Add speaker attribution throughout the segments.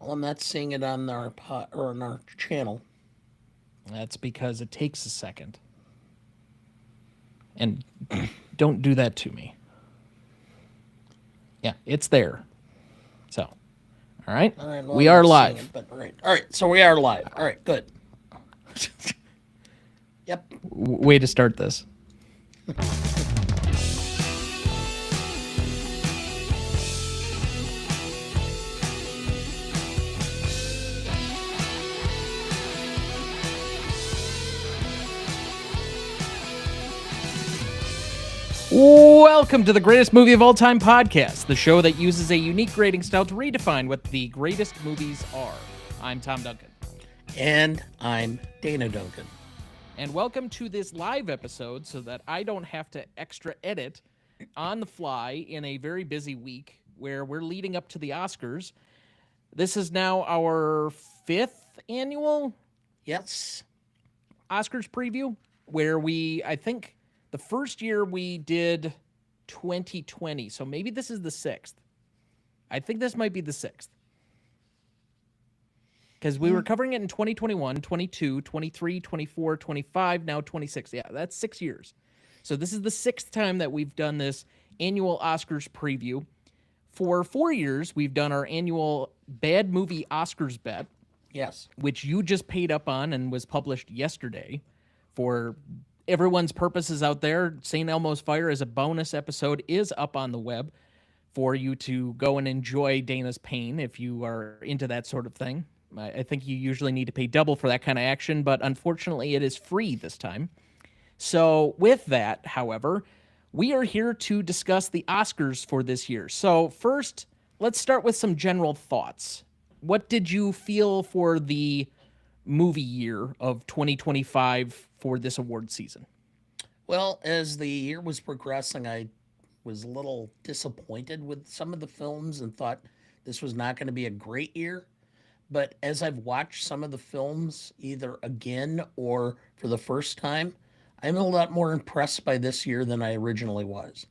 Speaker 1: Well, I'm not seeing it on our or on our channel.
Speaker 2: That's because it takes a second. And don't do that to me. Yeah, it's there. So, all right.
Speaker 1: All right, well,
Speaker 2: We
Speaker 1: I'm
Speaker 2: are
Speaker 1: not seeing
Speaker 2: live.
Speaker 1: it, but all right. So we are live. All right, good. Yep.
Speaker 2: Way to start this. Welcome to the Greatest Movie of All Time podcast, the show that uses a unique grading style to redefine what the greatest movies are. I'm Tom Duncan.
Speaker 1: And I'm Dana Duncan.
Speaker 2: And welcome to this live episode so that I don't have to extra edit on the fly in a very busy week where we're leading up to the Oscars. This is now our 5th annual
Speaker 1: Yes.
Speaker 2: Oscars preview, where I think the first year we did 2020. So maybe this is the 6th. I think this might be the 6th. Because we were covering it in 2021, 22, 23, 24, 25, now 26. Yeah, that's 6 years. So this is the 6th time that we've done this annual Oscars preview. For 4 years, we've done our annual Bad Movie Oscars bet,
Speaker 1: Yes.
Speaker 2: which you just paid up on and was published yesterday. For everyone's purposes out there, St. Elmo's Fire as a bonus episode is up on the web for you to go and enjoy Dana's pain if you are into that sort of thing. I think you usually need to pay double for that kind of action, but unfortunately it is free this time. So with that, however, we are here to discuss the Oscars for this year. So first, let's start with some general thoughts. What did you feel for the movie year of 2025 for this award season?
Speaker 1: Well, as the year was progressing, I was a little disappointed with some of the films and thought this was not going to be a great year. But as I've watched some of the films, either again or for the first time, I'm a lot more impressed by this year than I originally was.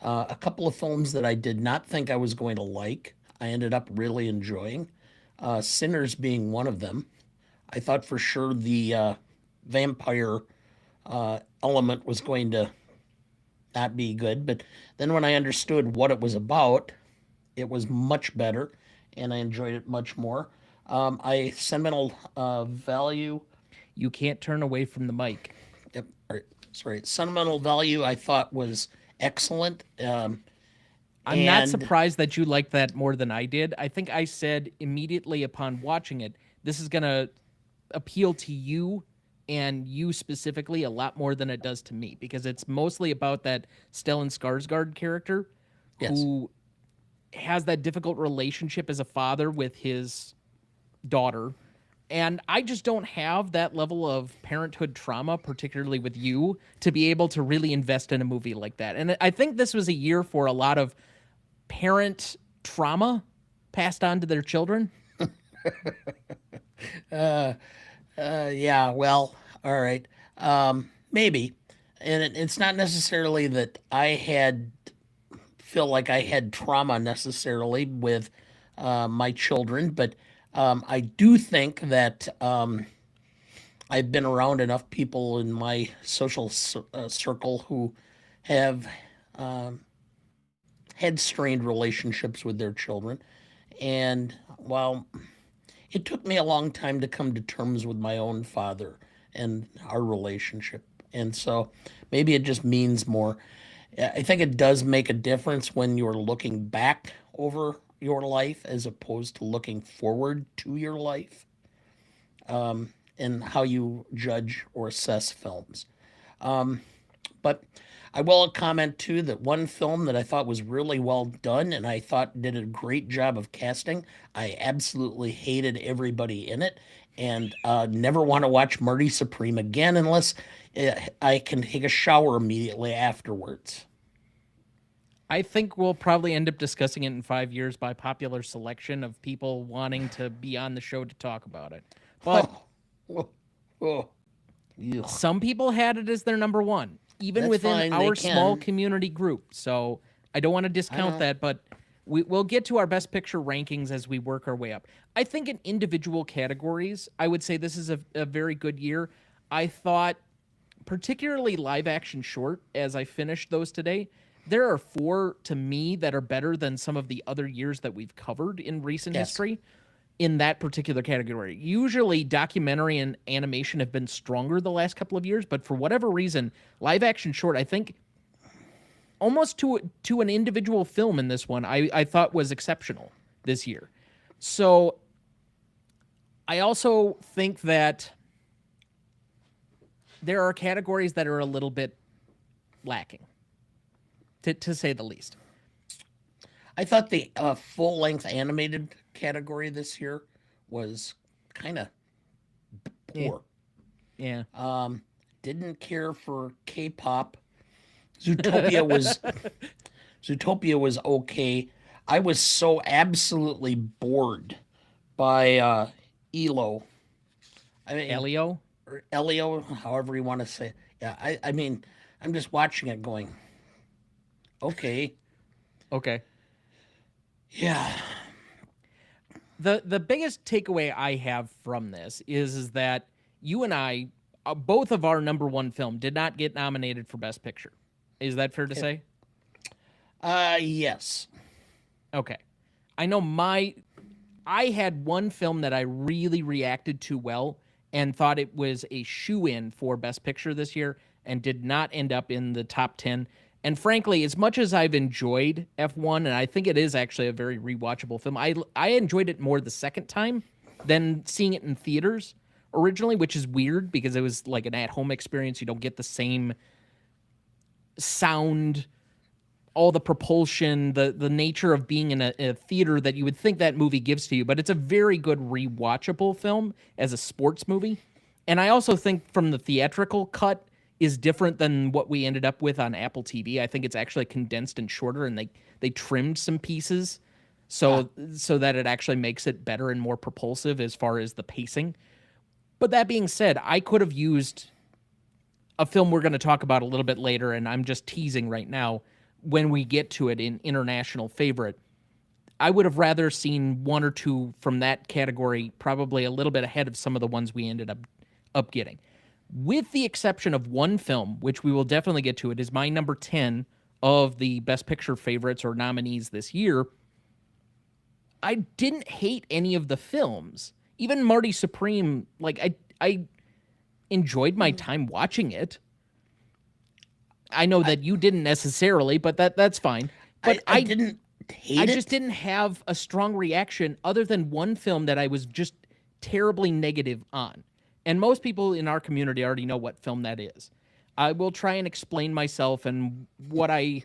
Speaker 1: A couple of films that I did not think I was going to like, I ended up really enjoying. Sinners being one of them. I thought for sure the vampire element was going to not be good, but then when I understood what it was about, it was much better, and I enjoyed it much more. I sentimental value.
Speaker 2: You can't turn away from the mic.
Speaker 1: Yep, sorry, sentimental value. I thought was excellent,
Speaker 2: I'm not
Speaker 1: and
Speaker 2: surprised that you liked that more than I did. I think I said immediately upon watching it, this is going to appeal to you and you specifically a lot more than it does to me because it's mostly about that Stellan Skarsgård character
Speaker 1: yes,
Speaker 2: who has that difficult relationship as a father with his daughter. And I just don't have that level of parenthood trauma, particularly with you, to be able to really invest in a movie like that. And I think this was a year for a lot of parent trauma passed on to their children.
Speaker 1: yeah. Well, all right, maybe, and it's not necessarily that I had feel like I had trauma necessarily with my children, but I do think that I've been around enough people in my social circle who have had strained relationships with their children. And while it took me a long time to come to terms with my own father and our relationship, and so maybe it just means more. I think it does make a difference when you're looking back over your life as opposed to looking forward to your life, and how you judge or assess films. But I will comment too that one film that I thought was really well done and I thought did a great job of casting. I absolutely hated everybody in it and never want to watch Marty Supreme again unless I can take a shower immediately afterwards.
Speaker 2: I think we'll probably end up discussing it in 5 years by popular selection of people wanting to be on the show to talk about it. But
Speaker 1: Oh, oh, oh. Ugh.
Speaker 2: some people had it as their number one, even
Speaker 1: That's
Speaker 2: within
Speaker 1: fine. They
Speaker 2: our small
Speaker 1: can.
Speaker 2: community group. So I don't want to
Speaker 1: I
Speaker 2: discount
Speaker 1: know.
Speaker 2: that, but We'll get to our best picture rankings as we work our way up. I think in individual categories, I would say this is a very good year. I thought, particularly live action short, as I finished those today, there are 4 to me that are better than some of the other years that we've covered in recent
Speaker 1: Yes.
Speaker 2: history in that particular category. Usually documentary and animation have been stronger the last couple of years, but for whatever reason, live action short, I think almost to an individual film in this one, I thought was exceptional this year. So I also think that there are categories that are a little bit lacking, to say the least.
Speaker 1: I thought the full length animated category this year was kind of
Speaker 2: Yeah.
Speaker 1: poor.
Speaker 2: Yeah.
Speaker 1: Didn't care for K-pop. Zootopia was Zootopia was okay. I was so absolutely bored by Elo. I mean,
Speaker 2: Elio?
Speaker 1: or Elio, however you want to say. It. Yeah, I mean, I'm just watching it going, okay,
Speaker 2: Okay.
Speaker 1: yeah,
Speaker 2: The biggest takeaway I have from this is that you and I, both of our number one film, did not get nominated for Best Picture. Is that fair to say?
Speaker 1: yes,
Speaker 2: Okay. I know I had one film that I really reacted to well and thought it was a shoe-in for Best Picture this year and did not end up in the top 10. And frankly, as much as I've enjoyed F1, and I think it is actually a very rewatchable film, I enjoyed it more the second time than seeing it in theaters originally, which is weird because it was like an at-home experience. You don't get the same sound, all the propulsion, the nature of being in a theater that you would think that movie gives to you. But it's a very good rewatchable film as a sports movie. And I also think from the theatrical cut is different than what we ended up with on Apple TV. I think it's actually condensed and shorter, and they trimmed some pieces so that it actually makes it better and more propulsive as far as the pacing. But that being said, I could have used a film we're going to talk about a little bit later, and I'm just teasing right now when we get to it in international favorite. I would have rather seen 1 or 2 from that category, probably a little bit ahead of some of the ones we ended up getting. With the exception of one film, which we will definitely get to, it is my number 10 of the Best Picture favorites or nominees this year. I didn't hate any of the films. Even Marty Supreme, like I enjoyed my time watching it. I know that you didn't necessarily, but that's fine. But
Speaker 1: I didn't hate
Speaker 2: I
Speaker 1: it.
Speaker 2: just didn't have a strong reaction other than one film that I was just terribly negative on. And most people in our community already know what film that is. I will try and explain myself and what I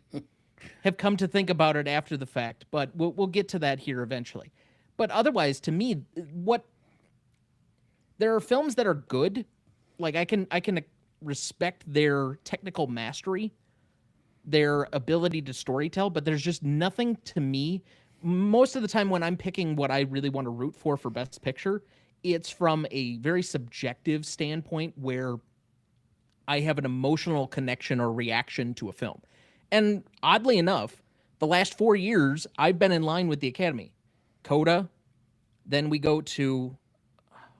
Speaker 2: have come to think about it after the fact, but we'll get to that here eventually. But otherwise, to me, there are films that are good. Like I can respect their technical mastery, their ability to storytell, but there's just nothing to me. Most of the time when I'm picking what I really want to root for Best Picture, it's from a very subjective standpoint where I have an emotional connection or reaction to a film. And oddly enough, the last 4 years, I've been in line with the Academy. Coda, then we go to,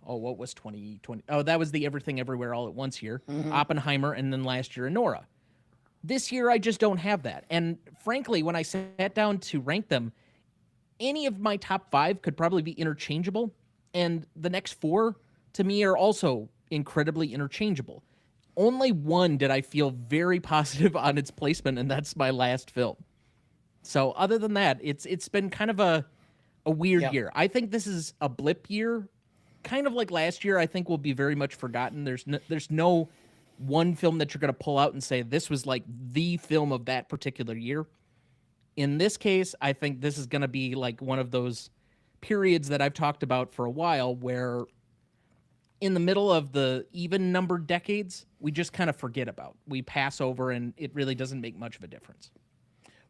Speaker 2: what was 2020? Oh, that was the Everything Everywhere All at Once year. Oppenheimer, and then last year, Nora. This year, I just don't have that. And frankly, when I sat down to rank them, any of my top 5 could probably be interchangeable. And the next 4, to me, are also incredibly interchangeable. Only one did I feel very positive on its placement, and that's my last film. So other than that, it's been kind of a weird year. I think this is a blip year, kind of like last year. I think will be very much forgotten. There's no one film that you're going to pull out and say this was like the film of that particular year. In this case, I think this is going to be like one of those periods that I've talked about for a while where in the middle of the even numbered decades, we just kind of forget about. We pass over and it really doesn't make much of a difference.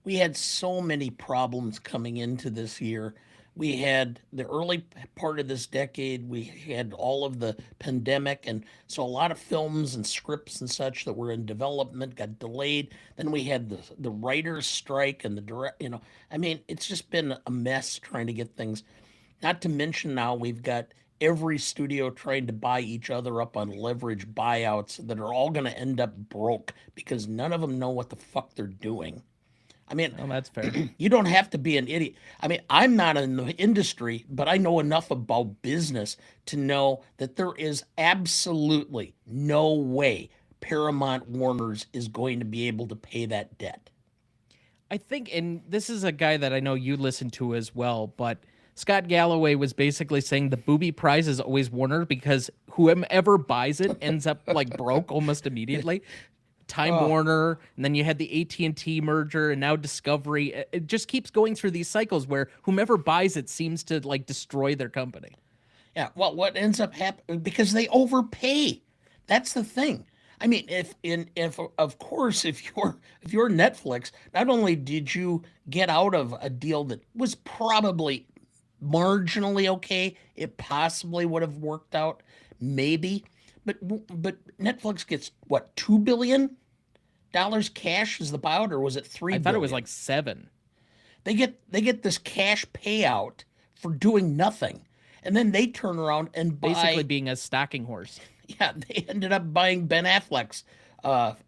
Speaker 1: we had so many problems coming into this year. We had the early part of this decade, we had all of the pandemic, and so a lot of films and scripts and such that were in development got delayed. Then we had the writers' strike and the direct, I mean, it's just been a mess trying to get things. Not to mention now we've got every studio trying to buy each other up on leverage buyouts that are all going to end up broke because none of them know what the fuck they're doing. I mean,
Speaker 2: Well, that's fair.
Speaker 1: you don't have to be an idiot. I mean, I'm not in the industry, but I know enough about business to know that there is absolutely no way Paramount Warner's is going to be able to pay that debt.
Speaker 2: I think, and this is a guy that I know you listen to as well, but Scott Galloway was basically saying the booby prize is always Warner because whoever buys it ends up like broke almost immediately. Time Warner, and then you had the AT&T merger, and now Discovery. It just keeps going through these cycles where whomever buys it seems to like destroy their company.
Speaker 1: Yeah, well, what ends up happening because they overpay. That's the thing. I mean, if of course if you're Netflix, not only did you get out of a deal that was probably marginally okay, it possibly would have worked out, maybe, but Netflix gets what, $2 billion cash as the buyout, or was it three
Speaker 2: I thought it was
Speaker 1: billion?
Speaker 2: like 7.
Speaker 1: They get this cash payout for doing nothing, and then they turn around and
Speaker 2: Basically
Speaker 1: buy.
Speaker 2: being a stocking horse.
Speaker 1: Yeah, they ended up buying Ben Affleck's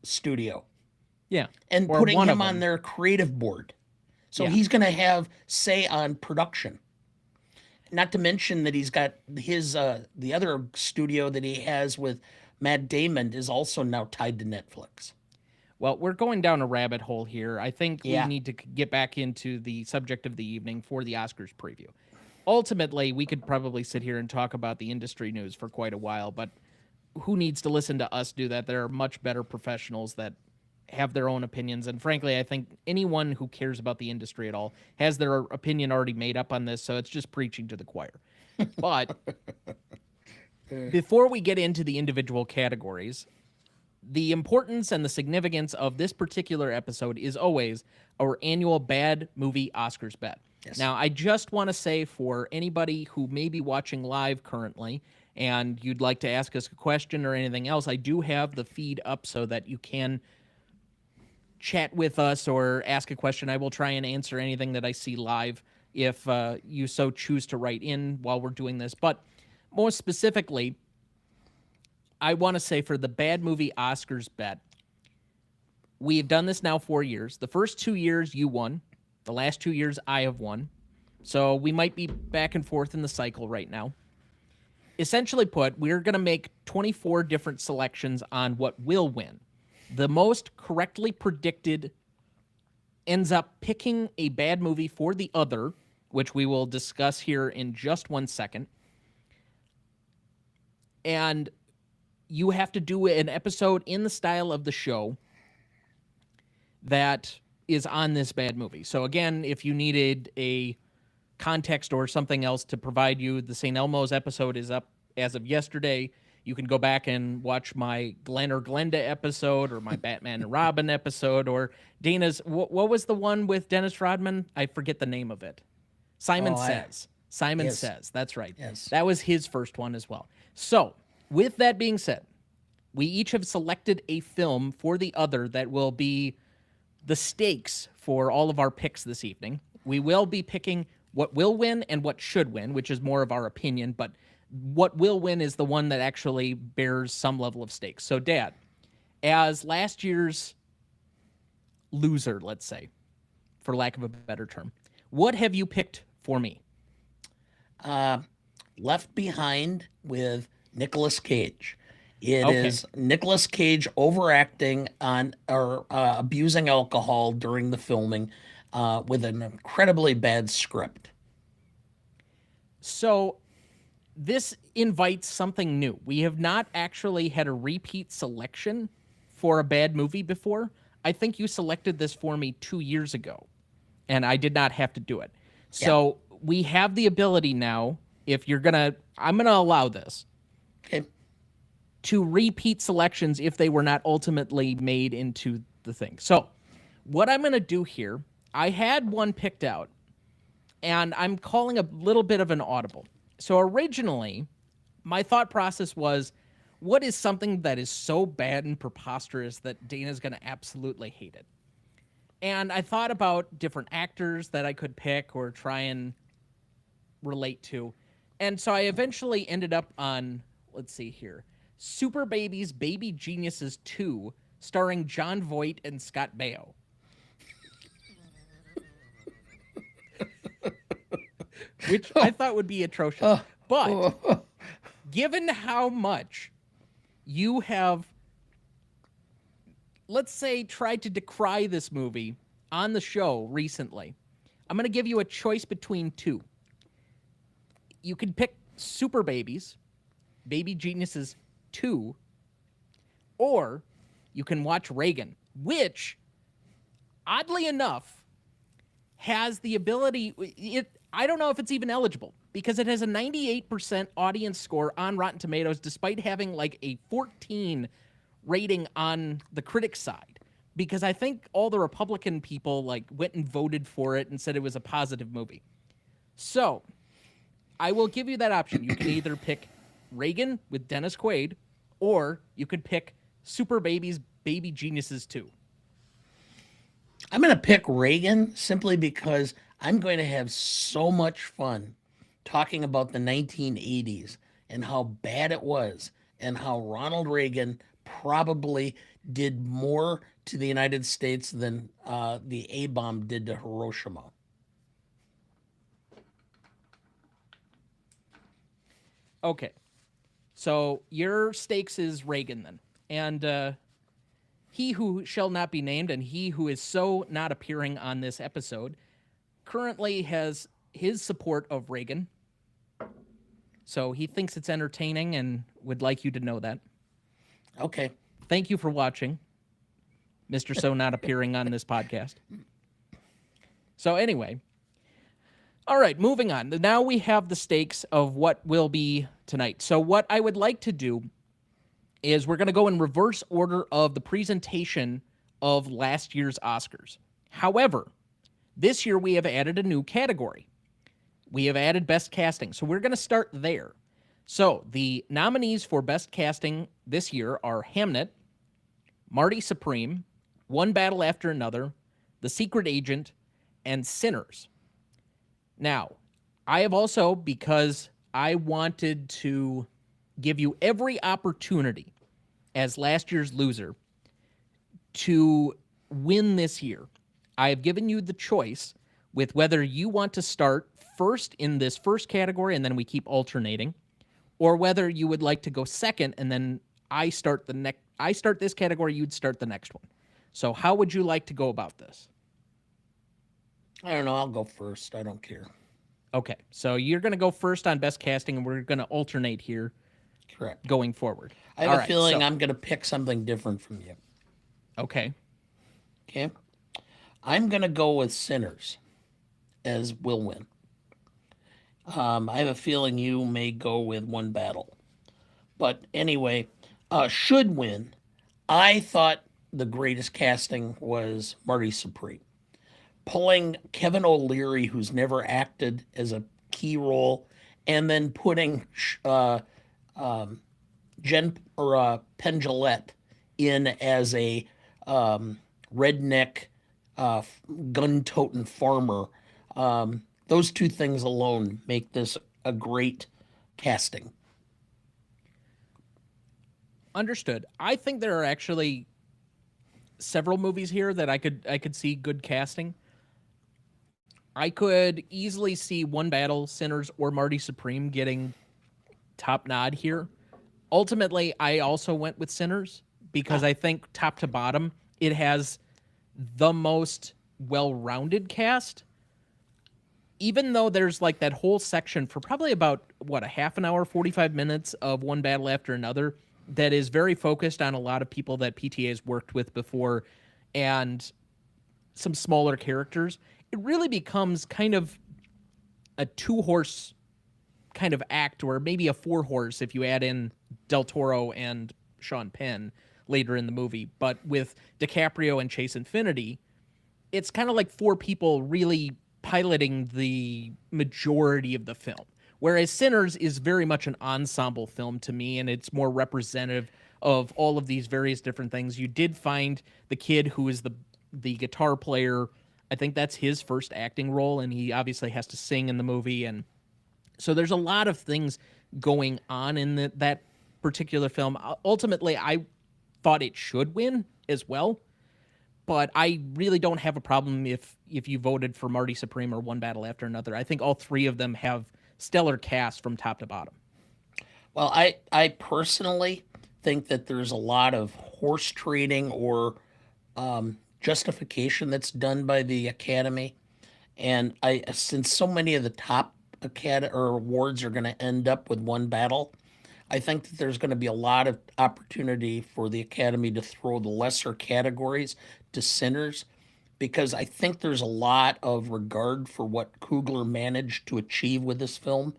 Speaker 1: studio
Speaker 2: Yeah.
Speaker 1: and
Speaker 2: Or
Speaker 1: putting
Speaker 2: one of
Speaker 1: him on
Speaker 2: them.
Speaker 1: their creative board. So
Speaker 2: Yeah.
Speaker 1: he's going to have say on production. Not to mention that he's got his the other studio that he has with Matt Damon is also now tied to Netflix.
Speaker 2: Well, we're going down a rabbit hole here. I think we
Speaker 1: Yeah.
Speaker 2: need to get back into the subject of the evening for the Oscars preview. Ultimately, we could probably sit here and talk about the industry news for quite a while, but who needs to listen to us do that? There are much better professionals that have their own opinions. And frankly, I think anyone who cares about the industry at all has their opinion already made up on this. So it's just preaching to the choir. But before we get into the individual categories, the importance and the significance of this particular episode is always our annual Bad Movie Oscars bet.
Speaker 1: Yes.
Speaker 2: Now, I just want to say for anybody who may be watching live currently and you'd like to ask us a question or anything else, I do have the feed up so that you can chat with us or ask a question. I will try and answer anything that I see live if you so choose to write in while we're doing this. But more specifically, I want to say for the Bad Movie Oscars bet, we've done this now 4 years. The first 2 years you won. The last 2 years I have won. So we might be back and forth in the cycle right now. Essentially put, we're going to make 24 different selections on what will win. The most correctly predicted ends up picking a bad movie for the other, which we will discuss here in just 1 second. And you have to do an episode in the style of the show that is on this bad movie. So again, if you needed a context or something else to provide you, the St. Elmo's episode is up as of yesterday. You can go back and watch my Glenn or Glenda episode or my Batman and Robin episode or Dana's. What was the one with Dennis Rodman? I forget the name of it. Simon Says. Simon
Speaker 1: Yes.
Speaker 2: Says. That's right.
Speaker 1: Yes.
Speaker 2: That was his first one as well. So, with that being said, we each have selected a film for the other that will be the stakes for all of our picks this evening. We will be picking what will win and what should win, which is more of our opinion, but what will win is the one that actually bears some level of stakes. So, Dad, as last year's loser, let's say, for lack of a better term, what have you picked for me?
Speaker 1: Left Behind with Nicolas Cage. It
Speaker 2: Okay.
Speaker 1: is Nicolas Cage overacting on or abusing alcohol during the filming with an incredibly bad script.
Speaker 2: So, this invites something new. We have not actually had a repeat selection for a bad movie before. I think you selected this for me 2 years ago, and I did not have to do it. So we have the ability now, if you're going to, I'm going to allow this,
Speaker 1: Okay.
Speaker 2: to repeat selections if they were not ultimately made into the thing. So what I'm going to do here I had one picked out, and I'm calling a little bit of an audible. So originally, my thought process was, what is something that is so bad and preposterous that Dana's going to absolutely hate it? And I thought about different actors that I could pick or try and relate to. And so I eventually ended up on, let's see here, Super Babies Baby Geniuses 2, starring John Voight and Scott Baio. Which I thought would be atrocious. But given how much you have, let's say, tried to decry this movie on the show recently, I'm going to give you a choice between two. You can pick Super Babies, Baby Geniuses 2, or you can watch Reagan, which, oddly enough, has the ability... I don't know if it's even eligible, because it has a 98% audience score on Rotten Tomatoes, despite having like a 14 rating on the critics' side. Because I think all the Republican people like went and voted for it and said it was a positive movie. So I will give you that option. You can either pick Reagan with Dennis Quaid, or you could pick Super Babies Baby Geniuses 2.
Speaker 1: I'm going to pick Reagan simply because I'm going to have so much fun talking about the 1980s and how bad it was and how Ronald Reagan probably did more to the United States than the A-bomb did to Hiroshima.
Speaker 2: Okay. So your stakes is Reagan then. And he who shall not be named and he who is so not appearing on this episode currently has his support of Reagan. So he thinks it's entertaining and would like you to know that.
Speaker 1: Okay.
Speaker 2: Thank you for watching, Mr. So not appearing on this podcast. So anyway, all right, moving on. Now we have the stakes of what will be tonight. So what I would like to do is we're going to go in reverse order of the presentation of last year's Oscars. However, this year we have added a new category. We have added Best Casting. So we're going to start there. So the nominees for Best Casting this year are Hamnet, Marty Supreme, One Battle After Another, The Secret Agent, and Sinners. Now, I have also, because I wanted to give you every opportunity as last year's loser to win this year, I have given you the choice with whether you want to start first in this first category and then we keep alternating, or whether you would like to go second and then I start this category, you'd start the next one. So how would you like to go about this?
Speaker 1: I don't know. I'll go first. I don't care.
Speaker 2: Okay, so you're going to go first on Best Casting, and we're going to alternate here.
Speaker 1: Correct.
Speaker 2: Going forward.
Speaker 1: I have a feeling I'm going to pick something different from you.
Speaker 2: Okay.
Speaker 1: Okay. I'm going to go with Sinners as will win. I have a feeling you may go with One Battle. But anyway, should win. I thought the greatest casting was Marty Supreme. Pulling Kevin O'Leary, who's never acted as a key role, and then putting Penn Jillette in as a redneck gun-toting farmer. Those two things alone make this a great casting.
Speaker 2: Understood. I think there are actually several movies here that I could see good casting. I could easily see One Battle, Sinners, or Marty Supreme getting top nod here. Ultimately, I also went with Sinners because I think top to bottom, it has the most well-rounded cast. Even though there's like that whole section for probably about, a half an hour, 45 minutes of One Battle After Another that is very focused on a lot of people that PTA has worked with before and some smaller characters, it really becomes kind of a two-horse kind of act, or maybe a four-horse if you add in Del Toro and Sean Penn later in the movie. But with DiCaprio and Chase Infinity, it's kind of like four people really piloting the majority of the film. Whereas Sinners is very much an ensemble film to me, and it's more representative of all of these various different things. You did find the kid who is the guitar player. I think that's his first acting role, and he obviously has to sing in the movie. And so there's a lot of things going on in that particular film. Ultimately, I thought it should win as well, but I really don't have a problem if you voted for Marty Supreme or One Battle After Another. I think all three of them have stellar cast from top to bottom.
Speaker 1: Well, I personally think that there's a lot of horse trading or justification that's done by the Academy, and I since so many of the top acad or awards are going to end up with one battle, I think that there's going to be a lot of opportunity for the Academy to throw the lesser categories to Sinners, because I think there's a lot of regard for what Coogler managed to achieve with this film.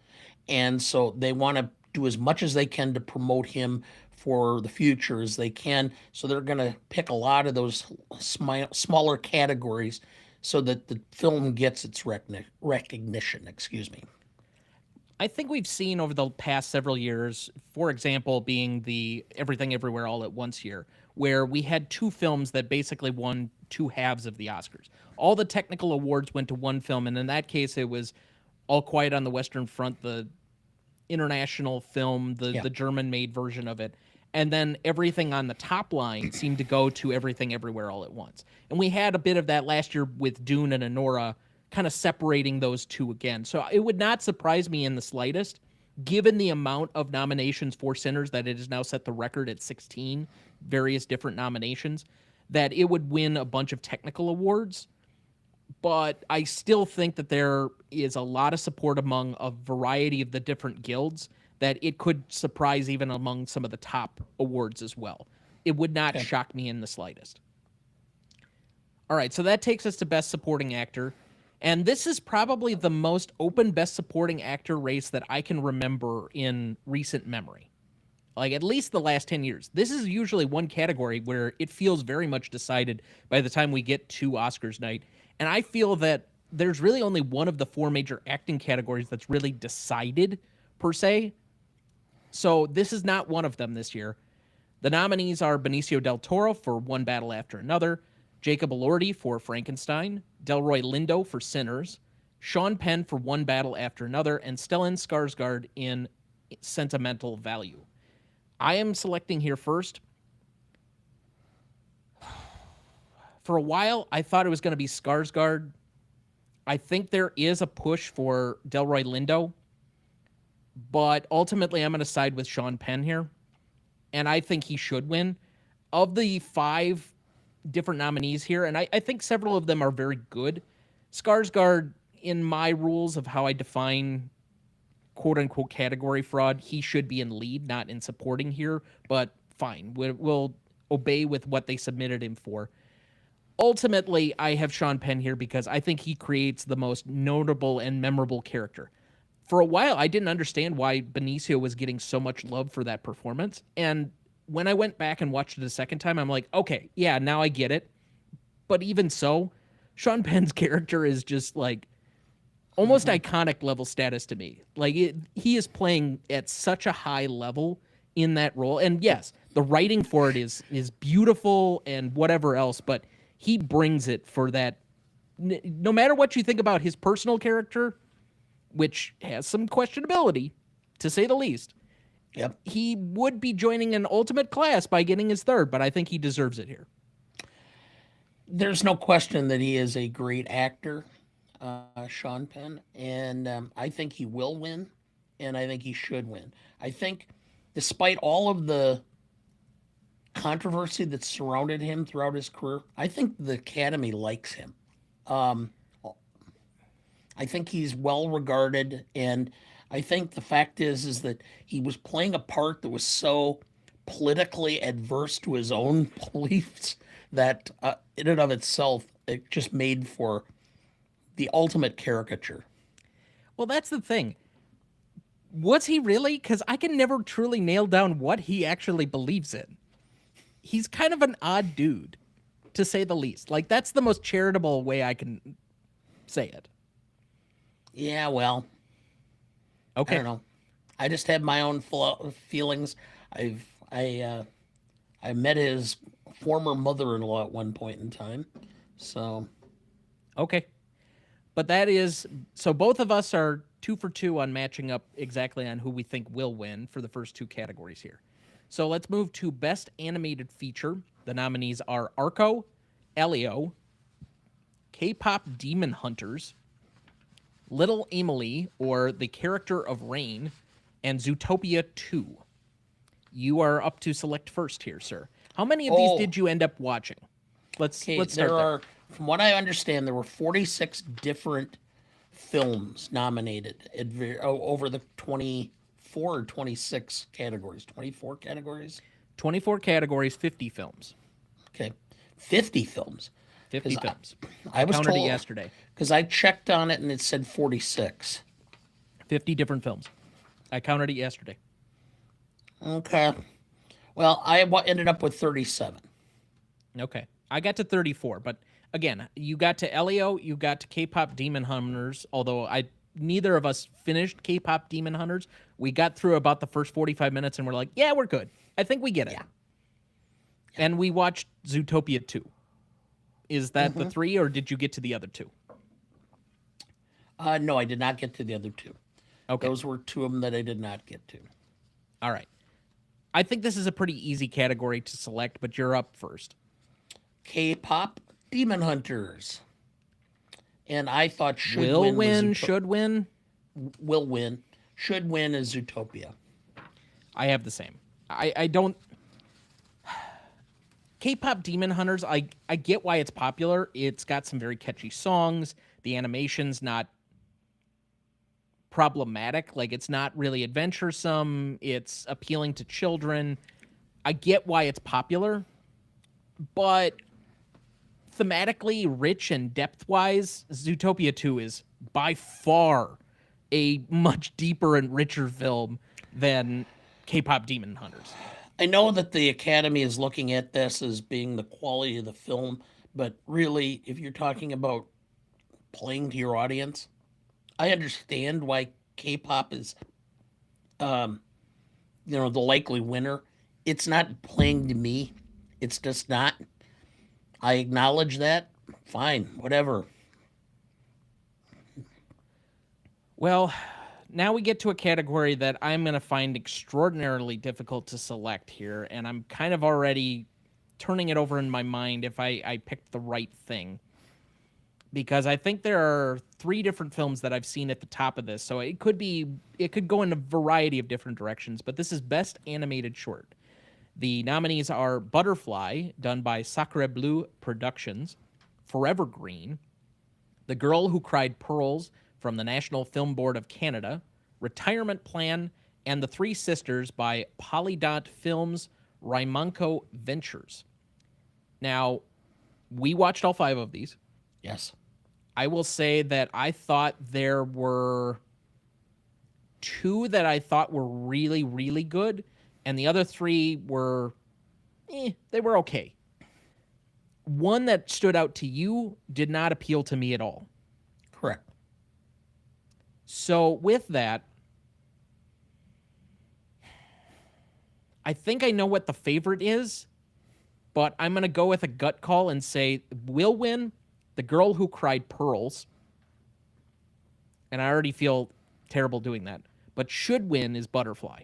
Speaker 1: And so they want to do as much as they can to promote him for the future as they can. So they're going to pick a lot of those smaller categories so that the film gets its recognition. Excuse me.
Speaker 2: I think we've seen over the past several years, for example, being the Everything Everywhere All at Once year, where we had two films that basically won two halves of the Oscars. All the technical awards went to one film, and in that case, it was All Quiet on the Western Front, the international film,
Speaker 1: Yeah.
Speaker 2: the German-made version of it. And then everything on the top line seemed to go to Everything Everywhere All at Once. And we had a bit of that last year with Dune and Anora, kind of separating those two again. So it would not surprise me in the slightest, given the amount of nominations for Sinners that it has now set the record at 16, various different nominations, that it would win a bunch of technical awards. But I still think that there is a lot of support among a variety of the different guilds that it could surprise even among some of the top awards as well. It would not
Speaker 1: Okay.
Speaker 2: shock me in the slightest. All right, so that takes us to Best Supporting Actor. And this is probably the most open Best Supporting Actor race that I can remember in recent memory. Like at least the last 10 years. This is usually one category where it feels very much decided by the time we get to Oscars night. And I feel that there's really only one of the four major acting categories that's really decided, per se. So this is not one of them this year. The nominees are Benicio del Toro for One Battle After Another, Jacob Elordi for Frankenstein, Delroy Lindo for Sinners, Sean Penn for One Battle After Another, and Stellan Skarsgård in Sentimental Value. I am selecting here first. For a while, I thought it was going to be Skarsgård. I think there is a push for Delroy Lindo, but ultimately I'm going to side with Sean Penn here, and I think he should win. Of the five different nominees here, and I think several of them are very good, Skarsgård, in my rules of how I define quote-unquote category fraud, he should be in lead, not in supporting here, but fine. We'll obey with what they submitted him for. Ultimately, I have Sean Penn here because I think he creates the most notable and memorable character. For a while, I didn't understand why Benicio was getting so much love for that performance. And when I went back and watched it a second time, I'm like, okay, yeah, now I get it. But even so, Sean Penn's character is just like almost iconic level status to me. Like he is playing at such a high level in that role. And yes, the writing for it is beautiful and whatever else, but he brings it for that. No matter what you think about his personal character, which has some questionability, to say the least,
Speaker 1: Yep.
Speaker 2: he would be joining an ultimate class by getting his third, but I think he deserves it here.
Speaker 1: There's no question that he is a great actor, Sean Penn, and I think he will win, and I think he should win. I think, despite all of the controversy that surrounded him throughout his career, I think the Academy likes him. Um, I think he's well regarded, and I think the fact is that he was playing a part that was so politically adverse to his own beliefs that, in and of itself, it just made for the ultimate caricature.
Speaker 2: Well, that's the thing. Was he really? Because I can never truly nail down what he actually believes in. He's kind of an odd dude. to say the least. Like, that's the most charitable way I can say it.
Speaker 1: Yeah, well, I
Speaker 2: Okay.
Speaker 1: don't know. I just have my own feelings. I've I met his former mother-in-law at one point in time, so
Speaker 2: Okay. But that is so both of us are 2 for 2 on matching up exactly on who we think will win for the first two categories here. So let's move to Best Animated Feature. The nominees are Arco, Elio, K-pop Demon Hunters, Little Emily, or The Character of Rain, and Zootopia 2. You are up to select first here, sir. How many of these
Speaker 1: oh,
Speaker 2: did you end up watching? Let's
Speaker 1: okay.
Speaker 2: start
Speaker 1: There
Speaker 2: there.
Speaker 1: are, from what I understand, there were 46 different films nominated over the 24 or 26 categories. 24 categories.
Speaker 2: 24 categories, 50 films.
Speaker 1: Okay, 50 films.
Speaker 2: 50
Speaker 1: Because
Speaker 2: films.
Speaker 1: I
Speaker 2: I
Speaker 1: was
Speaker 2: counted it
Speaker 1: told,
Speaker 2: yesterday.
Speaker 1: because I checked on it and it said 46.
Speaker 2: 50 different films. I counted it yesterday.
Speaker 1: Okay. Well, ended up with 37.
Speaker 2: Okay. I got to 34, but again, you got to Elio, you got to K-pop Demon Hunters, although I neither of us finished K-pop Demon Hunters. We got through about the first 45 minutes and we're like, yeah, we're good. I think we get it.
Speaker 1: Yeah.
Speaker 2: And we watched Zootopia 2. Is that the 3 or did you get to the other 2?
Speaker 1: No, I did not get to the other two.
Speaker 2: Okay.
Speaker 1: Those were two of them that I did not get to.
Speaker 2: All right. I think this is a pretty easy category to select, but you're up first.
Speaker 1: K-pop Demon Hunters. And I thought
Speaker 2: Will win, should win.
Speaker 1: will win. Should win is Zootopia.
Speaker 2: I have the same. I don't. K-pop Demon Hunters, I get why it's popular. It's got some very catchy songs. The animation's not problematic. Like, it's not really adventuresome. It's appealing to children. I get why it's popular, but thematically rich and depth-wise, Zootopia 2 is by far a much deeper and richer film than K-pop Demon Hunters.
Speaker 1: I know that the Academy is looking at this as being the quality of the film, but really, if you're talking about playing to your audience, I understand why K-pop is, the likely winner. It's not playing to me. It's just not. I acknowledge that. Fine, whatever.
Speaker 2: Well, now we get to a category that I'm going to find extraordinarily difficult to select here, and I'm kind of already turning it over in my mind if I picked the right thing. Because I think there are 3 different films that I've seen at the top of this, so it could go in a variety of different directions, but this is Best Animated Short. The nominees are Butterfly, done by Sacre Bleu Productions, Forever Green, The Girl Who Cried Pearls from the National Film Board of Canada, Retirement Plan, and The Three Sisters by Polydot Films Raimonco Ventures. Now, we watched all 5 of these.
Speaker 1: Yes.
Speaker 2: I will say that I thought there were 2 that I thought were really, really good, and the other 3 were, they were okay. One that stood out to you did not appeal to me at all.
Speaker 1: Correct.
Speaker 2: So with that, I think I know what the favorite is, but I'm going to go with a gut call and say will win The Girl Who Cried Pearls. And I already feel terrible doing that. But should win is Butterfly.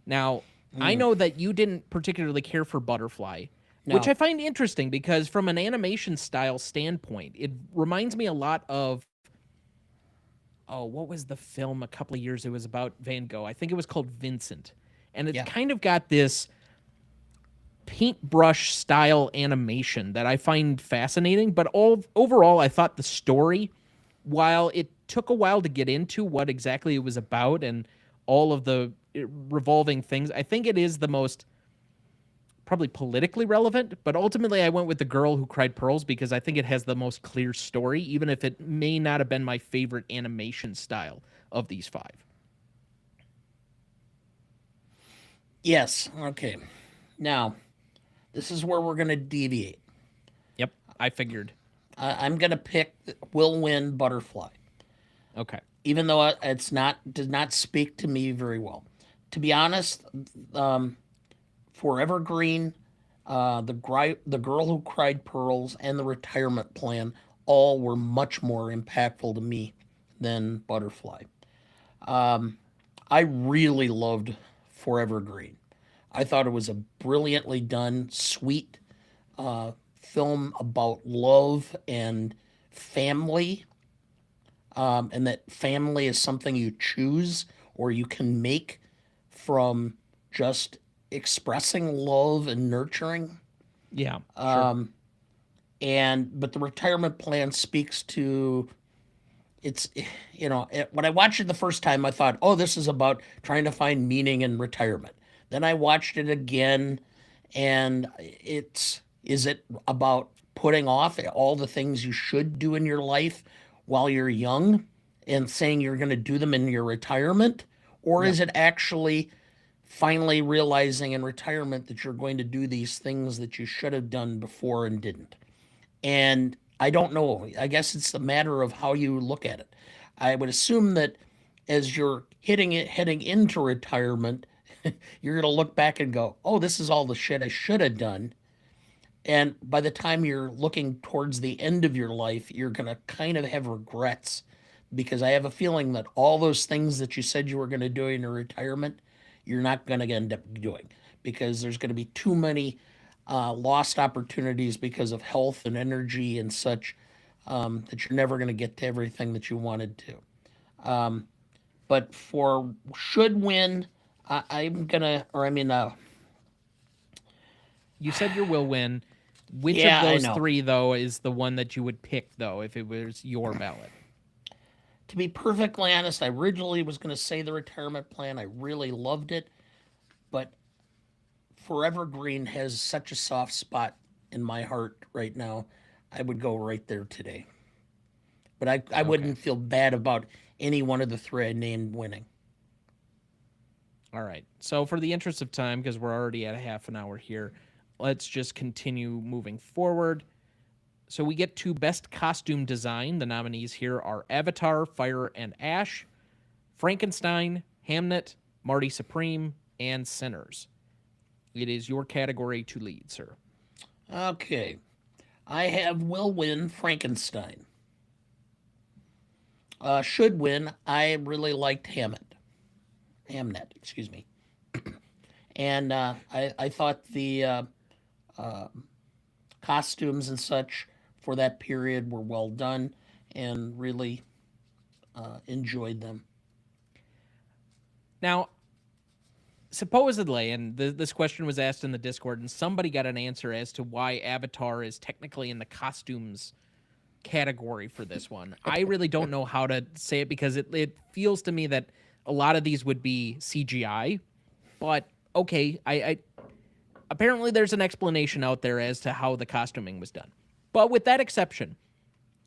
Speaker 2: Now, I know that you didn't particularly care for Butterfly, which
Speaker 1: No.
Speaker 2: I find interesting because from an animation style standpoint, it reminds me a lot of, what was the film a couple of years it was about Van Gogh? I think it was called Vincent. And it's kind of got this paintbrush style animation that I find fascinating, but overall I thought the story, while it took a while to get into what exactly it was about and all of the revolving things, I think it is the most probably politically relevant, but ultimately I went with The Girl Who Cried Pearls because I think it has the most clear story, even if it may not have been my favorite animation style of these 5.
Speaker 1: Yes. Okay. Now, this is where we're going to deviate.
Speaker 2: I figured.
Speaker 1: I'm gonna pick will win Butterfly,
Speaker 2: Okay.
Speaker 1: even though it's not does not speak to me very well. To be honest, um, Forever Green, the Girl Who Cried Pearls, and the Retirement Plan all were much more impactful to me than Butterfly. I really loved Forever Green. I thought it was a brilliantly done, sweet film about love and family, and that family is something you choose or you can make from just expressing love and nurturing.
Speaker 2: Yeah, sure.
Speaker 1: And but the retirement plan speaks to it's when I watched it the first time I thought, oh, this is about trying to find meaning in retirement. Then I watched it again, and it's is it about putting off all the things you should do in your life while you're young and saying you're going to do them in your retirement, or
Speaker 2: Yep.
Speaker 1: is it actually finally realizing in retirement that you're going to do these things that you should have done before and didn't? And I don't know. I guess it's a matter of how you look at it. I would assume that as you're heading into retirement, you're going to look back and go, "Oh, this is all the shit I should have done." And by the time you're looking towards the end of your life, you're going to kind of have regrets because I have a feeling that all those things that you said you were going to do in your retirement, you're not going to end up doing because there's going to be too many lost opportunities because of health and energy and such, that you're never going to get to everything that you wanted to. But for should win, I'm gonna, or I mean,
Speaker 2: You said your will win. Which of
Speaker 1: yeah, I
Speaker 2: those
Speaker 1: know.
Speaker 2: three, though, is the one that you would pick, though, if it was your ballot?
Speaker 1: To be perfectly honest, I originally was going to say the retirement plan. I really loved it, but Forever Green has such a soft spot in my heart right now. I would go right there today. But I
Speaker 2: Okay.
Speaker 1: wouldn't feel bad about any one of the three I named winning.
Speaker 2: All right. So, for the interest of time, because we're already at a half an hour here, let's just continue moving forward. So, we get to Best Costume Design. The nominees here are Avatar, Fire and Ash, Frankenstein, Hamnet, Marty Supreme, and Sinners. It is your category to lead, sir.
Speaker 1: Okay. I have will win Frankenstein. Should win. I really liked Hamnet, excuse me. And I thought the costumes and such for that period were well done and really enjoyed them.
Speaker 2: Now, supposedly, and this question was asked in the Discord, and somebody got an answer as to why Avatar is technically in the costumes category for this one. I really don't know how to say it because it feels to me that a lot of these would be CGI, but okay, I apparently there's an explanation out there as to how the costuming was done. But with that exception,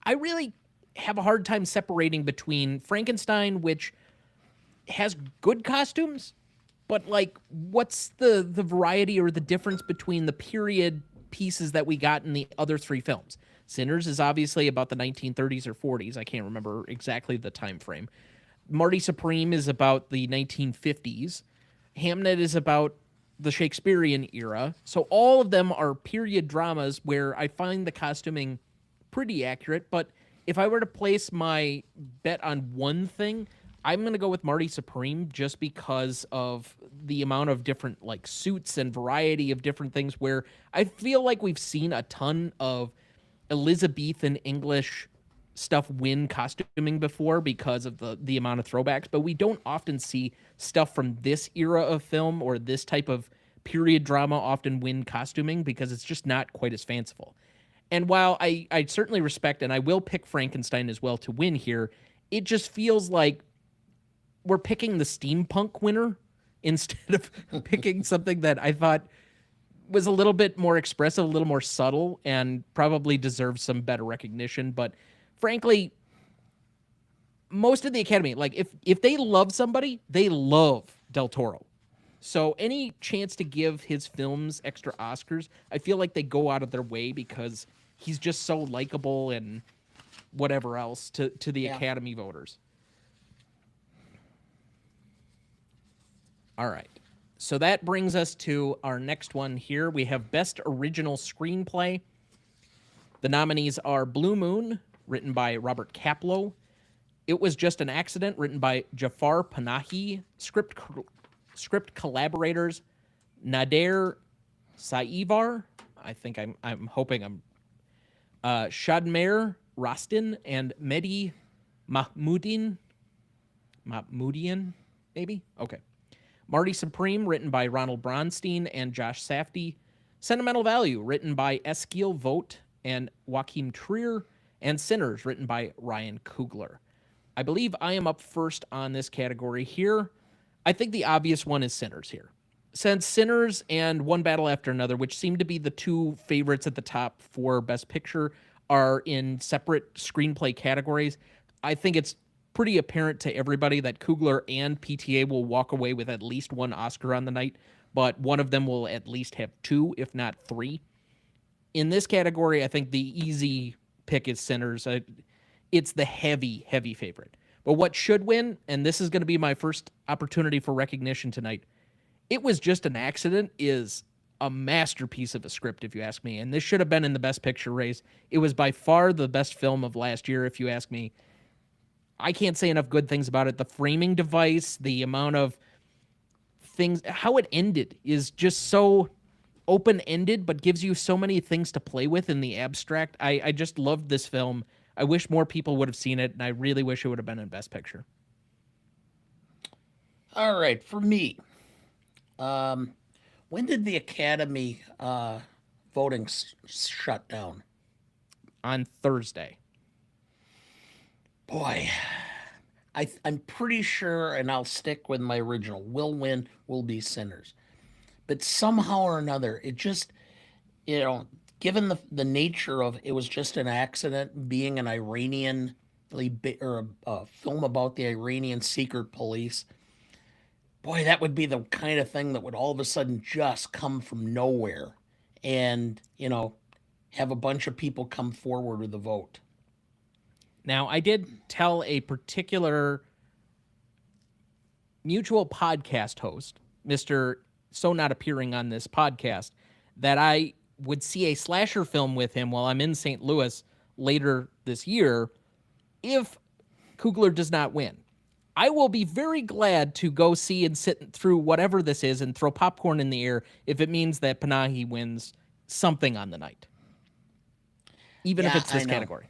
Speaker 2: I really have a hard time separating between Frankenstein, which has good costumes, but like what's the variety or the difference between the period pieces that we got in the other three films? Sinners is obviously about the 1930s or 40s. I can't remember exactly the time frame. Marty Supreme is about the 1950s. Hamnet is about the Shakespearean era. So all of them are period dramas where I find the costuming pretty accurate. But if I were to place my bet on one thing, I'm going to go with Marty Supreme just because of the amount of different like suits and variety of different things where I feel like we've seen a ton of Elizabethan English stuff win costuming before because of the amount of throwbacks, but we don't often see stuff from this era of film or this type of period drama often win costuming because it's just not quite as fanciful. And while I certainly respect and I will pick Frankenstein as well to win here, it just feels like we're picking the steampunk winner instead of picking something that I thought was a little bit more expressive, a little more subtle, and probably deserves some better recognition. But frankly, most of the Academy, like if they love somebody, they love Del Toro. So any chance to give his films extra Oscars, I feel like they go out of their way because he's just so likable and whatever else to the
Speaker 1: Yeah.
Speaker 2: Academy voters. All right. So that brings us to our next one here. We have Best Original Screenplay. The nominees are Blue Moon, written by Robert Kaplow. It Was Just an Accident, written by Jafar Panahi. Script collaborators Nader Saivar. I think I'm hoping I'm Shadmer Rastin and Mehdi Mahmoudin. Mahmoudian, maybe? Okay. Marty Supreme, written by Ronald Bronstein and Josh Safdie. Sentimental Value, written by Eskil Vogt and Joachim Trier. And Sinners, written by Ryan Coogler. I believe I am up first on this category here. I think the obvious one is Sinners here. Since Sinners and One Battle After Another, which seem to be the two favorites at the top for Best Picture, are in separate screenplay categories, I think it's pretty apparent to everybody that Coogler and PTA will walk away with at least one Oscar on the night, but one of them will at least have two, if not three. In this category, I think the easy pick is Sinners. It's the heavy, heavy favorite. But what should win, and this is going to be my first opportunity for recognition tonight, It Was Just an Accident is a masterpiece of a script, if you ask me. And this should have been in the Best Picture race. It was by far the best film of last year, if you ask me. I can't say enough good things about it. The framing device, the amount of things, how it ended is just so open-ended, but gives you so many things to play with in the abstract. I just loved this film. I wish more people would have seen it, and I really wish it would have been in Best Picture.
Speaker 1: All right, for me, when did the Academy voting shut down?
Speaker 2: On Thursday.
Speaker 1: Boy, I'm pretty sure, and I'll stick with my original. Will win, will be Sinners. But somehow or another, it just, given the nature of It Was Just an Accident, being an Iranian or a film about the Iranian secret police, boy, that would be the kind of thing that would all of a sudden just come from nowhere and, have a bunch of people come forward with a vote.
Speaker 2: Now, I did tell a particular mutual podcast host, Mr. So Not Appearing on this podcast, that I would see a slasher film with him while I'm in St. Louis later this year if Coogler does not win. I will be very glad to go see and sit through whatever this is and throw popcorn in the air if it means that Panahi wins something on the night, even if
Speaker 1: Yeah,
Speaker 2: it's
Speaker 1: I
Speaker 2: this
Speaker 1: know.
Speaker 2: category.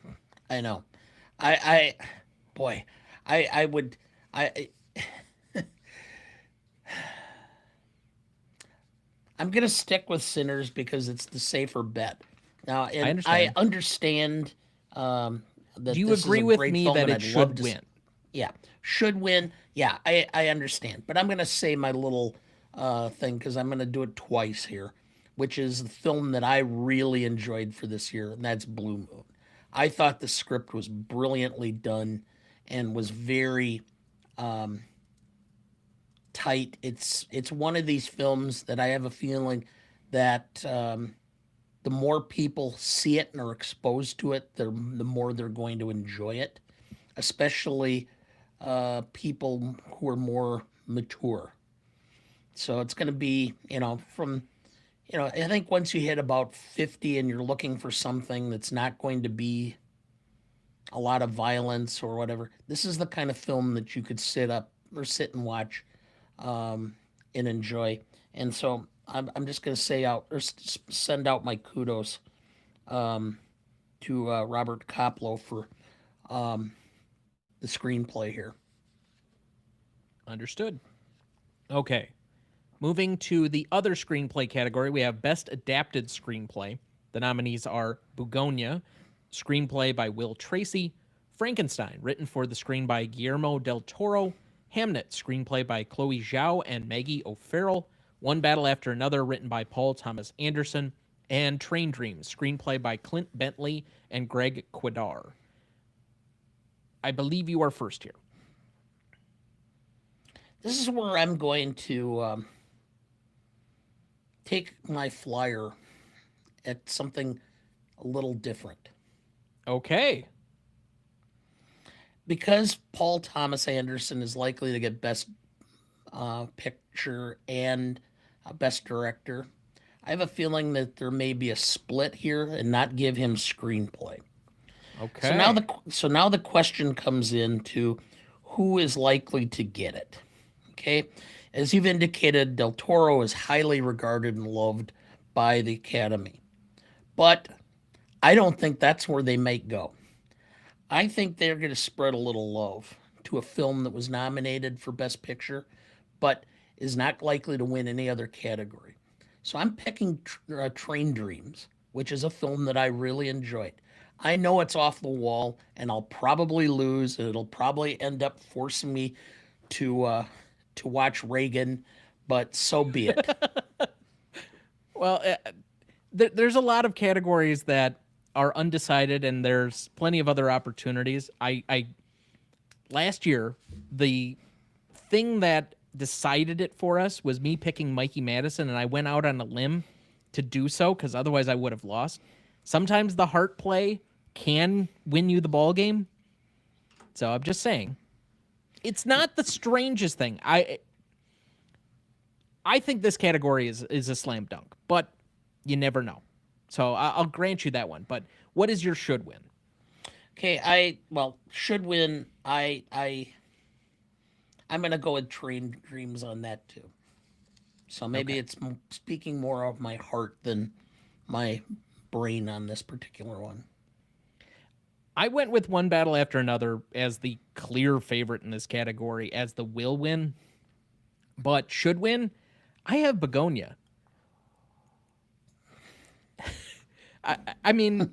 Speaker 1: I know. I boy, I would, I'm gonna stick with Sinners because it's the safer bet. Now,
Speaker 2: I
Speaker 1: and I
Speaker 2: understand.
Speaker 1: understand
Speaker 2: Do
Speaker 1: that
Speaker 2: you
Speaker 1: this is a
Speaker 2: agree with
Speaker 1: great
Speaker 2: me
Speaker 1: film,
Speaker 2: that
Speaker 1: and
Speaker 2: it
Speaker 1: I'd love
Speaker 2: should
Speaker 1: to.
Speaker 2: win?
Speaker 1: Yeah, should win. Yeah, I understand, but I'm gonna say my little thing because I'm gonna do it twice here, which is the film that I really enjoyed for this year, and that's Blue Moon. I thought the script was brilliantly done and was very tight. It's one of these films that I have a feeling that the more people see it and are exposed to it, the more they're going to enjoy it, especially people who are more mature. So it's going to be, I think once you hit about 50 and you're looking for something that's not going to be a lot of violence or whatever, this is the kind of film that you could sit and watch and enjoy. And so I'm just going to say out or send out my kudos to Robert Koplow for the screenplay here.
Speaker 2: Understood. Okay. Moving to the other screenplay category, we have Best Adapted Screenplay. The nominees are Bugonia, screenplay by Will Tracy; Frankenstein, written for the screen by Guillermo del Toro; Hamnet, screenplay by Chloe Zhao and Maggie O'Farrell; One Battle After Another, written by Paul Thomas Anderson; and Train Dreams, screenplay by Clint Bentley and Greg Quidar. I believe you are first here.
Speaker 1: This is where I'm going to take my flyer at something a little different.
Speaker 2: Okay.
Speaker 1: Because Paul Thomas Anderson is likely to get Best Picture and Best Director, I have a feeling that there may be a split here and not give him screenplay. So now
Speaker 2: Okay.
Speaker 1: the so now the question comes into who is likely to get it. Okay, as you've indicated, Del Toro is highly regarded and loved by the Academy, but I don't think that's where they might go. I think they're going to spread a little love to a film that was nominated for Best Picture, but is not likely to win any other category. So I'm picking Train Dreams, which is a film that I really enjoyed. I know it's off the wall, and I'll probably lose, and it'll probably end up forcing me to uh, to watch Reagan, but so be it.
Speaker 2: Well, there's a lot of categories that are undecided, and there's plenty of other opportunities. I last year, the thing that decided it for us was me picking Mikey Madison, and I went out on a limb to do so because otherwise I would have lost. Sometimes the heart play can win you the ball game. So I'm just saying, it's not the strangest thing. I think this category is a slam dunk, but you never know. So I'll grant you that one. But what is your should win?
Speaker 1: Okay, I well should win. I'm gonna go with Train Dreams on that too. So maybe
Speaker 2: Okay.
Speaker 1: it's speaking more of my heart than my brain on this particular one.
Speaker 2: I went with One Battle After Another as the clear favorite in this category, as the will win, but should win. I have Begonia. I mean,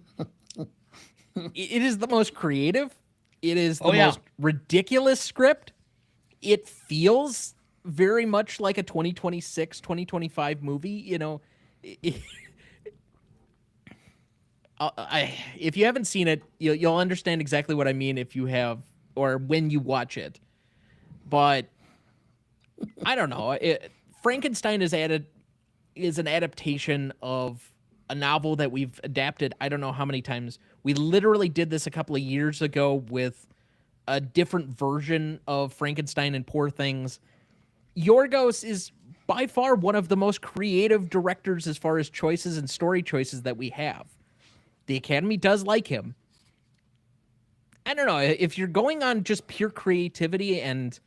Speaker 2: it is the most creative. It is
Speaker 1: Oh
Speaker 2: the
Speaker 1: yeah,
Speaker 2: most ridiculous script. It feels very much like a 2026, 2025 movie. If you haven't seen it, you'll understand exactly what I mean if you have, or when you watch it. But I don't know. Frankenstein is an adaptation of a novel that we've adapted I don't know how many times. We literally did this a couple of years ago with a different version of Frankenstein and Poor Things. Yorgos is by far one of the most creative directors as far as choices and story choices that we have. The Academy does like him. I don't know. If you're going on just pure creativity and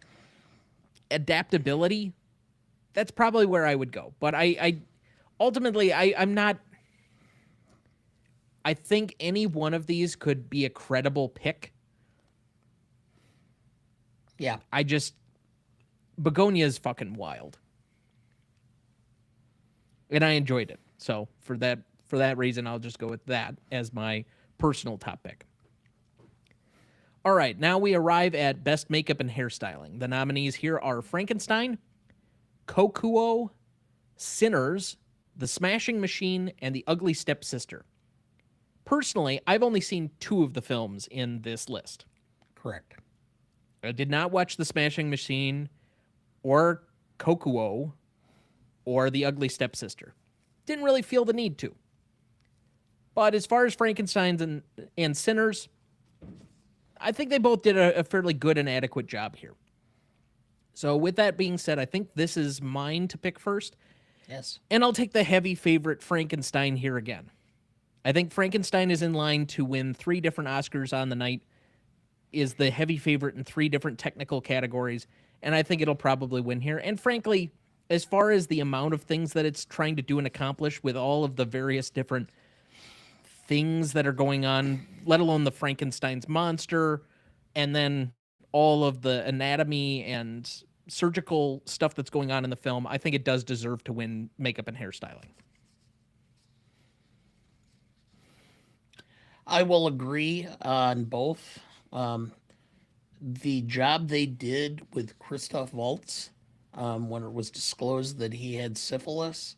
Speaker 2: adaptability, that's probably where I would go. But I ultimately, I'm not. I think any one of these could be a credible pick.
Speaker 1: yeah.
Speaker 2: I just Begonia is fucking wild, and I enjoyed it. So for that reason, I'll just go with that as my personal top pick. All right, now we arrive at best makeup and hairstyling. The nominees here are Frankenstein, Kokuo, Sinners, The Smashing Machine, and The Ugly Stepsister. Personally, I've only seen two of the films in this list.
Speaker 1: Correct.
Speaker 2: I did not watch The Smashing Machine or Kokuo or The Ugly Stepsister. Didn't really feel the need to. But as far as Frankenstein's and Sinners, I think they both did a fairly good and adequate job here. So with that being said, I think this is mine to pick first.
Speaker 1: Yes.
Speaker 2: And I'll take the heavy favorite Frankenstein here again. I think Frankenstein is in line to win 3 different Oscars on the night, is the heavy favorite in 3 different technical categories, and I think it'll probably win here. And frankly, as far as the amount of things that it's trying to do and accomplish with all of the various different things that are going on, let alone the Frankenstein's monster, and then all of the anatomy and surgical stuff that's going on in the film, I think it does deserve to win makeup and hairstyling.
Speaker 1: I will agree on both. Um, the job they did with Christoph Waltz when it was disclosed that he had syphilis,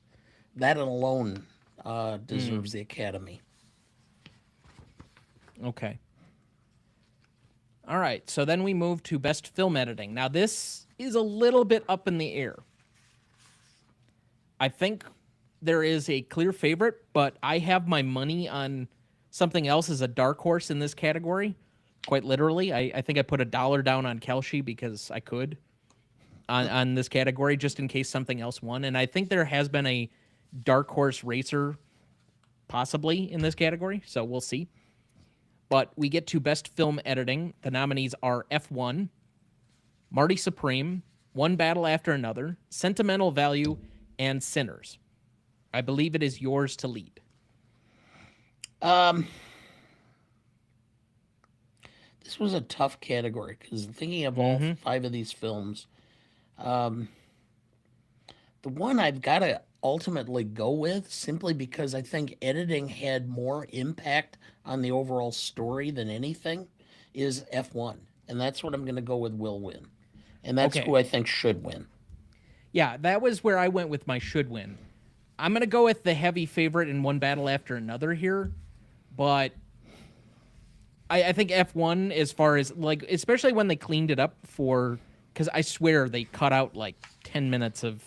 Speaker 1: that alone
Speaker 2: Mm,
Speaker 1: deserves the Academy.
Speaker 2: okay. All right. So then we move to best film editing. Now, this is a little bit up in the air. I think there is a clear favorite, but I have my money on something else is a dark horse in this category. Quite literally, I think I put $1 down on Kelshi because I could on this category just in case something else won. And I think there has been a dark horse racer possibly in this category, so we'll see. But we get to best film editing. The nominees are F1, Marty Supreme, One Battle After Another, Sentimental Value, and Sinners. I believe it is yours to lead.
Speaker 1: This was a tough category because thinking of all five of these films, the one I've got to ultimately go with simply because I think editing had more impact on the overall story than anything is F1. And that's what I'm going to go with will win. And that's
Speaker 2: Okay.
Speaker 1: who I think should win.
Speaker 2: Yeah, that was where I went with my should win. I'm going to go with the heavy favorite in One Battle After Another here, but I think F1, as far as, like, especially when they cleaned it up for, because I swear they cut out like 10 minutes of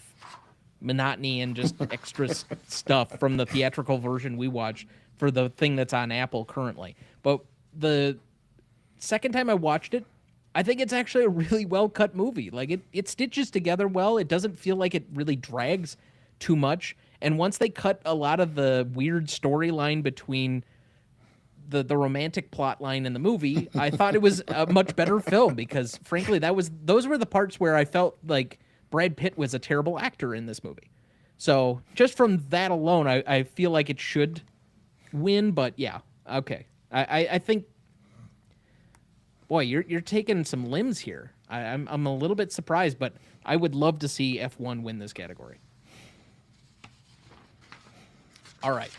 Speaker 2: monotony and just extra stuff from the theatrical version we watched for the thing that's on Apple currently. But the second time I watched it, I think it's actually a really well cut movie. Like it stitches together well. It doesn't feel like it really drags too much. And once they cut a lot of the weird storyline between the romantic plot line in the movie, I thought it was a much better film because frankly those were the parts where I felt like Brad Pitt was a terrible actor in this movie. So just from that alone, I feel like it should win, but yeah, okay. I think, boy, you're taking some limbs here. I'm a little bit surprised, but I would love to see F1 win this category. All right.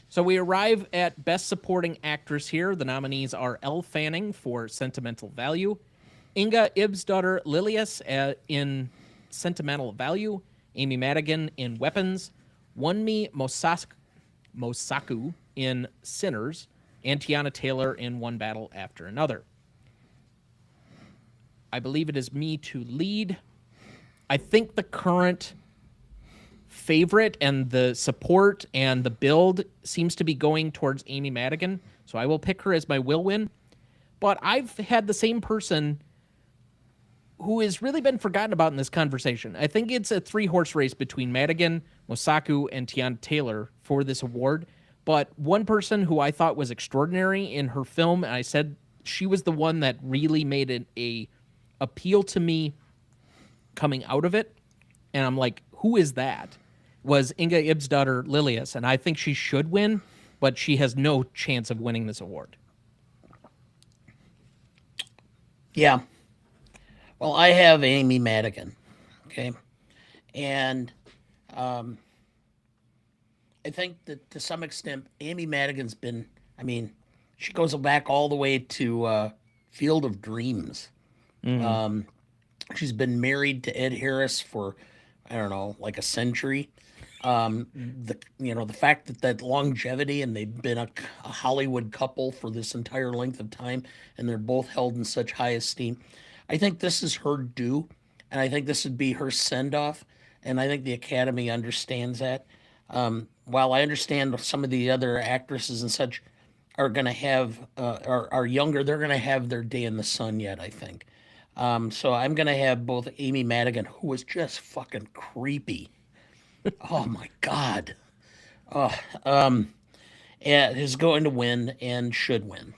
Speaker 2: So we arrive at Best Supporting Actress here. The nominees are Elle Fanning for Sentimental Value, Inga Ibsdottir Lilius in Sentimental Value, Amy Madigan in Weapons, Wunmi Mosaku in Sinners, and Tiana Taylor in One Battle After Another. I believe it is me to lead. I think the current favorite and the support and the build seems to be going towards Amy Madigan, so I will pick her as my will win. But I've had the same person who has really been forgotten about in this conversation. I think it's a 3-horse race between Madigan, Mosaku, and Tiana Taylor for this award. But one person who I thought was extraordinary in her film, and I said she was the one that really made it a appeal to me coming out of it, and I'm like, who is that? Was Inga Ibsdottir Lilius, and I think she should win, but she has no chance of winning this award.
Speaker 1: Yeah. Well, I have Amy Madigan. Okay. And I think that to some extent, Amy Madigan's been, I mean, she goes back all the way to Field of Dreams. She's been married to Ed Harris for, I don't know, like a century. The fact that longevity and they've been a Hollywood couple for this entire length of time and they're both held in such high esteem. I think this is her due, and I think this would be her send off, and I think the Academy understands that. While I understand some of the other actresses and such are going to have are younger, they're going to have their day in the sun yet, I think. So I'm going to have both Amy Madigan, who was just fucking creepy. Oh my God. Oh, is going to win and should win.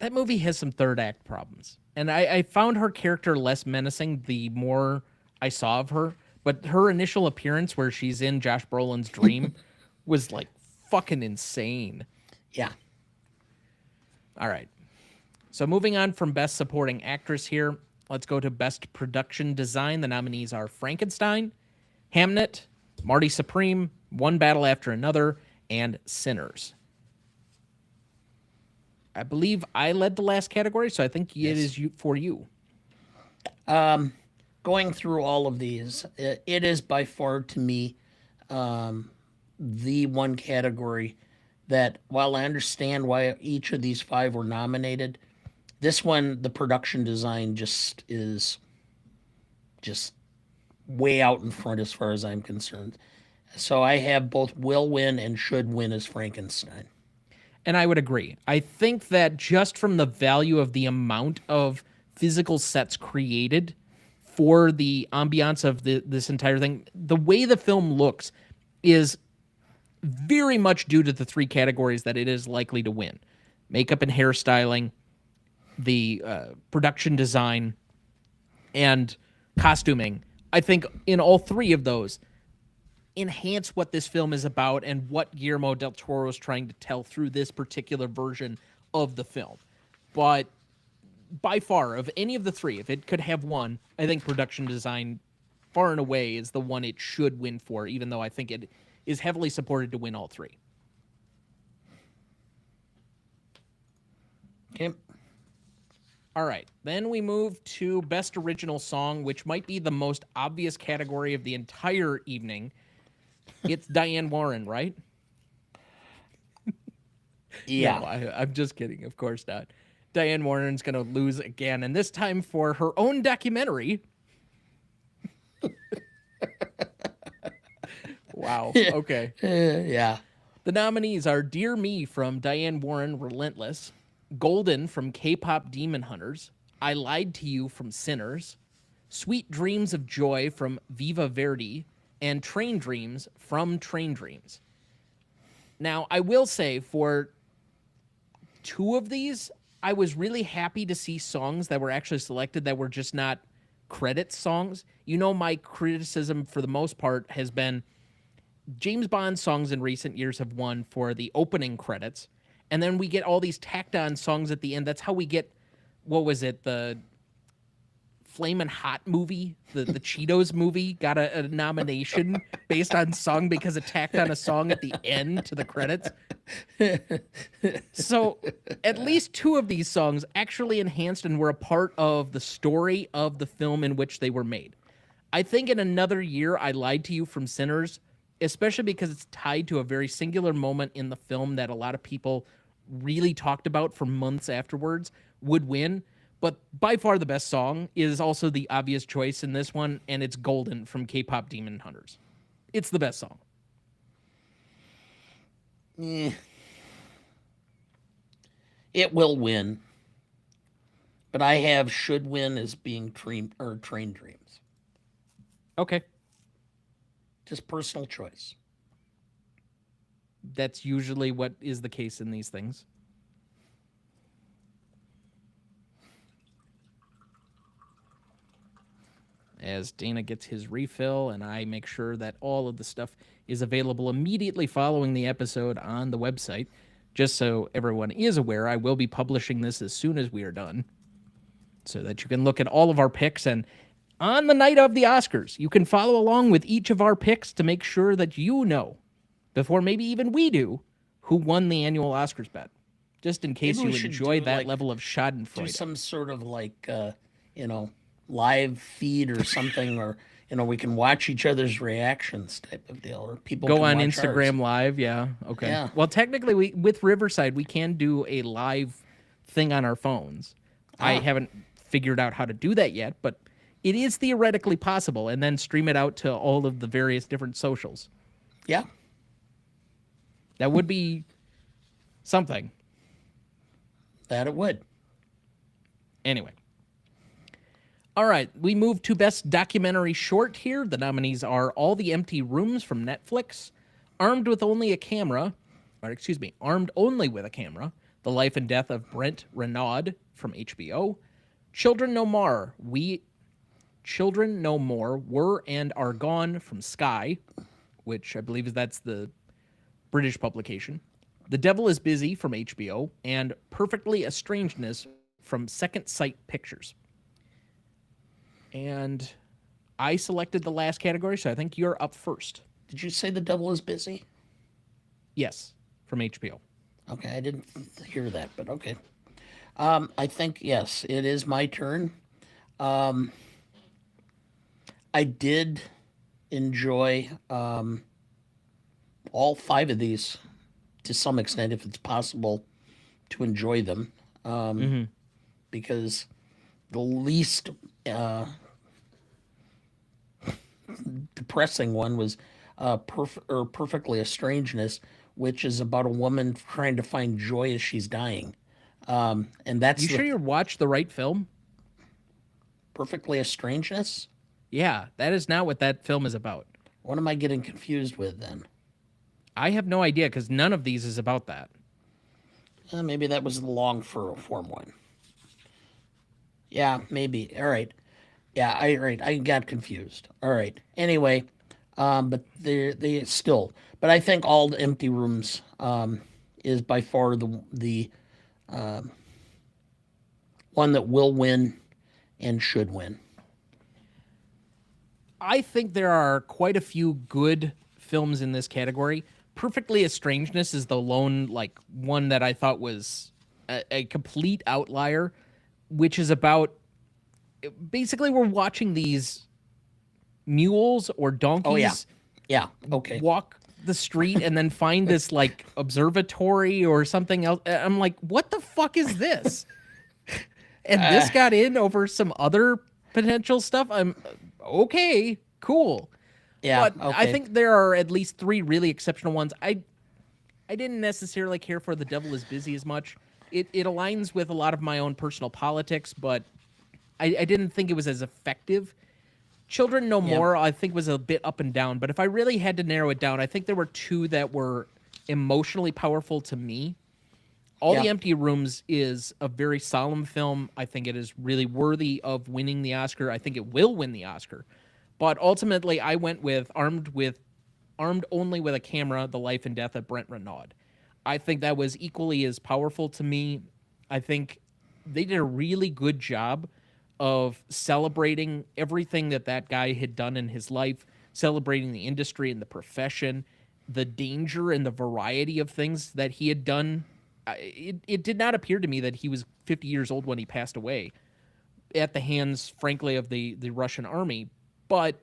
Speaker 2: That movie has some third act problems. And I found her character less menacing the more I saw of her. But her initial appearance where she's in Josh Brolin's dream was like fucking insane.
Speaker 1: Yeah.
Speaker 2: All right. So moving on from Best Supporting Actress here, let's go to Best Production Design. The nominees are Frankenstein, Hamnet, Marty Supreme, One Battle After Another, and Sinners. I believe I led the last category, so I think it is for you.
Speaker 1: Going through all of these, it is by far to me the one category that, while I understand why each of these five were nominated, this one, the production design is just way out in front as far as I'm concerned. So I have both will win and should win as Frankenstein.
Speaker 2: And I would agree. I think that just from the value of the amount of physical sets created for the ambiance of this entire thing, the way the film looks is very much due to the three categories that it is likely to win: makeup and hairstyling, the production design, and costuming. I think in all three of those, enhance what this film is about and what Guillermo del Toro is trying to tell through this particular version of the film. But by far, of any of the three, if it could have one, I think production design far and away is the one it should win for, even though I think it is heavily supported to win all three.
Speaker 1: Okay.
Speaker 2: All right. Then we move to Best Original Song, which might be the most obvious category of the entire evening. It's Diane Warren, right?
Speaker 1: Yeah.
Speaker 2: No, I'm just kidding. Of course not. Diane Warren's going to lose again, and this time for her own documentary. Wow. Okay.
Speaker 1: Yeah.
Speaker 2: The nominees are Dear Me from Diane Warren, Relentless, Golden from K-Pop Demon Hunters, I Lied to You from Sinners, Sweet Dreams of Joy from Viva Verdi, and Train Dreams from Train Dreams. Now, I will say for two of these, I was really happy to see songs that were actually selected that were just not credits songs. You know, my criticism for the most part has been James Bond songs in recent years have won for the opening credits, and then we get all these tacked on songs at the end. That's how we get, what was it, the Flamin' Hot movie, the Cheetos movie, got a nomination based on song because it tacked on a song at the end to the credits. So at least two of these songs actually enhanced and were a part of the story of the film in which they were made. I think in another year, I Lied to You from Sinners, especially because it's tied to a very singular moment in the film that a lot of people really talked about for months afterwards, would win. But by far the best song is also the obvious choice in this one, and it's Golden from K-Pop Demon Hunters. It's the best song.
Speaker 1: It will win, but I have should win as being Train Dreams.
Speaker 2: Okay.
Speaker 1: Just personal choice.
Speaker 2: That's usually what is the case in these things. As Dana gets his refill, and I make sure that all of the stuff is available immediately following the episode on the website. Just so everyone is aware, I will be publishing this as soon as we are done, so that you can look at all of our picks. And on the night of the Oscars, you can follow along with each of our picks to make sure that you know, before maybe even we do, who won the annual Oscars bet. Just in case you enjoy that level of Schadenfreude.
Speaker 1: Do some sort of live feed or something, or we can watch each other's reactions type of deal, or people
Speaker 2: go
Speaker 1: can
Speaker 2: on
Speaker 1: watch
Speaker 2: Instagram
Speaker 1: ours.
Speaker 2: Live. Yeah. Okay.
Speaker 1: Yeah.
Speaker 2: Well, technically, with Riverside, we can do a live thing on our phones. I haven't figured out how to do that yet, but it is theoretically possible, and then stream it out to all of the various different socials.
Speaker 1: Yeah.
Speaker 2: That would be something.
Speaker 1: That it would.
Speaker 2: Anyway. All right, we move to Best Documentary Short here. The nominees are All the Empty Rooms from Netflix, Armed Only with a Camera, The Life and Death of Brent Renaud from HBO, Children No More, Were and Are Gone from Sky, which I believe that's the British publication, The Devil is Busy from HBO, and Perfectly Estrangedness from Second Sight Pictures. And I selected the last category, so I think you're up first.
Speaker 1: Did you say The Devil is Busy?
Speaker 2: Yes, from HBO.
Speaker 1: Okay, I didn't hear that, but okay. I think, yes, it is my turn. I did enjoy all five of these to some extent, if it's possible to enjoy them, because the least depressing one was Perfectly a Strangeness, which is about a woman trying to find joy as she's dying. And that's
Speaker 2: You
Speaker 1: the
Speaker 2: sure you watched the right film?
Speaker 1: Perfectly a Strangeness.
Speaker 2: Yeah, that is not what that film is about.
Speaker 1: What am I getting confused with then?
Speaker 2: I have no idea because none of these is about that.
Speaker 1: Maybe that was the long form one. Yeah, maybe. All right. Yeah, right. I got confused. All right. Anyway, but they still. But I think All the Empty Rooms is by far the one that will win and should win.
Speaker 2: I think there are quite a few good films in this category. Perfectly a Strangeness is the lone like one that I thought was a complete outlier, which is about basically we're watching these mules or
Speaker 1: Oh yeah,
Speaker 2: donkeys
Speaker 1: yeah. Okay.
Speaker 2: walk the street and then find this like observatory or something else. I'm like, what the fuck is this? And
Speaker 1: Uh,
Speaker 2: this got in over some other potential stuff. I'm okay, cool.
Speaker 1: yeah.
Speaker 2: But I
Speaker 1: Okay.
Speaker 2: think there are at least three really exceptional ones. I didn't necessarily care for The Devil is Busy as much. It aligns with a lot of my own personal politics, but I didn't think it was as effective. Children No
Speaker 1: Yeah.
Speaker 2: More, I think, was a bit up and down. But if I really had to narrow it down, I think there were two that were emotionally powerful to me. All
Speaker 1: Yeah.
Speaker 2: the Empty Rooms is a very solemn film. I think it is really worthy of winning the Oscar. I think it will win the Oscar. But ultimately, I went with Armed Only with a Camera: The Life and Death of Brent Renaud. I think that was equally as powerful to me. I think they did a really good job of celebrating everything that that guy had done in his life, celebrating the industry and the profession, the danger and the variety of things that he had done. It did not appear to me that he was 50 years old when he passed away at the hands, frankly, of the Russian army. But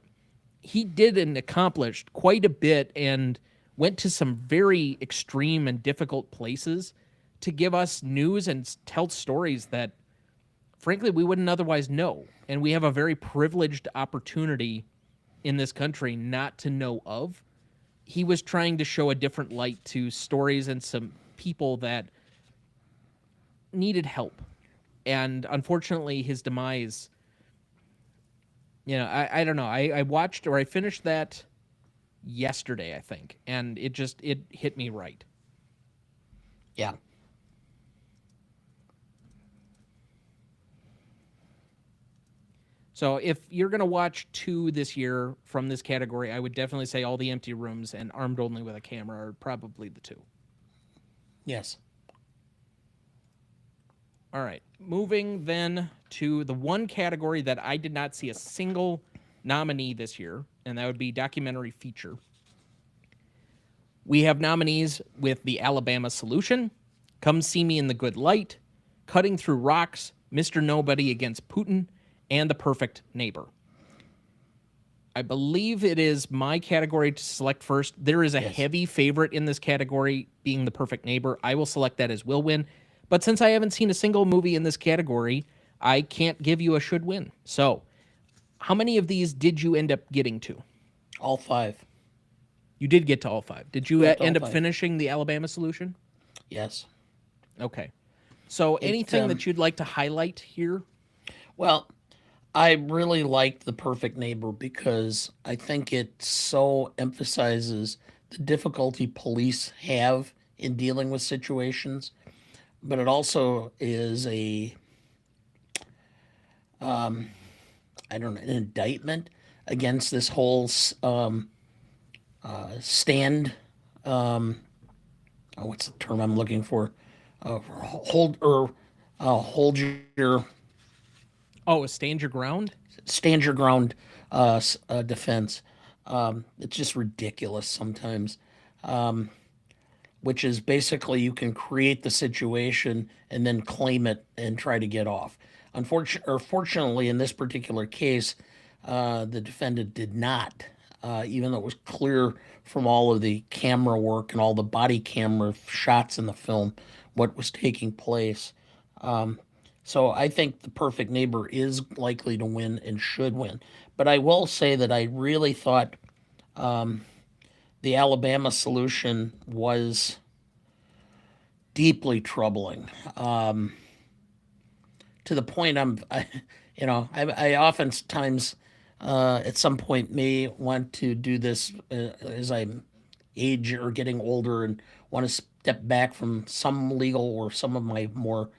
Speaker 2: he did and accomplished quite a bit and went to some very extreme and difficult places to give us news and tell stories that frankly we wouldn't otherwise know. And we have a very privileged opportunity in this country not to know of. He was trying to show a different light to stories and some people that needed help. And unfortunately his demise, I don't know. I watched or I finished that yesterday, I think, and it hit me right.
Speaker 1: Yeah.
Speaker 2: So if you're gonna watch two this year from this category, I would definitely say All the Empty Rooms and Armed Only with a Camera are probably the two.
Speaker 1: Yes.
Speaker 2: All right, moving then to the one category that I did not see a single nominee this year, and that would be documentary feature. We have nominees with The Alabama Solution, Come See Me in the Good Light, Cutting Through Rocks, Mr. Nobody Against Putin, and The Perfect Neighbor. I believe it is my category to select first. There is a
Speaker 1: Yes.
Speaker 2: heavy favorite in this category, being The Perfect Neighbor. I will select that as will win. But since I haven't seen a single movie in this category, I can't give you a should win. So, how many of these did you end up getting to?
Speaker 1: All five.
Speaker 2: You did get to all five. Did you
Speaker 1: Yep. All
Speaker 2: end up
Speaker 1: five.
Speaker 2: finishing The Alabama Solution?
Speaker 1: Yes.
Speaker 2: Okay. So,
Speaker 1: It.
Speaker 2: anything that you'd like to highlight here?
Speaker 1: Well, I really liked The Perfect Neighbor because I think it so emphasizes the difficulty police have in dealing with situations, but it also is I don't know, an indictment against this whole stand. What's the term I'm looking for? Hold your
Speaker 2: Oh, Stand Your Ground?
Speaker 1: stand your ground defense. It's just ridiculous sometimes. Which is basically you can create the situation and then claim it and try to get off. Fortunately, in this particular case, the defendant did not, even though it was clear from all of the camera work and all the body camera shots in the film what was taking place. So I think The Perfect Neighbor is likely to win and should win. But I will say that I really thought the Alabama solution was deeply troubling, to the point I oftentimes at some point may want to do this as I'm age or getting older and want to step back from some legal or some of my more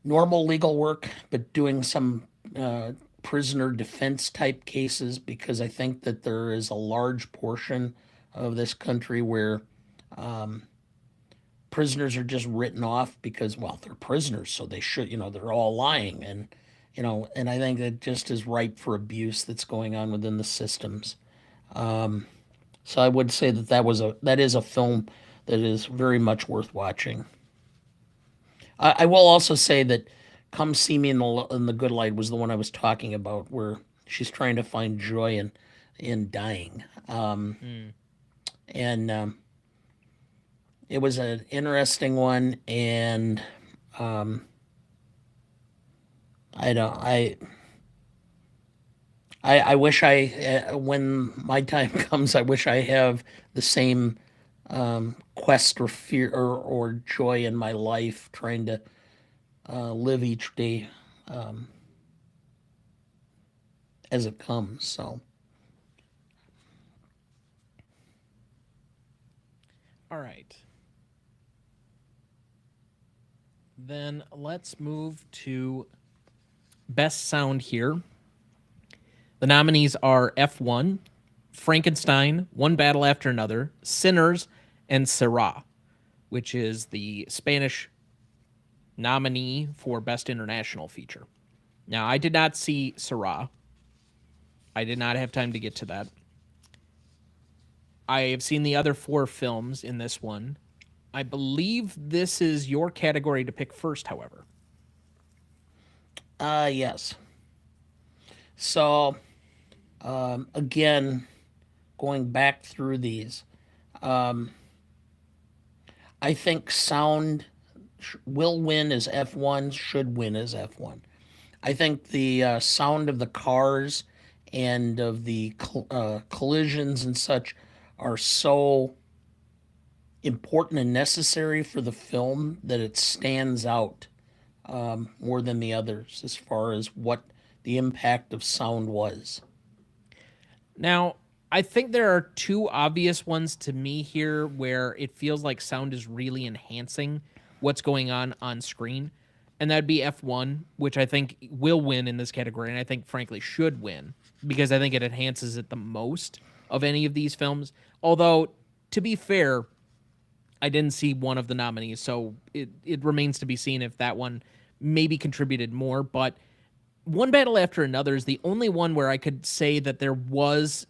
Speaker 1: normal legal work, but doing some prisoner defense type cases because I think that there is a large portion of this country where prisoners are just written off because, well, they're prisoners, so they should, they're all lying. And I think that just is ripe for abuse that's going on within the systems. So I would say that that is a film that is very much worth watching. I will also say that "Come See Me in the Good Light" was the one I was talking about, where she's trying to find joy in dying, and it was an interesting one. And I don't I wish when my time comes, I wish I have the same quest or fear or joy in my life, trying to live each day as it comes. So,
Speaker 2: All right. Then let's move to best sound here. The nominees are F1, Frankenstein, One Battle After Another, Sinners, and Syrah, which is the Spanish nominee for Best International Feature. Now, I did not see Syrah. I did not have time to get to that. I have seen the other 4 films in this one. I believe this is your category to pick first, however.
Speaker 1: yes. So, again, going back through these, I think sound will win as F1, should win as F1. I think the sound of the cars and of the collisions and such are so important and necessary for the film that it stands out more than the others as far as what the impact of sound was.
Speaker 2: Now, I think there are 2 obvious ones to me here where it feels like sound is really enhancing what's going on screen. And that'd be F1, which I think will win in this category, and I think, frankly, should win because I think it enhances it the most of any of these films. Although, to be fair, I didn't see one of the nominees, so it remains to be seen if that one maybe contributed more. But One Battle After Another is the only one where I could say that there was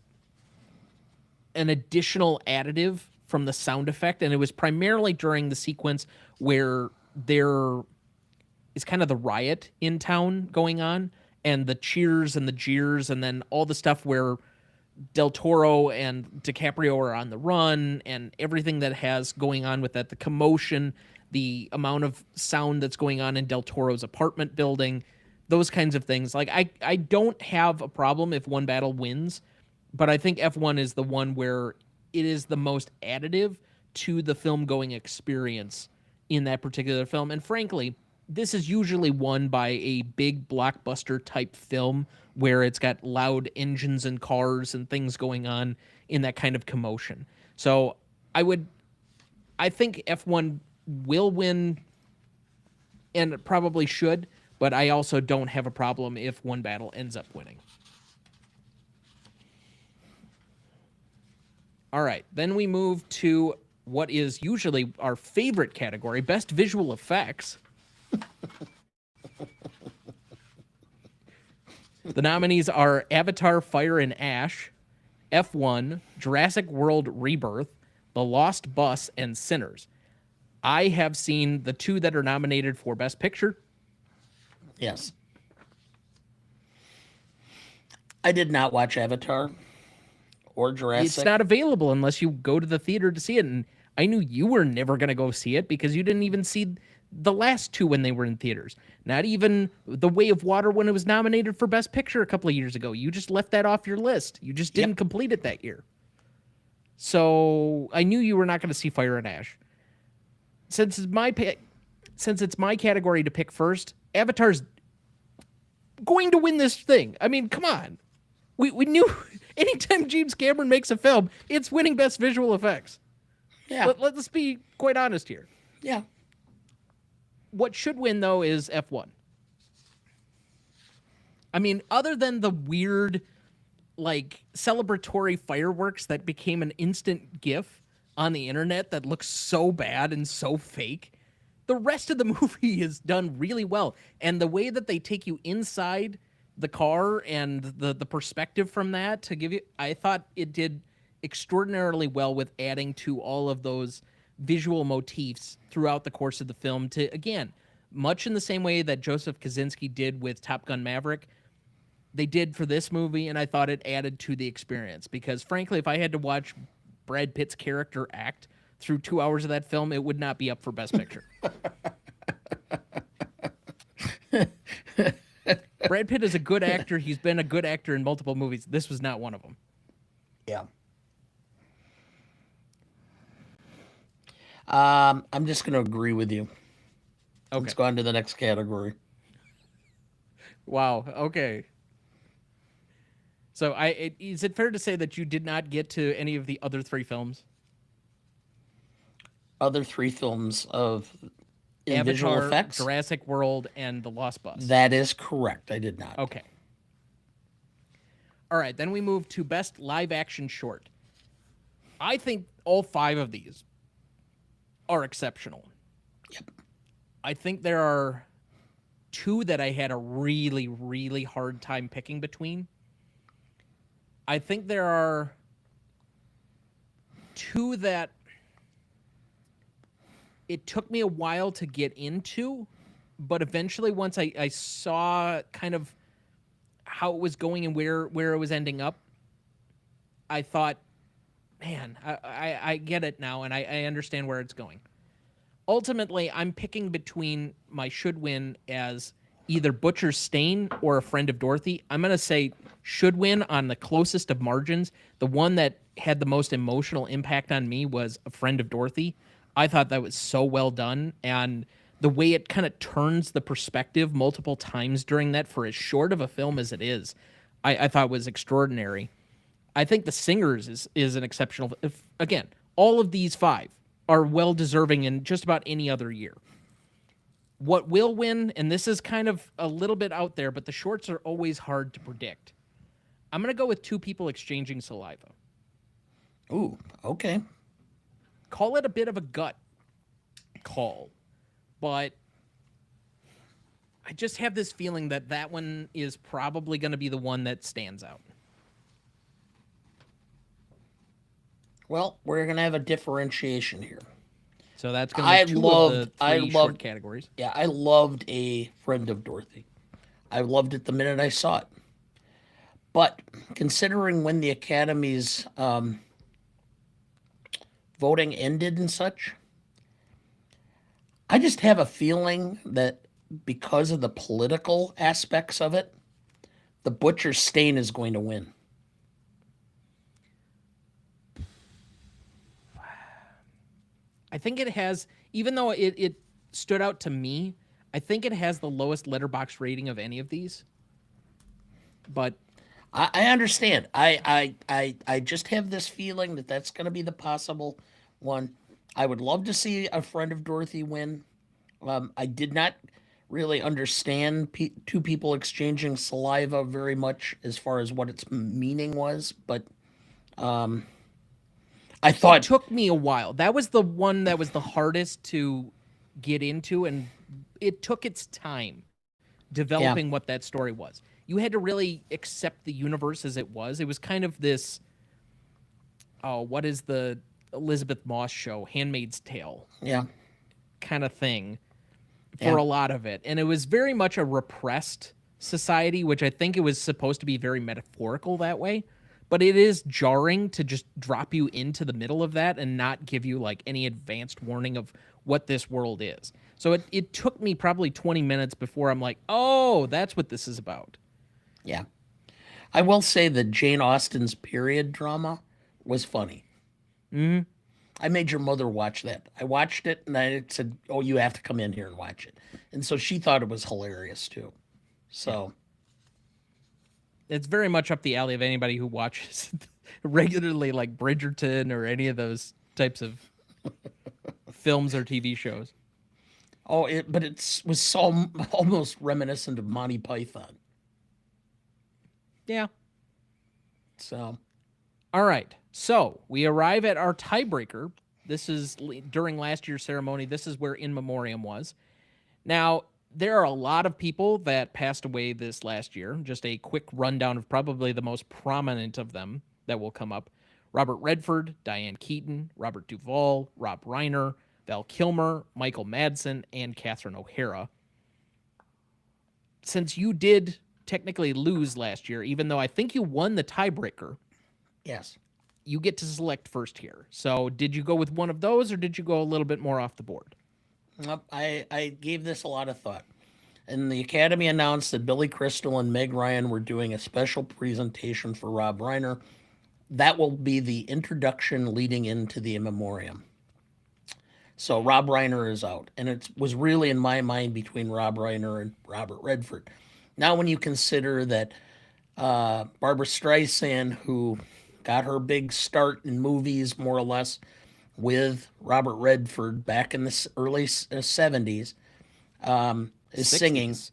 Speaker 2: an additional additive from the sound effect, and it was primarily during the sequence where there is kind of the riot in town going on, and the cheers and the jeers, and then all the stuff where Del Toro and DiCaprio are on the run, and everything that has going on with that, the commotion, the amount of sound that's going on in Del Toro's apartment building, those kinds of things. Like, I don't have a problem if One Battle wins, but I think F1 is the one where it is the most additive to the film going experience in that particular film. And frankly, this is usually won by a big blockbuster type film where it's got loud engines and cars and things going on in that kind of commotion. So I think F1 will win and probably should, but I also don't have a problem if One Battle ends up winning. All right, then we move to what is usually our favorite category, Best Visual Effects. The nominees are Avatar: Fire and Ash, F1, Jurassic World Rebirth, The Lost Bus, and Sinners. I have seen the 2 that are nominated for Best Picture.
Speaker 1: Yes. I did not watch Avatar or Jurassic.
Speaker 2: It's not available unless you go to the theater to see it, and I knew you were never going to go see it because you didn't even see the last 2 when they were in theaters. Not even The Way of Water when it was nominated for Best Picture a couple of years ago. You just left that off your list. You just didn't complete it that year. So I knew you were not going to see Fire and Ash. Since it's my category to pick first, Avatar's going to win this thing. I mean, come on. We knew anytime James Cameron makes a film, it's winning Best Visual Effects.
Speaker 1: Yeah.
Speaker 2: Let's be quite honest here.
Speaker 1: Yeah.
Speaker 2: What should win, though, is F1. I mean, other than the weird, like, celebratory fireworks that became an instant GIF on the internet that looks so bad and so fake, the rest of the movie is done really well. And the way that they take you inside the car and the perspective from that to give you, I thought it did extraordinarily well with adding to all of those visual motifs throughout the course of the film to, again, much in the same way that Joseph Kosinski did with Top Gun Maverick, they did for this movie, and I thought it added to the experience. Because, frankly, if I had to watch Brad Pitt's character act through 2 hours of that film, it would not be up for Best Picture. Brad Pitt is a good actor. He's been a good actor in multiple movies. This was not one of them.
Speaker 1: Yeah. I'm just going to agree with you.
Speaker 2: Okay.
Speaker 1: Let's go on to the next category.
Speaker 2: Wow. Okay. So, is it fair to say that you did not get to any of the other three films?
Speaker 1: Other three films of
Speaker 2: Avatar,
Speaker 1: visual effects?
Speaker 2: Jurassic World, and The Lost Bus.
Speaker 1: That is correct. I did not.
Speaker 2: Okay. All right. Then we move to Best Live Action Short. I think all five of these are exceptional.
Speaker 1: Yep.
Speaker 2: I think there are two that I had a really, really hard time picking between. I think there are two that it took me a while to get into, but eventually once I saw kind of how it was going and where it was ending up, I thought, man, I get it now, and I understand where it's going. Ultimately, I'm picking between my should win as either Butcher's Stain or A Friend of Dorothy. I'm going to say should win on the closest of margins. The one that had the most emotional impact on me was A Friend of Dorothy. I thought that was so well done, and the way it kind of turns the perspective multiple times during that for as short of a film as it is, I thought was extraordinary. I think The Singers is an exceptional... Again, all of these five are well-deserving in just about any other year. What will win, and this is kind of a little bit out there, but the shorts are always hard to predict. I'm going to go with Two People Exchanging Saliva.
Speaker 1: Ooh, okay.
Speaker 2: Call it a bit of a gut call, but I just have this feeling that that one is probably going to be the one that stands out.
Speaker 1: Well, we're going to have a differentiation here.
Speaker 2: So that's going to be two of the three short categories.
Speaker 1: Yeah, I loved A Friend of Dorothy. I loved it the minute I saw it. But considering when the Academy's voting ended and such, I just have a feeling that because of the political aspects of it, the Butcher's Stain is going to win.
Speaker 2: I think it has, even though it stood out to me, I think it has the lowest letterbox rating of any of these. But
Speaker 1: I understand. I just have this feeling that that's going to be the possible one. I would love to see A Friend of Dorothy win. I did not really understand Two People Exchanging Saliva very much as far as what its meaning was, but I thought
Speaker 2: it took me a while. That was the one that was the hardest to get into, and it took its time developing what that story was. You had to really accept the universe as it was. It was kind of this, what is the Elizabeth Moss show, Handmaid's Tale?
Speaker 1: Yeah.
Speaker 2: Kind of thing for a lot of it. And it was very much a repressed society, which I think it was supposed to be very metaphorical that way. But it is jarring to just drop you into the middle of that and not give you like any advanced warning of what this world is. So it took me probably 20 minutes before I'm like, oh, that's what this is about.
Speaker 1: Yeah. I will say that Jane Austen's period drama was funny.
Speaker 2: Hmm.
Speaker 1: I made your mother watch that. I watched it and I said, "Oh, you have to come in here and watch it." And so she thought it was hilarious too.
Speaker 2: Yeah.
Speaker 1: So,
Speaker 2: It's very much up the alley of anybody who watches regularly, like Bridgerton or any of those types of films or TV shows.
Speaker 1: but it was so almost reminiscent of Monty Python.
Speaker 2: Yeah.
Speaker 1: So,
Speaker 2: All right. So we arrive at our tiebreaker. This is during last year's ceremony. This is where In Memoriam was. Now, there are a lot of people that passed away this last year. Just a quick rundown of probably the most prominent of them that will come up: Robert Redford, Diane Keaton, Robert Duvall, Rob Reiner, Val Kilmer, Michael Madsen, and Catherine O'Hara. Since you did technically lose last year, even though I think you won the tiebreaker,
Speaker 1: yes.
Speaker 2: you get to select first here. So, did you go with one of those, or did you go a little bit more off the board?
Speaker 1: I gave this a lot of thought. And the Academy announced that Billy Crystal and Meg Ryan were doing a special presentation for Rob Reiner. That will be the introduction leading into the In Memoriam. So Rob Reiner is out. And it was really, in my mind, between Rob Reiner and Robert Redford. Now, when you consider that Barbara Streisand, who got her big start in movies more or less with Robert Redford back in the early 70s, is singing.
Speaker 2: 60s.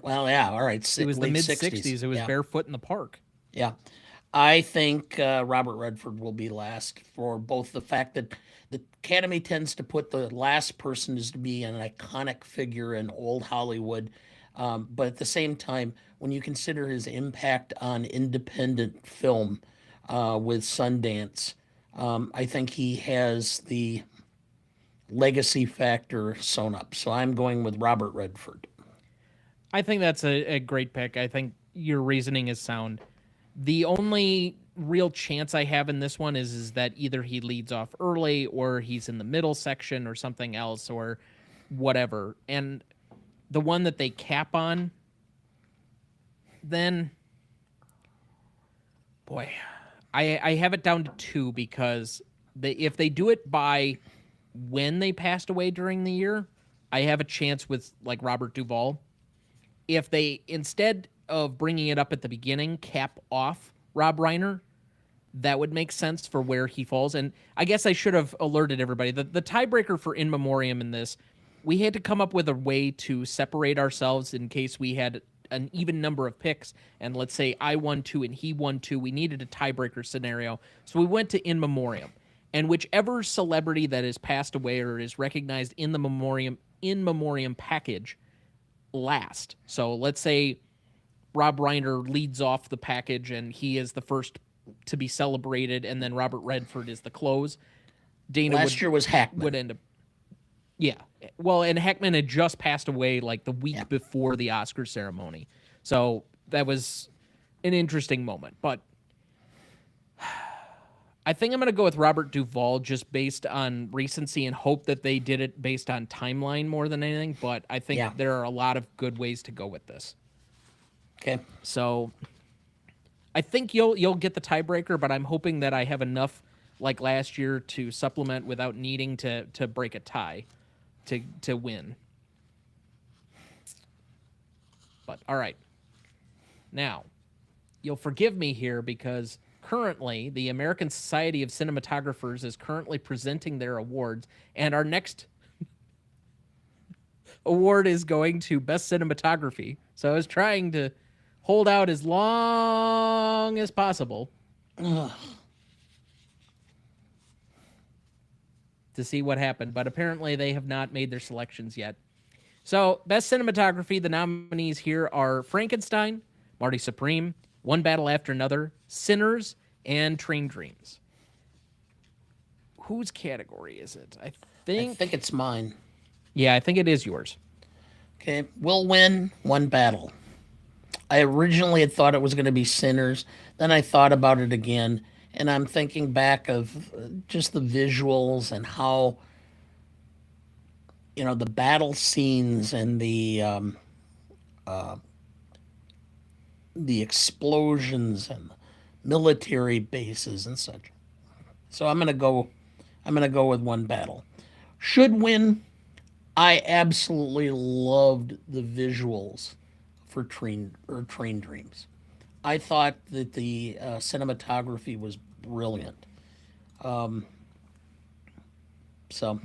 Speaker 1: Well, yeah, all right,
Speaker 2: It was the
Speaker 1: late
Speaker 2: mid
Speaker 1: 60s.
Speaker 2: 60s. It was
Speaker 1: Yeah,
Speaker 2: Barefoot in the Park.
Speaker 1: yeah. I think Robert Redford will be last for both the fact that the Academy tends to put the last person as to be an iconic figure in old Hollywood, but at the same time, when you consider his impact on independent film with Sundance, I think he has the legacy factor sewn up. So I'm going with Robert Redford.
Speaker 2: I think that's a great pick. I think your reasoning is sound. The only real chance I have in this one is that either he leads off early or he's in the middle section or something else or whatever. And the one that they cap on, then boy, I have it down to two because if they do it by when they passed away during the year, I have a chance with like Robert Duvall. If they, instead of bringing it up at the beginning, cap off Rob Reiner, that would make sense for where he falls. And I guess I should have alerted everybody. The tiebreaker for In Memoriam in this, we had to come up with a way to separate ourselves in case we had an even number of picks. And let's say I won two and he won two. We needed a tiebreaker scenario. So we went to In Memoriam. And whichever celebrity that has passed away or is recognized in the in memoriam package last. So let's say Rob Reiner leads off the package and he is the first to be celebrated, and then Robert Redford is the close. Dana
Speaker 1: Last year was
Speaker 2: would
Speaker 1: Hackman.
Speaker 2: end up, yeah. Well, and Heckman had just passed away like the
Speaker 1: Yeah.
Speaker 2: week before the Oscar ceremony, so that was an interesting moment. But I think I'm going to go with Robert Duvall just based on recency and hope that they did it based on timeline more than anything. But I think
Speaker 1: Yeah.
Speaker 2: there are a lot of good ways to go with this.
Speaker 1: Okay.
Speaker 2: So I think you'll get the tiebreaker, but I'm hoping that I have enough like last year to supplement without needing to break a tie to win. But all right. Now, you'll forgive me here because currently the American Society of Cinematographers is currently presenting their awards, and our next award is going to Best Cinematography. So I was trying to hold out as long as possible to see what happened, but apparently they have not made their selections yet. So, Best Cinematography, the nominees here are Frankenstein, Marty Supreme, One Battle After Another, Sinners, and Train Dreams. Whose category is it? I
Speaker 1: I
Speaker 2: think.
Speaker 1: think it's mine.
Speaker 2: Yeah, I think it is yours.
Speaker 1: Okay. We'll win one battle. I originally had thought it was going to be Sinners. Then I thought about it again, and I'm thinking back of just the visuals and how the battle scenes and the explosions and military bases and such. So I'm gonna go with One Battle. Should win. I absolutely loved the visuals for Train Dreams. I thought that the cinematography was brilliant. So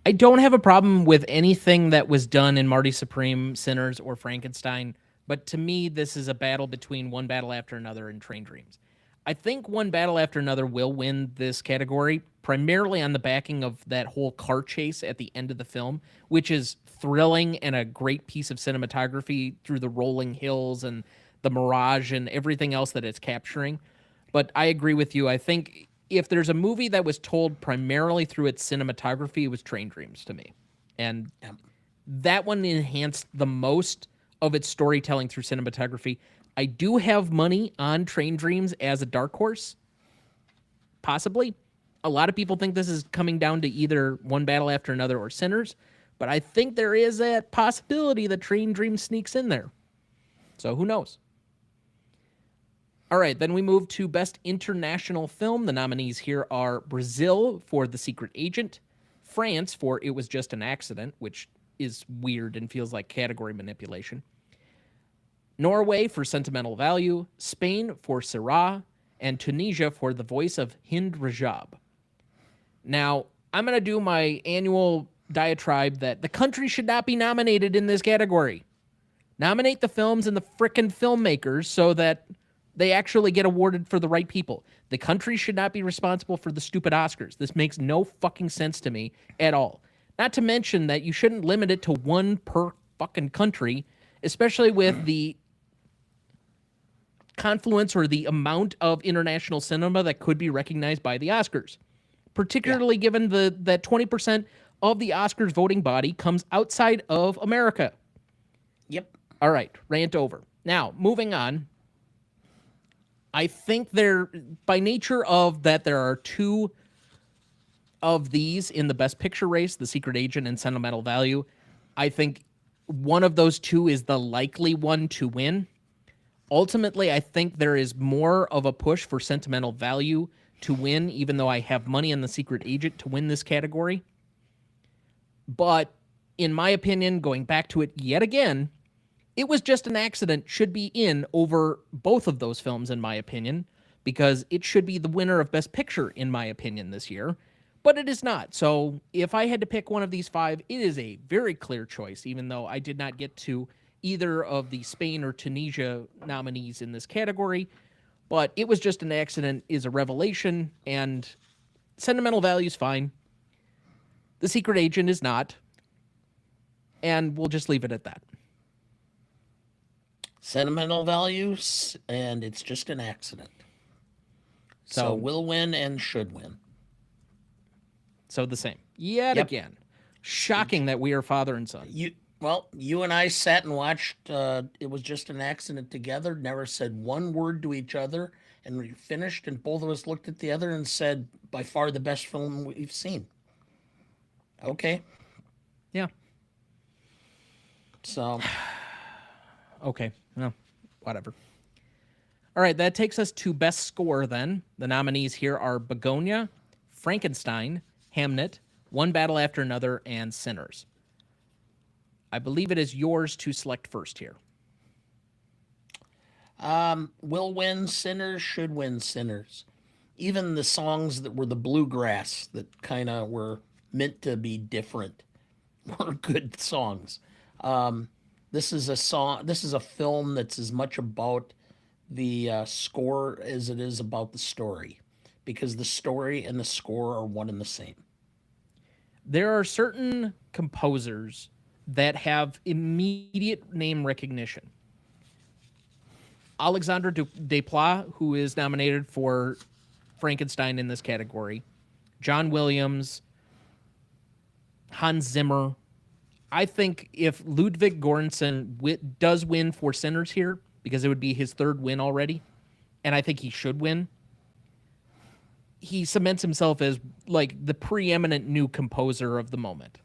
Speaker 2: I don't have a problem with anything that was done in Marty Supreme, Sinners, or Frankenstein, but to me, this is a battle between One Battle After Another and Train Dreams. I think One Battle After Another will win this category, primarily on the backing of that whole car chase at the end of the film, which is thrilling and a great piece of cinematography through the rolling hills and the mirage and everything else that it's capturing. But I agree with you. I think if there's a movie that was told primarily through its cinematography, it was Train Dreams to me. And
Speaker 1: yeah.
Speaker 2: that one enhanced the most of its storytelling through cinematography. I do have money on Train Dreams as a dark horse, possibly. A lot of people think this is coming down to either One Battle After Another or Sinners, but I think there is that possibility that Train Dreams sneaks in there. So who knows? All right, then we move to Best International Film. The nominees here are Brazil for The Secret Agent, France for It Was Just an Accident, which is weird and feels like category manipulation, Norway for Sentimental Value, Spain for Syrah, and Tunisia for The Voice of Hind Rajab. Now, I'm going to do my annual diatribe that the country should not be nominated in this category. Nominate the films and the frickin' filmmakers so that they actually get awarded for the right people. The country should not be responsible for the stupid Oscars. This makes no fucking sense to me at all. Not to mention that you shouldn't limit it to one per fucking country, especially with the confluence or the amount of international cinema that could be recognized by the Oscars. Particularly given that 20% of the Oscars voting body comes outside of America.
Speaker 1: Yep.
Speaker 2: All right, rant over. Now, moving on. I think by nature of that, there are two of these in the Best Picture race, The Secret Agent and Sentimental Value. I think one of those two is the likely one to win. Ultimately, I think there is more of a push for Sentimental Value to win, even though I have money on The Secret Agent to win this category. But in my opinion, going back to it yet again, It Was Just an Accident should be in over both of those films, in my opinion, because it should be the winner of Best Picture, in my opinion, this year. But it is not. So if I had to pick one of these five, it is a very clear choice, even though I did not get to either of the Spain or Tunisia nominees in this category. But It Was Just an Accident is a revelation, and Sentimental Value is fine. The Secret Agent is not. And we'll just leave it at that.
Speaker 1: Sentimental values, and It's Just an Accident. So will win and should win.
Speaker 2: So the same. Yet again. Shocking that we are father and son.
Speaker 1: You and I sat and watched It Was Just an Accident together, never said one word to each other, and we finished, and both of us looked at the other and said, by far the best film we've seen. Okay.
Speaker 2: Yeah.
Speaker 1: So.
Speaker 2: Okay. Well, whatever. All right, that takes us to Best Score then. The nominees here are Begonia, Frankenstein, Hamnet, One Battle After Another, and Sinners. I believe it is yours to select first here.
Speaker 1: Will win Sinners, should win Sinners. Even the songs that were the bluegrass that kind of were meant to be different were good songs. This is a film that's as much about the score as it is about the story, because the story and the score are one and the same.
Speaker 2: There are certain composers that have immediate name recognition. Alexandre Desplat, who is nominated for Frankenstein in this category, John Williams, Hans Zimmer. I think if Ludwig Göransson does win for Sinners here, because it would be his third win already, and I think he should win, he cements himself as like the preeminent new composer of the moment.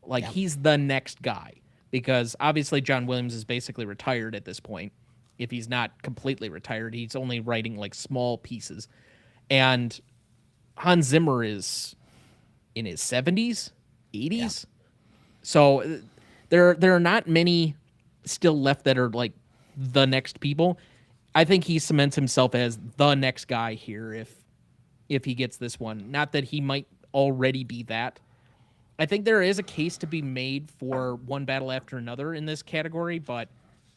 Speaker 2: Like he's the next guy, because obviously John Williams is basically retired at this point. If he's not completely retired, he's only writing like small pieces. And Hans Zimmer is in his 70s,
Speaker 1: Yeah.
Speaker 2: 80s. So there are not many still left that are like the next people. I think he cements himself as the next guy here if he gets this one. Not that he might already be that. I think there is a case to be made for One Battle After Another in this category, but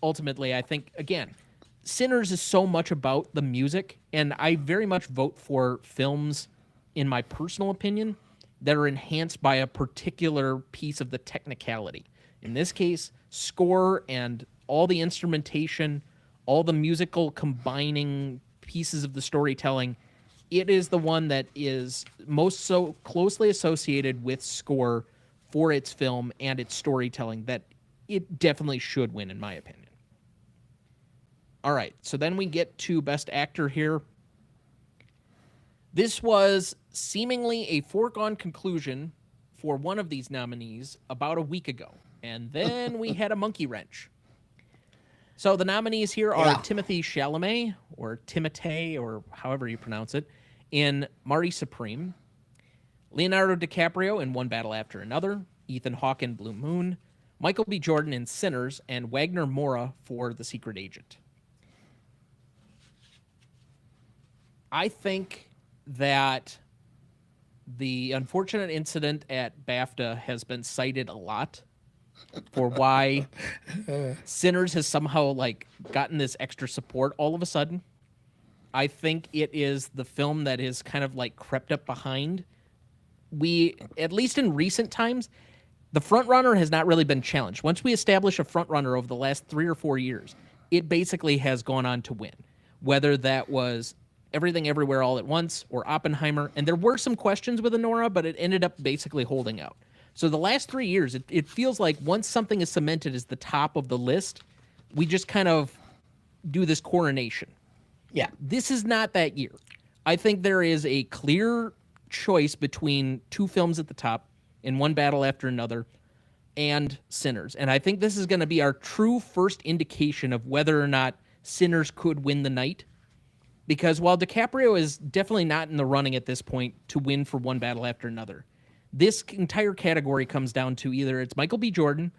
Speaker 2: ultimately I think again, Sinners is so much about the music, and I very much vote for films, in my personal opinion, that are enhanced by a particular piece of the technicality. In this case, score and all the instrumentation, all the musical combining pieces of the storytelling. It is the one that is most so closely associated with score for its film and its storytelling that it definitely should win, in my opinion. All right, so then we get to Best Actor here. This was seemingly a foregone conclusion for one of these nominees about a week ago, and then we had a monkey wrench. So the nominees here are Timothée Chalamet, or Timothée, or however you pronounce it, in Marty Supreme, Leonardo DiCaprio in One Battle After Another, Ethan Hawke in Blue Moon, Michael B. Jordan in Sinners, and Wagner Moura for The Secret Agent. I think that the unfortunate incident at BAFTA has been cited a lot for why Sinners has somehow like gotten this extra support all of a sudden. I think it is the film that is kind of like crept up behind. We, at least in recent times, the front runner has not really been challenged. Once we establish a front runner over the last 3 or 4 years, it basically has gone on to win. Whether that was Everything Everywhere All at Once or Oppenheimer, and there were some questions with Anora, but it ended up basically holding out. So the last 3 years, it feels like once something is cemented as the top of the list, we just kind of do this coronation.
Speaker 1: Yeah.
Speaker 2: This is not that year. I think there is a clear choice between two films at the top in One Battle After Another and Sinners. And I think this is going to be our true first indication of whether or not Sinners could win the night. Because while DiCaprio is definitely not in the running at this point to win for One Battle After Another, this entire category comes down to either it's Michael B. Jordan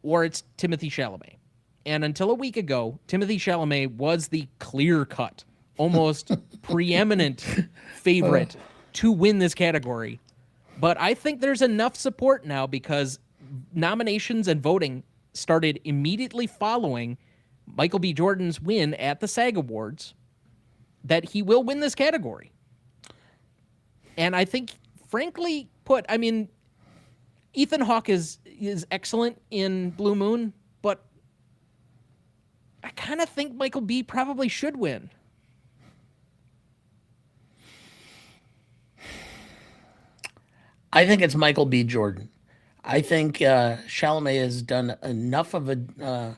Speaker 2: or it's Timothée Chalamet. And until a week ago, Timothée Chalamet was the clear-cut, almost preeminent favorite to win this category. But I think there's enough support now because nominations and voting started immediately following Michael B. Jordan's win at the SAG Awards that he will win this category. And I think, frankly put, I mean, Ethan Hawke is excellent in Blue Moon, but I kind of think Michael B. probably should win.
Speaker 1: I think it's Michael B. Jordan. I think Chalamet has done enough of a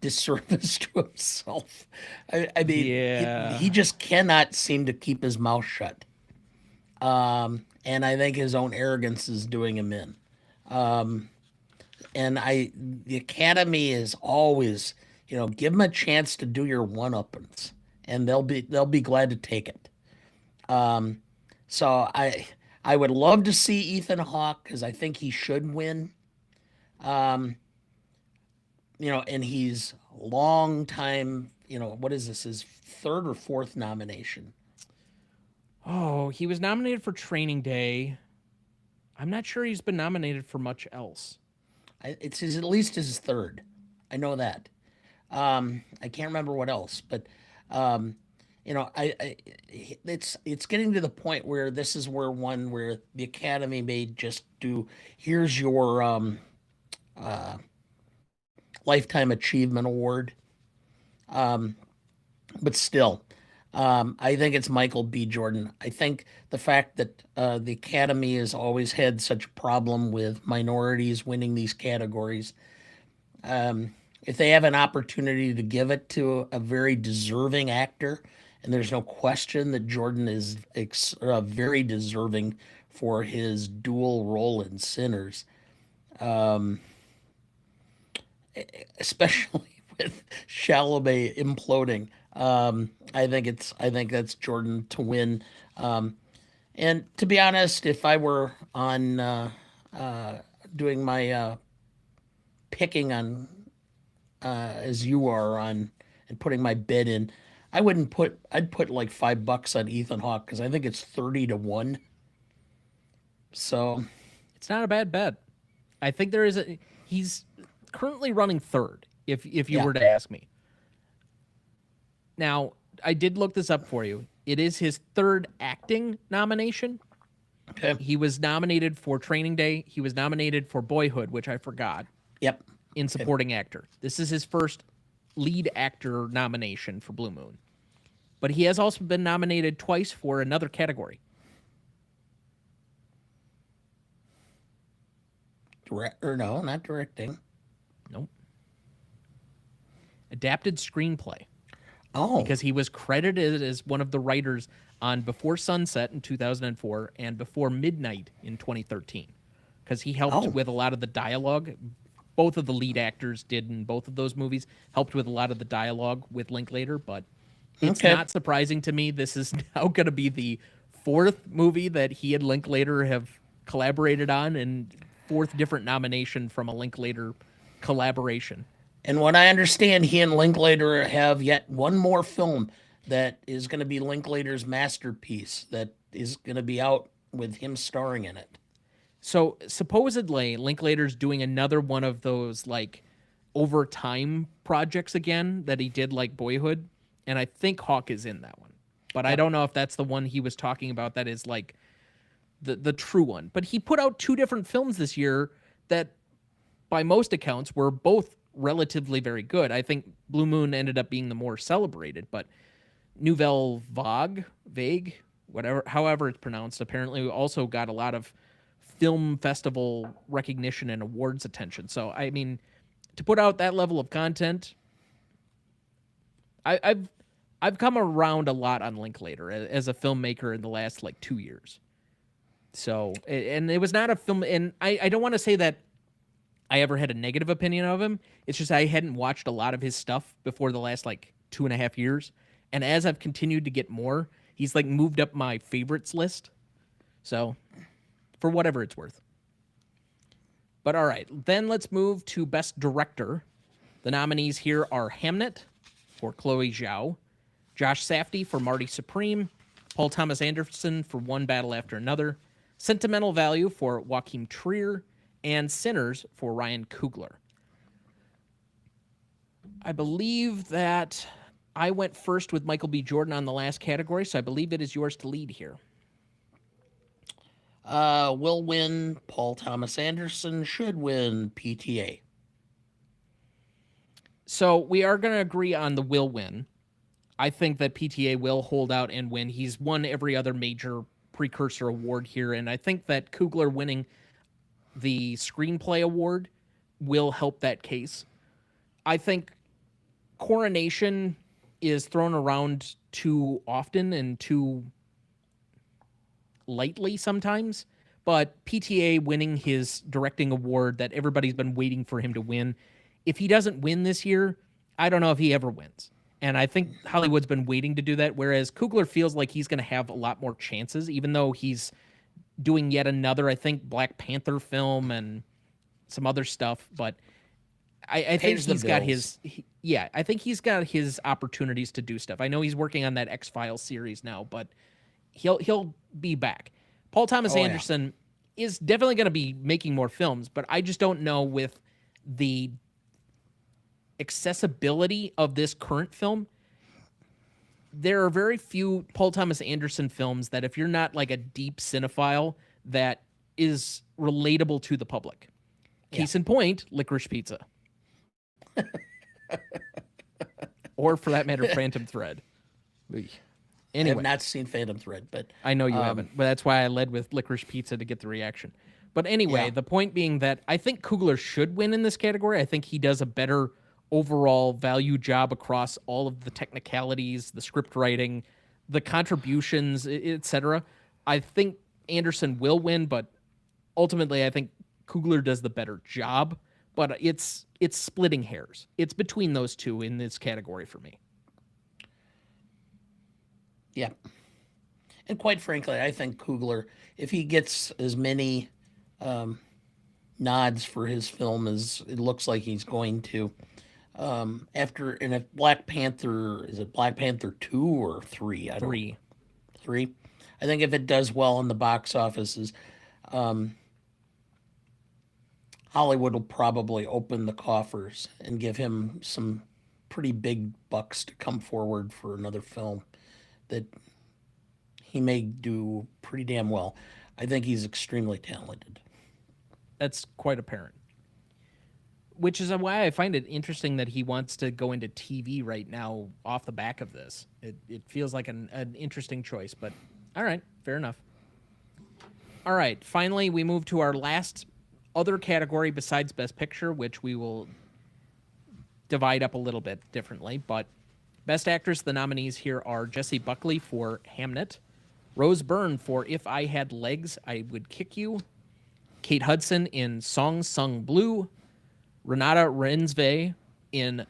Speaker 1: disservice to himself. I mean,
Speaker 2: Yeah.
Speaker 1: he just cannot seem to keep his mouth shut. And I think his own arrogance is doing him in. And the Academy is always, give them a chance to do your one-uppers, and they'll be glad to take it. So I would love to see Ethan Hawke because I think he should win. And he's long time, what is this, his third or fourth nomination?
Speaker 2: Oh, he was nominated for Training Day. I'm not sure he's been nominated for much else.
Speaker 1: It's at least his third. I know that. I can't remember what else, but it's getting to the point where this is where the Academy may just do, here's your lifetime achievement award. But still, I think it's Michael B. Jordan. I think the fact that the Academy has always had such a problem with minorities winning these categories, if they have an opportunity to give it to a very deserving actor, and there's no question that Jordan is very deserving for his dual role in Sinners, especially with Chalamet imploding. I think that's Jordan to win. And to be honest, if I were on doing my picking on as you are on and putting my bid in, I'd put like $5 on Ethan Hawke because I think it's 30 to 1. So
Speaker 2: It's not a bad bet. I think there is a he's currently running third, if you
Speaker 1: yeah,
Speaker 2: were to ask me. Now, I did look this up for you. It is his third acting nomination.
Speaker 1: okay,
Speaker 2: He was nominated for Training Day. He was nominated for Boyhood, which I forgot,
Speaker 1: yep,
Speaker 2: in
Speaker 1: okay.
Speaker 2: supporting actor. This is his first lead actor nomination for Blue Moon. But he has also been nominated twice for another category.
Speaker 1: Direct or no, not directing.
Speaker 2: Nope. Adapted screenplay.
Speaker 1: Oh,
Speaker 2: Because he was credited as one of the writers on Before Sunset in 2004 and Before Midnight in 2013. Because he helped
Speaker 1: oh,
Speaker 2: with a lot of the dialogue. Both of the lead actors did in both of those movies, helped with a lot of the dialogue with Linklater, but it's
Speaker 1: okay.
Speaker 2: not surprising to me. This is now going to be the fourth movie that he and Linklater have collaborated on, and fourth different nomination from a Linklater collaboration.
Speaker 1: And what I understand, he and Linklater have yet one more film that is going to be Linklater's masterpiece that is going to be out with him starring in it.
Speaker 2: So supposedly Linklater's doing another one of those like over time projects again that he did like Boyhood, and I think Hawk is in that one. But I
Speaker 1: Yep.
Speaker 2: don't know if that's the one he was talking about that is like the true one. But he put out two different films this year that by most accounts were both relatively very good. I think Blue Moon ended up being the more celebrated, but Vague, whatever, however it's pronounced, apparently also got a lot of film festival recognition and awards attention. So I mean, to put out that level of content, I've come around a lot on Linklater as a filmmaker in the last like 2 years. So and it was not a film, and I don't want to say that I ever had a negative opinion of him. It's just I hadn't watched a lot of his stuff before the last like 2.5 years. And as I've continued to get more, he's like moved up my favorites list. So for whatever it's worth. But all right, then let's move to Best Director. The nominees here are Hamnet for Chloe Zhao, Josh Safdie for Marty Supreme, Paul Thomas Anderson for One Battle After Another, Sentimental Value for Joachim Trier, and Sinners for Ryan Coogler. I believe that I went first with Michael B. Jordan on the last category, so I believe it is yours to lead here.
Speaker 1: Will win. Paul Thomas Anderson should win. PTA.
Speaker 2: So we are going to agree on the will win. I think that PTA will hold out and win. He's won every other major precursor award here, and I think that Coogler winning the screenplay award will help that case. I think Coronation is thrown around too often and too lightly sometimes, but PTA winning his directing award that everybody's been waiting for him to win. If he doesn't win this year, I don't know if he ever wins. And I think Hollywood's been waiting to do that, whereas Coogler feels like he's going to have a lot more chances, even though he's doing yet another, I think, Black Panther film and some other stuff. But I think
Speaker 1: Pays the
Speaker 2: he's got
Speaker 1: bills.
Speaker 2: I think he's got his opportunities to do stuff. I know he's working on that X-Files series now, but he'll be back. Paul Thomas
Speaker 1: Oh yeah.
Speaker 2: Anderson is definitely going to be making more films, but I just don't know with the accessibility of this current film. There are very few Paul Thomas Anderson films that if you're not like a deep cinephile that is relatable to the public. Case in point, Licorice Pizza. Or for that matter, Phantom Thread.
Speaker 1: I have
Speaker 2: Anyway,
Speaker 1: not seen Phantom Thread, but
Speaker 2: I know you haven't, but that's why I led with Licorice Pizza to get the reaction. But anyway,
Speaker 1: yeah.
Speaker 2: the point being that I think Coogler should win in this category. I think he does a better overall value job across all of the technicalities, the script writing, the contributions, etc. I think Anderson will win, but ultimately I think Coogler does the better job. But it's splitting hairs. It's between those two in this category for me.
Speaker 1: Yeah. And quite frankly, I think Coogler, if he gets as many um, nods for his film as it looks like he's going to, after, and if Black Panther, is it Black Panther 2 or 3? I don't,
Speaker 2: 3.
Speaker 1: 3? I think if it does well in the box offices, um, Hollywood will probably open the coffers and give him some pretty big bucks to come forward for another film that he may do pretty damn well. I think he's extremely talented.
Speaker 2: That's quite apparent. Which is why I find it interesting that he wants to go into TV right now off the back of this. It feels like an interesting choice, but all right, fair enough. All right, finally, we move to our last other category besides Best Picture, which we will divide up a little bit differently. But Best Actress, the nominees here are Jessie Buckley for Hamnet, Rose Byrne for If I Had Legs, I Would Kick You, Kate Hudson in Song Sung Blue, Renata Rensve in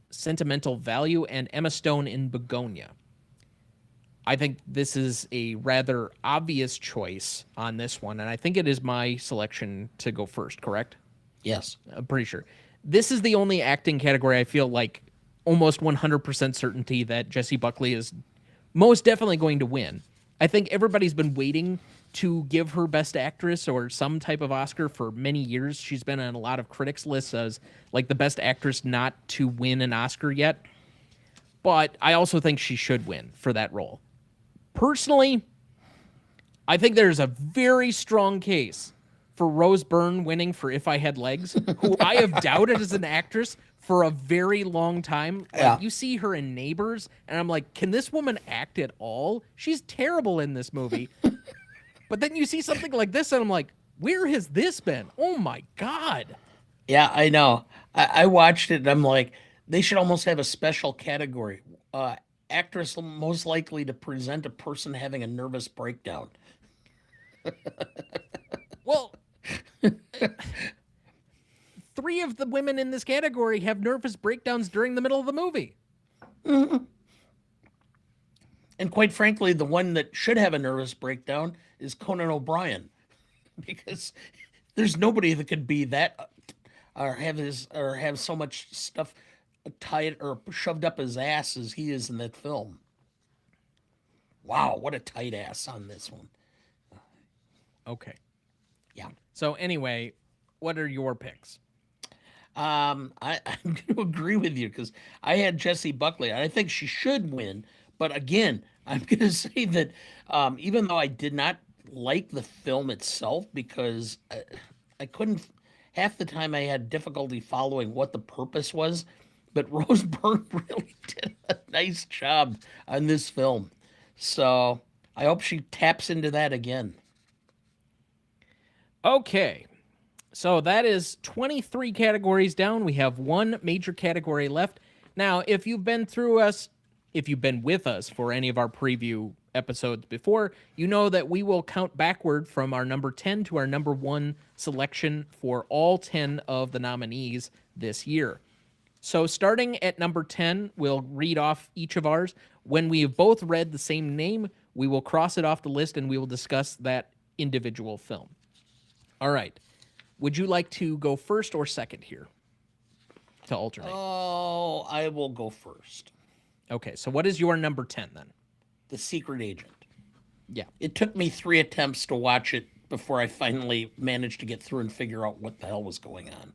Speaker 2: Sentimental Value, and Emma Stone in Begonia. I think this is a rather obvious choice on this one, and I think it is my selection to go first, correct?
Speaker 1: Yes.
Speaker 2: I'm pretty sure. This is the only acting category I feel like almost 100% certainty that Jessie Buckley is most definitely going to win. I think everybody's been waiting to give her Best Actress or some type of Oscar for many years. She's been on a lot of critics' lists as like the best actress not to win an Oscar yet. But I also think she should win for that role. Personally, I think there's a very strong case for Rose Byrne winning for If I Had Legs, who I have doubted as an actress for a very long time. Like,
Speaker 1: Yeah.
Speaker 2: you see her in Neighbors, and I'm like, can this woman act at all? She's terrible in this movie. But then you see something like this, and I'm like, where has this been? Oh my God.
Speaker 1: Yeah, I know. I watched it and I'm like, they should almost have a special category. Uh, Actress most likely to present a person having a nervous breakdown.
Speaker 2: Well, 3 of the women in this category have nervous breakdowns during the middle of the movie.
Speaker 1: And quite frankly, the one that should have a nervous breakdown is Conan O'Brien, because there's nobody that could be that or have so much stuff tied or shoved up his ass as he is in that film. Wow, what a tight ass on this one.
Speaker 2: Okay.
Speaker 1: Yeah.
Speaker 2: So anyway, what are your picks?
Speaker 1: I'm going to agree with you because I had Jessie Buckley, and I think she should win. But again, I'm going to say that even though I did not like the film itself, because I couldn't, half the time I had difficulty following what the purpose was, but Rose Byrne really did a nice job on this film. So I hope she taps into that again.
Speaker 2: Okay. So that is 23 categories down. We have one major category left. Now, if you've been with us for any of our preview episodes before, you know that we will count backward from our number 10 to our number 1 selection for all 10 of the nominees this year. So starting at number 10, we'll read off each of ours. When we have both read the same name, we will cross it off the list and we will discuss that individual film. All right. Would you like to go first or second here to alternate?
Speaker 1: Oh, I will go first.
Speaker 2: Okay, so what is your number 10 then?
Speaker 1: The Secret Agent.
Speaker 2: Yeah.
Speaker 1: It took me 3 attempts to watch it before I finally managed to get through and figure out what the hell was going on.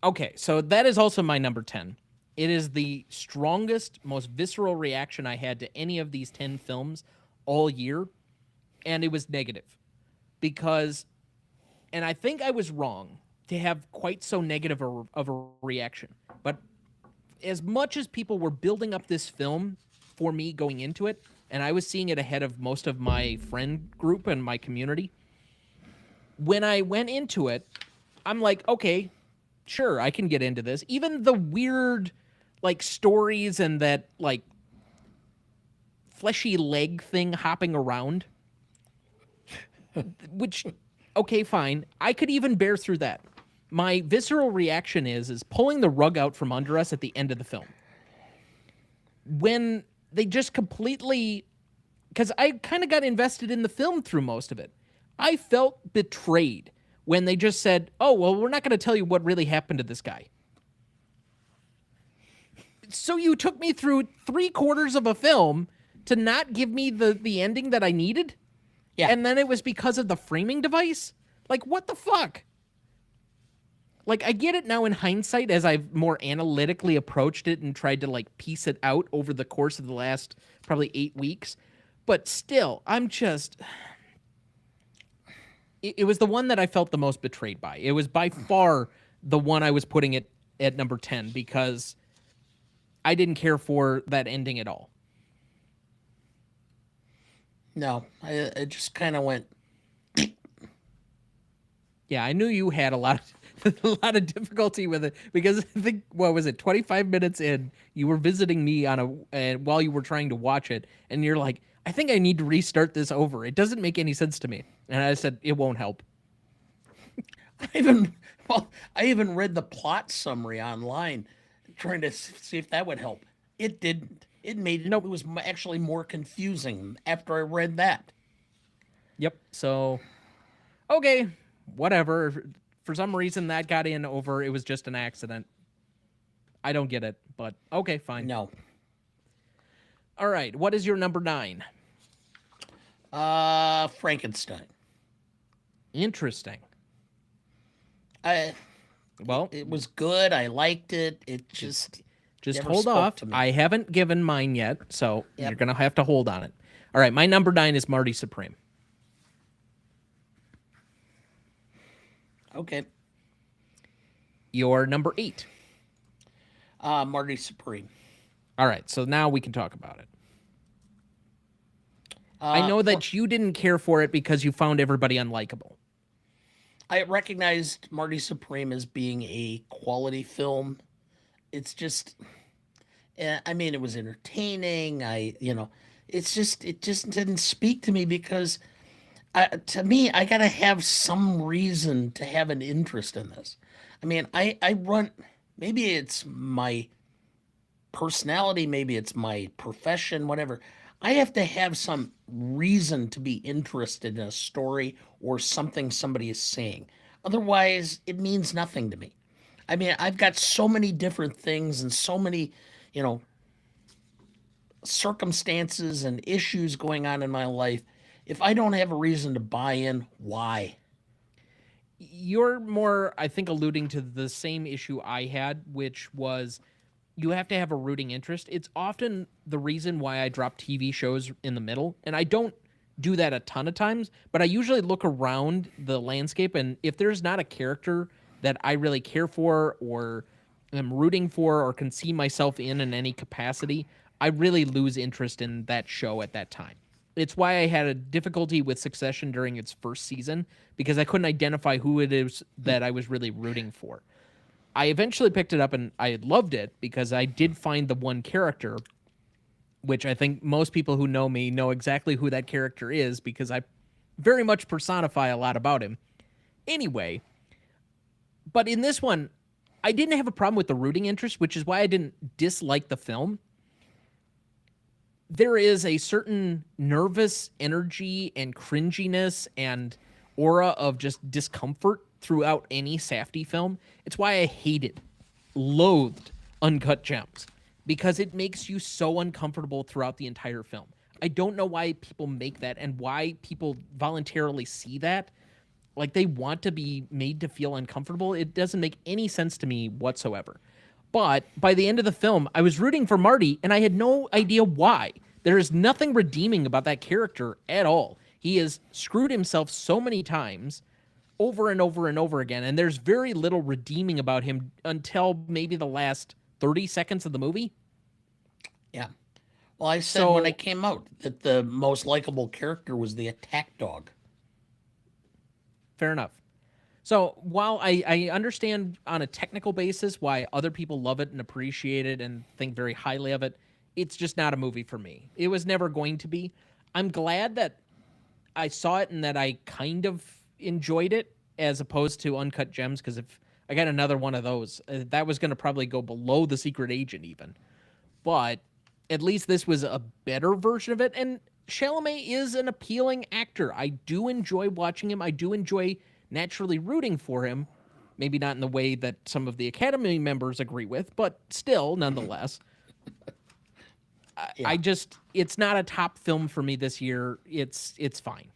Speaker 2: Okay, so that is also my number 10. It is the strongest, most visceral reaction I had to any of these 10 films all year, and it was negative. Because, and I think I was wrong to have quite so negative of a reaction, but as much as people were building up this film for me going into it, and I was seeing it ahead of most of my friend group and my community, when I went into it, I'm like, okay, sure, I can get into this. Even the weird, like, stories and that, like, fleshy leg thing hopping around, which, okay, fine. I could even bear through that. My visceral reaction is pulling the rug out from under us at the end of the film. When they just completely, because I kind of got invested in the film through most of it. I felt betrayed when they just said, "Oh, well, we're not going to tell you what really happened to this guy." So you took me through 3/4 of a film to not give me the ending that I needed?
Speaker 1: Yeah.
Speaker 2: And then it was because of the framing device? Like, what the fuck? Like, I get it now in hindsight as I've more analytically approached it and tried to, like, piece it out over the course of the last probably 8 weeks. But still, I'm just... It was the one that I felt the most betrayed by. It was by far the one I was putting it at number 10 because I didn't care for that ending at all.
Speaker 1: No, I just kind of went.
Speaker 2: Yeah, I knew you had a lot of difficulty with it because I think, what was it, 25 minutes in, you were visiting me on while you were trying to watch it, and you're like, I think I need to restart this over. It doesn't make any sense to me. And I said, it won't help.
Speaker 1: I even read the plot summary online, trying to see if that would help. It didn't. It made it.
Speaker 2: Nope.
Speaker 1: It was actually more confusing after I read that.
Speaker 2: Yep. So, okay, whatever. For some reason, that got in over. It was just an accident. I don't get it, but okay, fine.
Speaker 1: No.
Speaker 2: All right. What is your number 9?
Speaker 1: Frankenstein.
Speaker 2: Interesting.
Speaker 1: I.
Speaker 2: Well,
Speaker 1: It was good. I liked it. It just never
Speaker 2: hold
Speaker 1: spoke
Speaker 2: off.
Speaker 1: to me.
Speaker 2: I haven't given mine yet, so
Speaker 1: Yep.
Speaker 2: you're going to have to hold on it. All right. My number 9 is Marty Supreme.
Speaker 1: Okay.
Speaker 2: Your number 8.
Speaker 1: Marty Supreme.
Speaker 2: All right. So now we can talk about it. I know that you didn't care for it because you found everybody unlikable.
Speaker 1: I recognized Marty Supreme as being a quality film. It's just, I mean, it was entertaining. It just didn't speak to me because, to me, I gotta have some reason to have an interest in this. I mean, I run. Maybe it's my personality, maybe it's my profession, whatever. I have to have some reason to be interested in a story or something somebody is saying. Otherwise, it means nothing to me. I mean, I've got so many different things and so many, you know, circumstances and issues going on in my life. If I don't have a reason to buy in, why?
Speaker 2: You're more, I think, alluding to the same issue I had, which was you have to have a rooting interest. It's often the reason why I drop TV shows in the middle. And I don't do that a ton of times, but I usually look around the landscape. And if there's not a character that I really care for or am rooting for or can see myself in any capacity, I really lose interest in that show at that time. It's why I had a difficulty with Succession during its first season because I couldn't identify who it is that I was really rooting for. I eventually picked it up and I loved it because I did find the one character, which I think most people who know me know exactly who that character is because I very much personify a lot about him. Anyway, but in this one, I didn't have a problem with the rooting interest, which is why I didn't dislike the film. There is a certain nervous energy and cringiness and aura of just discomfort throughout any Safdie film. It's why I loathed Uncut Gems, because it makes you so uncomfortable throughout the entire film. I don't know why people make that and why people voluntarily see that. Like, they want to be made to feel uncomfortable. It doesn't make any sense to me whatsoever. But by the end of the film, I was rooting for Marty, and I had no idea why. There is nothing redeeming about that character at all. He has screwed himself so many times, over and over and over again, and there's very little redeeming about him until maybe the last 30 seconds of the movie.
Speaker 1: Yeah. Well, I said when I came out that the most likable character was the attack dog.
Speaker 2: Fair enough. So while I understand on a technical basis why other people love it and appreciate it and think very highly of it, it's just not a movie for me. It was never going to be. I'm glad that I saw it and that I kind of enjoyed it as opposed to Uncut Gems, because if I got another one of those, that was going to probably go below The Secret Agent even. But at least this was a better version of it. And Chalamet is an appealing actor. I do enjoy watching him. I do enjoy naturally rooting for him. Maybe not in the way that some of the Academy members agree with, but still, nonetheless.
Speaker 1: Yeah.
Speaker 2: I just, it's not a top film for me this year. It's fine.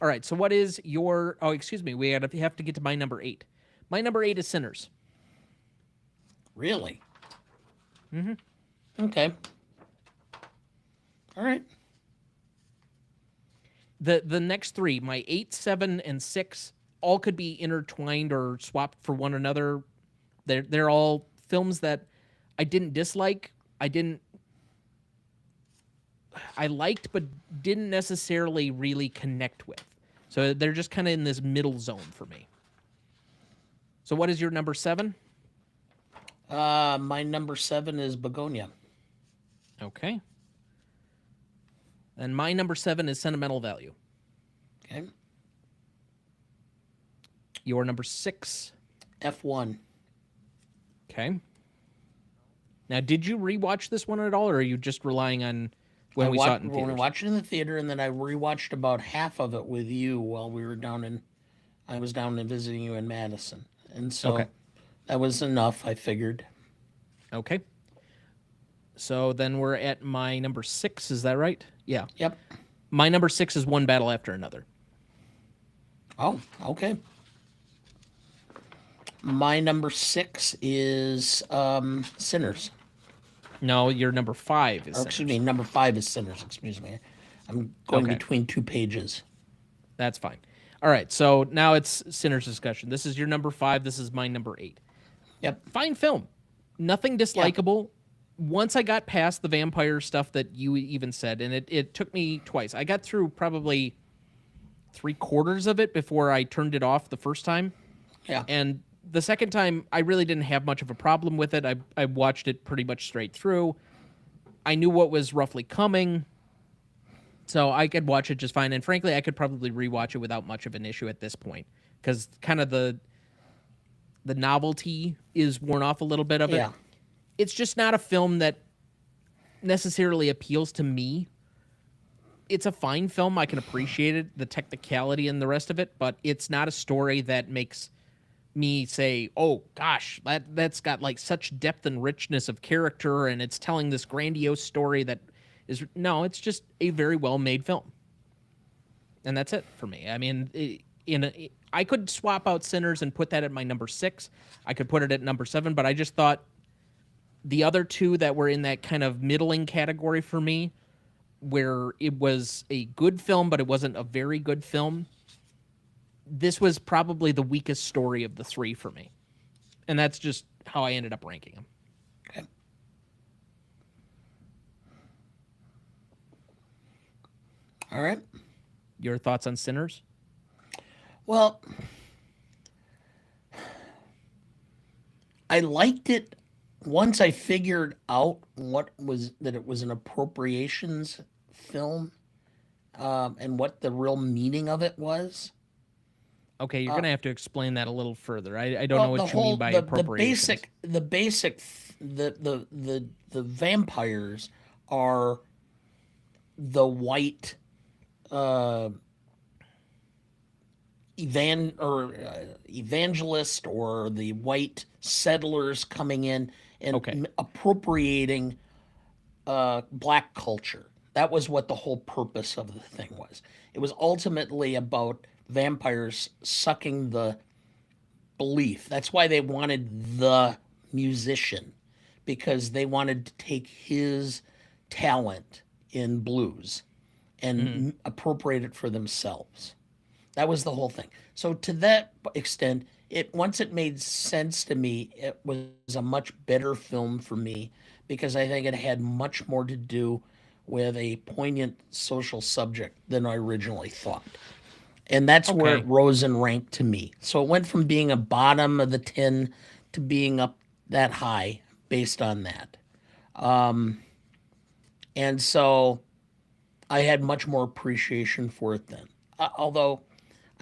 Speaker 2: All right, so what is your, oh, excuse me, we have to get to my number 8. My number 8 is Sinners.
Speaker 1: Really?
Speaker 2: Mm-hmm.
Speaker 1: Okay. All right.
Speaker 2: The next 3, my 8, 7, and 6, all could be intertwined or swapped for one another. They're all films that I didn't dislike. I liked, but didn't necessarily really connect with. So they're just kind of in this middle zone for me. So what is your number 7?
Speaker 1: My number 7 is Begonia.
Speaker 2: Okay. And my number 7 is Sentimental Value.
Speaker 1: Okay.
Speaker 2: Your number 6?
Speaker 1: F1.
Speaker 2: Okay. Now, did you rewatch this one at all, or are you just relying on when we saw it in theaters?
Speaker 1: When we watched it in the theater, and then I rewatched about half of it with you while we were I was down and visiting you in Madison. And so
Speaker 2: Okay.
Speaker 1: that was enough, I figured.
Speaker 2: Okay. So then we're at my number 6, is that right? Yeah.
Speaker 1: Yep.
Speaker 2: My number 6 is One Battle After Another.
Speaker 1: Oh, okay. My number 6 is Sinners.
Speaker 2: No, your number 5 is
Speaker 1: Or, excuse me, number 5 is Sinners. Excuse me. I'm going
Speaker 2: Okay.
Speaker 1: between 2 pages.
Speaker 2: That's fine. All right, so now it's Sinners discussion. This is your number 5. This is my number 8.
Speaker 1: Yep.
Speaker 2: Fine film. Nothing dislikable. Once I got past the vampire stuff that you even said, and it took me twice. I got through probably 3/4 of it before I turned it off the first time.
Speaker 1: Yeah.
Speaker 2: And the second time, I really didn't have much of a problem with it. I watched it pretty much straight through. I knew what was roughly coming, so I could watch it just fine. And frankly, I could probably rewatch it without much of an issue at this point, because kind of the novelty is worn off a little bit of it.
Speaker 1: Yeah.
Speaker 2: It's just not a film that necessarily appeals to me. It's a fine film. I can appreciate it, the technicality and the rest of it, but it's not a story that makes me say, oh gosh, that's got like such depth and richness of character, and it's telling this grandiose story that is, no, it's just a very well made film. And that's it for me. I mean, I could swap out Sinners and put that at my number 6. I could put it at number 7, but I just thought the other two that were in that kind of middling category for me, where it was a good film, but it wasn't a very good film, this was probably the weakest story of the 3 for me. And that's just how I ended up ranking them.
Speaker 1: Okay. All right.
Speaker 2: Your thoughts on Sinners?
Speaker 1: Well, I liked it once I figured out that it was an appropriations film, and what the real meaning of it was.
Speaker 2: Okay, you're gonna have to explain that a little further. I don't know what you mean by appropriations.
Speaker 1: The vampires are the white evangelist or the white settlers coming in and appropriating black culture. That was what the whole purpose of the thing was. It was ultimately about vampires sucking the belief. That's why they wanted the musician, because they wanted to take his talent in blues and appropriate it for themselves. That was the whole thing. So to that extent, once it made sense to me, it was a much better film for me, because I think it had much more to do with a poignant social subject than I originally thought. And that's where it rose and ranked to me. So it went from being a bottom of the 10 to being up that high based on that. And so I had much more appreciation for it then. Although,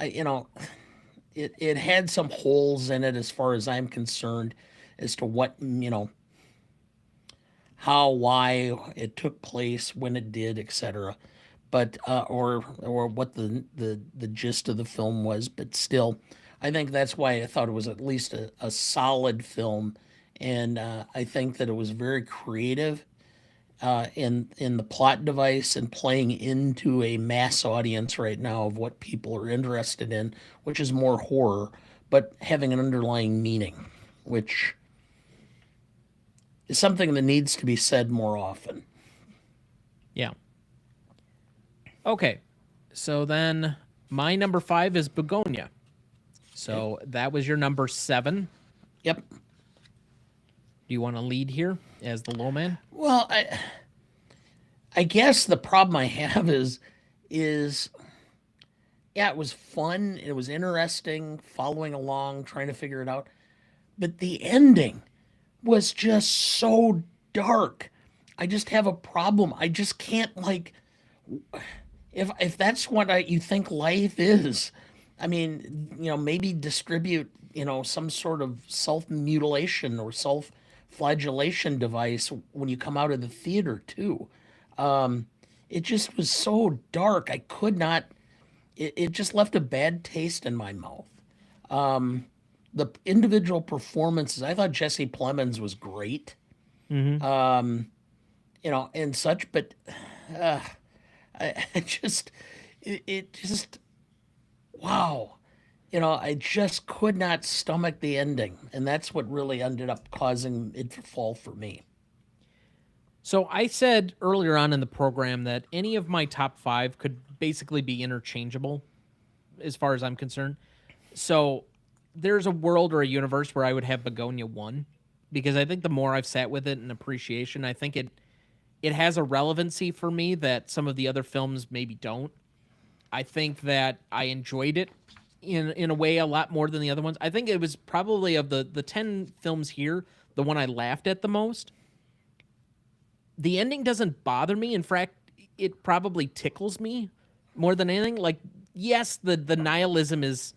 Speaker 1: it had some holes in it as far as I'm concerned as to what, how, why it took place, when it did, etc. But or what the gist of the film was. But still, I think that's why I thought it was at least a solid film, and I think that it was very creative in the plot device and playing into a mass audience right now of what people are interested in, which is more horror, but having an underlying meaning, which is something that needs to be said more often.
Speaker 2: Yeah. Okay. So then my number 5 is Begonia.
Speaker 1: Okay.
Speaker 2: So that was your number 7.
Speaker 1: Yep.
Speaker 2: Do you want to lead here as the low man?
Speaker 1: Well, I guess the problem I have is yeah, it was fun, it was interesting, following along, trying to figure it out, but the ending was just so dark. I just have a problem. I just can't like if that's what you think life is. I mean, maybe distribute, some sort of self mutilation or self flagellation device when you come out of the theater too. Um, it just was so dark. I could not. It just left a bad taste in my mouth. The individual performances, I thought Jesse Plemons was great,
Speaker 2: Mm-hmm.
Speaker 1: and such, but uh, I just, it just, wow. I just could not stomach the ending. And that's what really ended up causing it to fall for me.
Speaker 2: So I said earlier on in the program that any of my top 5 could basically be interchangeable as far as I'm concerned. So there's a world or a universe where I would have Begonia 1 because I think the more I've sat with it and appreciation, I think it has a relevancy for me that some of the other films maybe don't. I think that I enjoyed it in a way a lot more than the other ones. I think it was probably of the 10 films here, the one I laughed at the most. The ending doesn't bother me. In fact, it probably tickles me more than anything. Like, yes, the nihilism is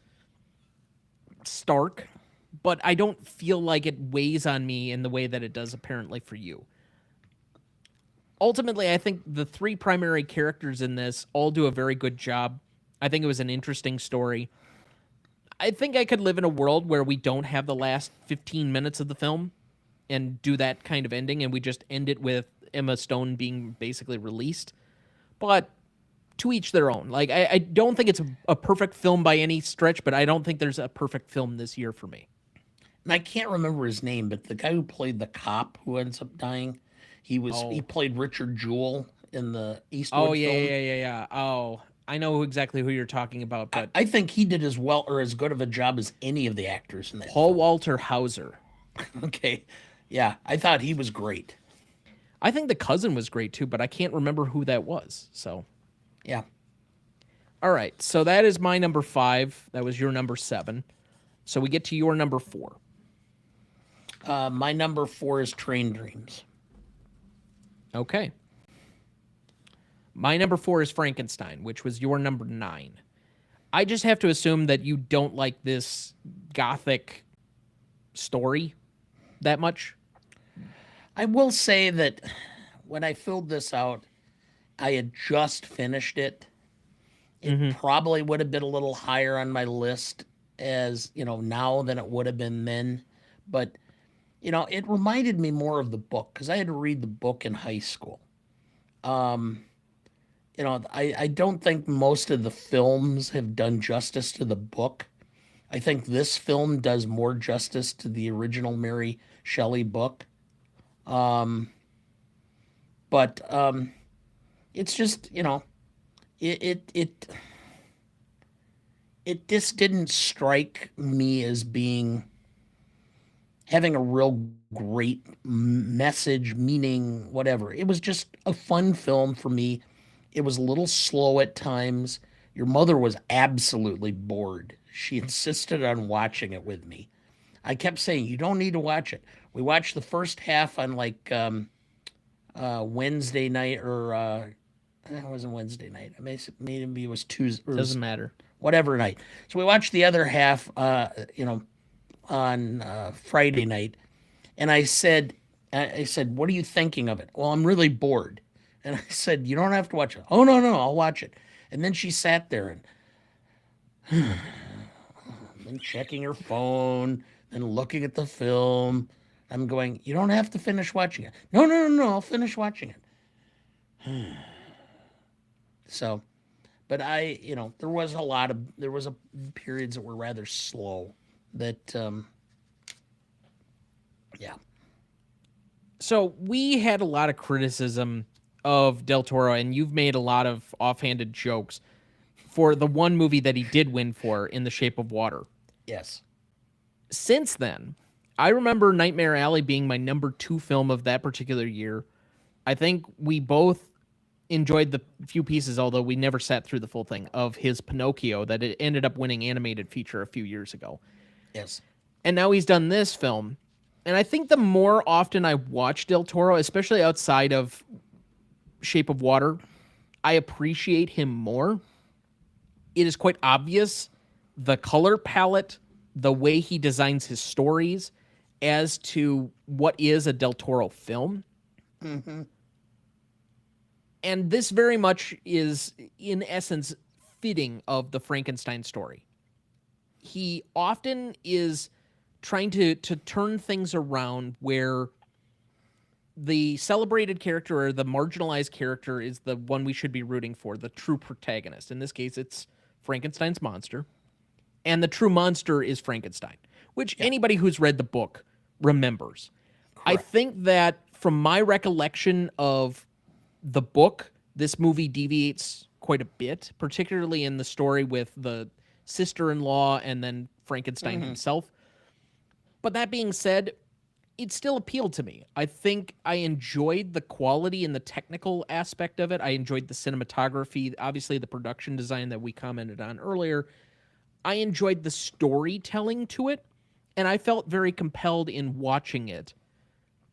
Speaker 2: stark, but I don't feel like it weighs on me in the way that it does apparently for you. Ultimately, I think the 3 primary characters in this all do a very good job. I think it was an interesting story. I think I could live in a world where we don't have the last 15 minutes of the film and do that kind of ending and we just end it with Emma Stone being basically released. But to each their own. Like, I don't think it's a perfect film by any stretch, but I don't think there's a perfect film this year for me.
Speaker 1: And I can't remember his name, but the guy who played the cop who ends up dying, he
Speaker 2: Oh.
Speaker 1: played Richard Jewell in the
Speaker 2: Oh,
Speaker 1: Eastwood
Speaker 2: yeah,
Speaker 1: film.
Speaker 2: yeah, yeah, yeah. Oh, I know exactly who you're talking about, but
Speaker 1: I think he did as well or as good of a job as any of the actors in that
Speaker 2: Paul
Speaker 1: film.
Speaker 2: Walter Hauser.
Speaker 1: Okay. Yeah, I thought he was great.
Speaker 2: I think the cousin was great too, but I can't remember who that was. So,
Speaker 1: Yeah.
Speaker 2: all right. So that is my number 5. That was your number 7. So we get to your number 4.
Speaker 1: My number 4 is Train Dreams.
Speaker 2: Okay. My number 4 is Frankenstein, which was your number 9. I just have to assume that you don't like this gothic story that much.
Speaker 1: I will say that when I filled this out, I had just finished it. It
Speaker 2: Mm-hmm.
Speaker 1: probably would have been a little higher on my list as, now than it would have been then. But, it reminded me more of the book because I had to read the book in high school. Um, I don't think most of the films have done justice to the book. I think this film does more justice to the original Mary Shelley book. Um, but it's just, it, it, it, it just didn't strike me as being having a real great message, meaning, whatever. It was just a fun film for me. It was a little slow at times. Your mother was absolutely bored. She insisted on watching it with me. I kept saying, "You don't need to watch it." We watched the first half on like Wednesday night, or it wasn't Wednesday night. Maybe it was Tuesday or
Speaker 2: Doesn't matter.
Speaker 1: whatever night. So we watched the other half, on Friday night, and I said, And I said, "What are you thinking of it?" "Well, I'm really bored." And I said, "You don't have to watch it." "Oh, no, no, I'll watch it." And then she sat there and then checking her phone, then looking at the film. I'm going, "You don't have to finish watching it." "No, no, no, no, I'll finish watching it." So, but there was a periods that were rather slow. That, yeah,
Speaker 2: So we had a lot of criticism of Del Toro, and you've made a lot of offhanded jokes for the one movie that he did win for, In the Shape of Water.
Speaker 1: yes,
Speaker 2: Since then, I remember Nightmare Alley being my number 2 film of that particular year. I think we both enjoyed the few pieces, although we never sat through the full thing, of his Pinocchio that it ended up winning animated feature a few years ago.
Speaker 1: yes,
Speaker 2: And now he's done this film. And I think the more often I watch Del Toro, especially outside of Shape of Water, I appreciate him more. It is quite obvious the color palette, the way he designs his stories as to what is a Del Toro film. And this very much is, in essence, fitting of the Frankenstein story. He often is trying to turn things around where the celebrated character or the marginalized character is the one we should be rooting for, the true protagonist. In this case, it's Frankenstein's monster. And the true monster is Frankenstein, which
Speaker 1: yeah,
Speaker 2: anybody who's read the book remembers. I
Speaker 1: correct.
Speaker 2: think that from my recollection of the book, this movie deviates quite a bit, particularly in the story with the sister-in-law and then Frankenstein himself. But that being said, it still appealed to me. I think I enjoyed the quality and the technical aspect of it. I enjoyed the cinematography, obviously the production design that we commented on earlier. I enjoyed the storytelling to it, and I felt very compelled in watching it.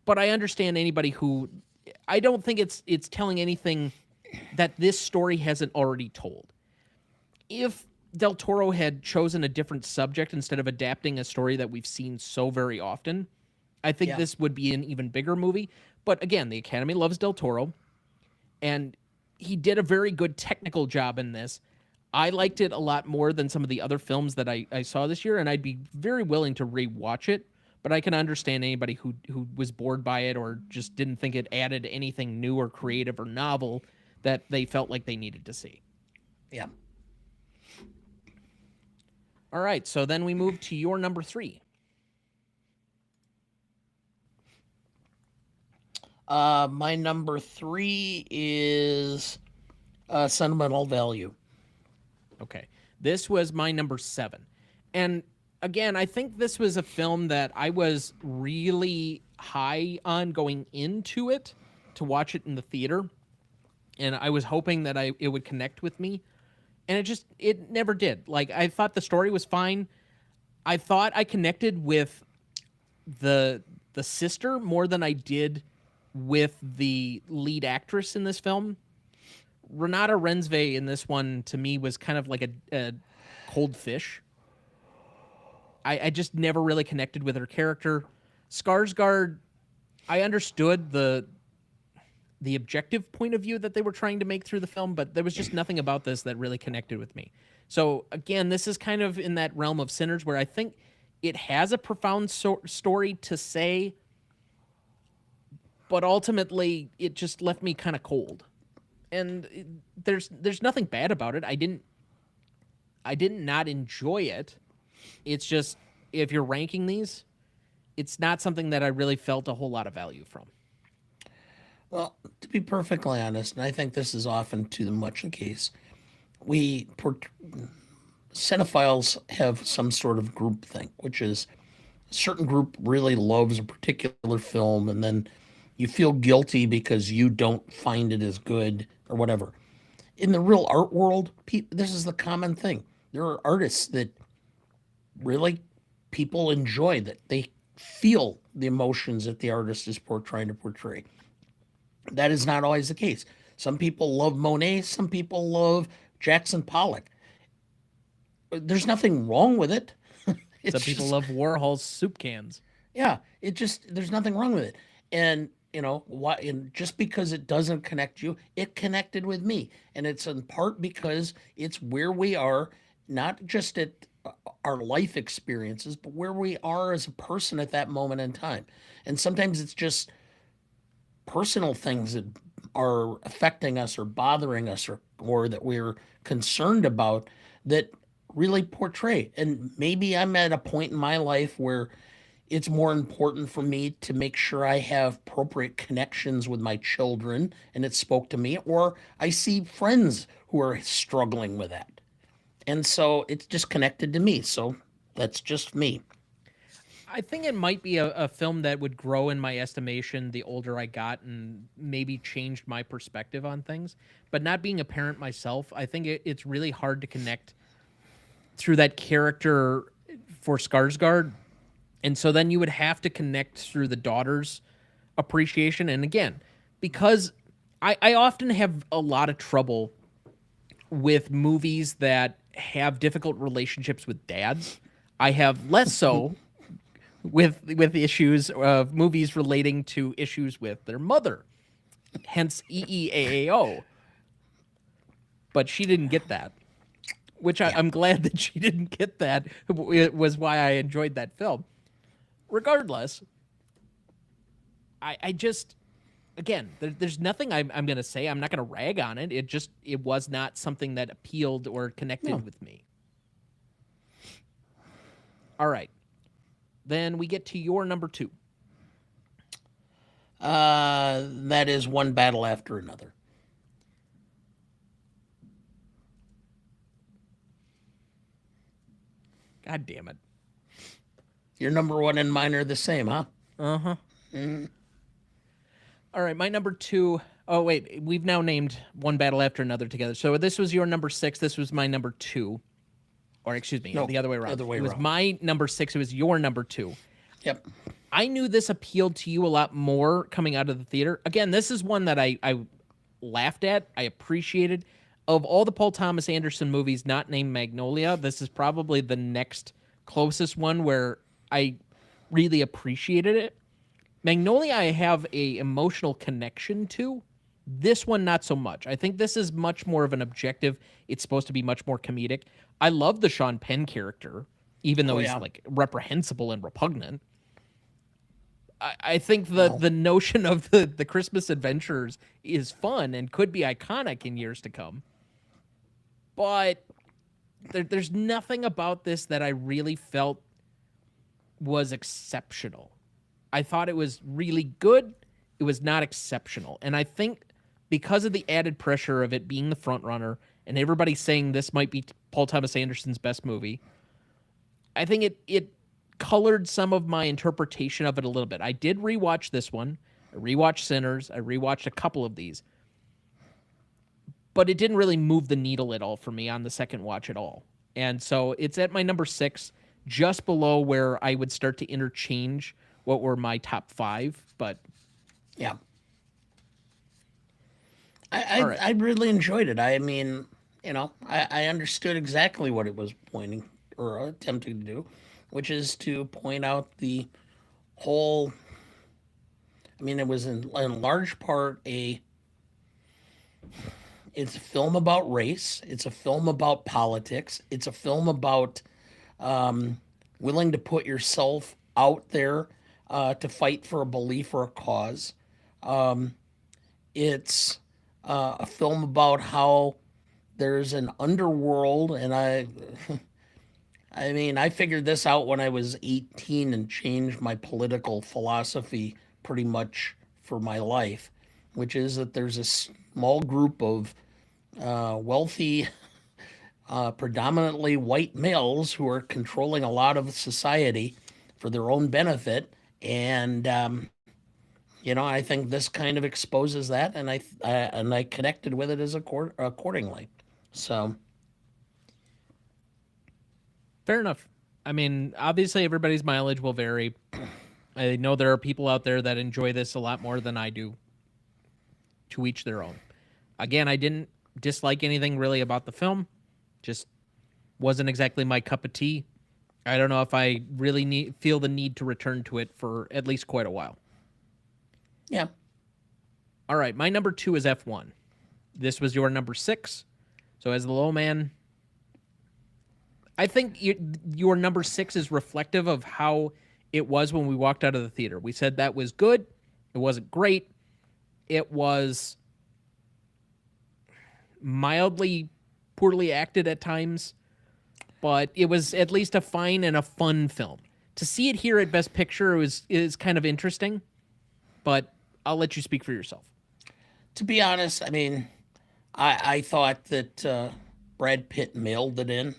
Speaker 2: But I understand anybody who I don't think it's telling anything that this story hasn't already told. If Del Toro had chosen a different subject instead of adapting a story that we've seen so very often, I think
Speaker 1: Yeah,
Speaker 2: this would be an even bigger movie. But again, the Academy loves Del Toro, and he did a very good technical job in this. I liked it a lot more than some of the other films that I saw this year, and I'd be very willing to rewatch it. But I can understand anybody who was bored by it or just didn't think it added anything new or creative or novel that they felt like they needed to see.
Speaker 1: yeah.
Speaker 2: All right, so then we move to your number 3.
Speaker 1: My number three is sentimental value.
Speaker 2: Okay. This was my number 7. And again, I think this was a film that I was really high on going into it to watch it in the theater. And I was hoping that it would connect with me. And it never did. Like, I thought the story was fine. I thought I connected with the the sister more than I did with the lead actress in this film. Renata Rensve in this one to me was kind of like a cold fish. I just never really connected with her character. Skarsgård, I understood the objective point of view that they were trying to make through the film, but there was just nothing about this that really connected with me. So again, this is kind of in that realm of Sinners where I think it has a profound story to say, but ultimately it just left me kind of cold. And there's nothing bad about it. I didn't not enjoy it. It's just if you're ranking these, it's not something that I really felt a whole lot of value from.
Speaker 1: Well, to be perfectly honest, and I think this is often too much the case, we cinephiles have some sort of group thing, which is a certain group really loves a particular film, and then you feel guilty because you don't find it as good or whatever. In the real art world, this is the common thing. There are artists that really people enjoy, that they feel the emotions that the artist is trying to portray. That is not always the case. Some people love Monet, some people love Jackson Pollock. There's nothing wrong with it.
Speaker 2: Some
Speaker 1: It's
Speaker 2: people
Speaker 1: just,
Speaker 2: love Warhol's soup cans.
Speaker 1: yeah, it just, there's nothing wrong with it. And what, and just because it doesn't connect you, it connected with me, and it's in part because it's where we are, not just at our life experiences, but where we are as a person at that moment in time. And sometimes it's just personal things that are affecting us or bothering us, or that we're concerned about, that really portray. And maybe I'm at a point in my life where it's more important for me to make sure I have appropriate connections with my children and it spoke to me, or I see friends who are struggling with that. And so it's just connected to me. So that's just me.
Speaker 2: I think it might be a film that would grow in my estimation the older I got and maybe changed my perspective on things. But not being a parent myself, I think it's really hard to connect through that character for Skarsgård. And so then you would have to connect through the daughter's appreciation. And again, because I often have a lot of trouble with movies that have difficult relationships with dads. I have less so with issues of movies relating to issues with their mother, hence EEAAO. But she didn't get that, which
Speaker 1: Yeah.
Speaker 2: I'm glad that she didn't get that. It was why I enjoyed that film. Regardless, I just, again, there's nothing I'm going to say. I'm not going to rag on it. It was not something that appealed or connected
Speaker 1: No.
Speaker 2: with me. All right. Then we get to your number 2.
Speaker 1: That is One Battle After Another.
Speaker 2: God damn it.
Speaker 1: Your number one and mine are the same, huh?
Speaker 2: Uh-huh. All right, my number 2. Oh, wait. We've now named One Battle After Another together. So this was your number 6. This was my number 2. Or excuse me,
Speaker 1: No,
Speaker 2: the other way around.
Speaker 1: other way
Speaker 2: It was
Speaker 1: around.
Speaker 2: my number 6. It was your number 2.
Speaker 1: Yep.
Speaker 2: I knew this appealed to you a lot more coming out of the theater. Again, this is one that I laughed at. I appreciated. Of all the Paul Thomas Anderson movies not named Magnolia, this is probably the next closest one where I really appreciated it. Magnolia, I have a emotional connection to. This one, not so much. I think this is much more of an objective. It's supposed to be much more comedic. I love the Sean Penn character, even though
Speaker 1: Oh
Speaker 2: he's
Speaker 1: yeah.
Speaker 2: like reprehensible and repugnant. I think
Speaker 1: Well,
Speaker 2: the notion of the Christmas adventures is fun and could be iconic in years to come. But there's nothing about this that I really felt was exceptional. I thought it was really good. It was not exceptional. And I think because of the added pressure of it being the front runner and everybody saying this might be Paul Thomas Anderson's best movie, I think it colored some of my interpretation of it a little bit. I did rewatch this one. I rewatched Sinners. I rewatched a couple of these. But it didn't really move the needle at all for me on the second watch at all. And so it's at my number 6, just below where I would start to interchange what were my top 5. But
Speaker 1: yeah.
Speaker 2: all
Speaker 1: I
Speaker 2: right.
Speaker 1: I really enjoyed it. I mean, I understood exactly what it was pointing or attempting to do, which is to point out the whole. I mean, it was in large part a. It's a film about race. It's a film about politics. It's a film about willing to put yourself out there to fight for a belief or a cause. It's a film about how there's an underworld, and I mean, I figured this out when I was 18 and changed my political philosophy pretty much for my life, which is that there's a small group of wealthy, predominantly white males who are controlling a lot of society for their own benefit, and I think this kind of exposes that, and I connected with it as accordingly. So
Speaker 2: Fair enough. I mean, obviously everybody's mileage will vary. I know there are people out there that enjoy this a lot more than I do. To each their own. Again, I didn't dislike anything really about the film. Just wasn't exactly my cup of tea. I don't know if I really feel the need to return to it for at least quite a while.
Speaker 1: Yeah.
Speaker 2: All right, my number 2 is F1. This was your number 6. So as the low man, I think your number 6 is reflective of how it was when we walked out of the theater. We said that was good. It wasn't great. It was mildly poorly acted at times, but it was at least a fine and a fun film. To see it here at Best Picture is kind of interesting, but I'll let you speak for yourself.
Speaker 1: To be honest, I mean, I thought that Brad Pitt mailed it in.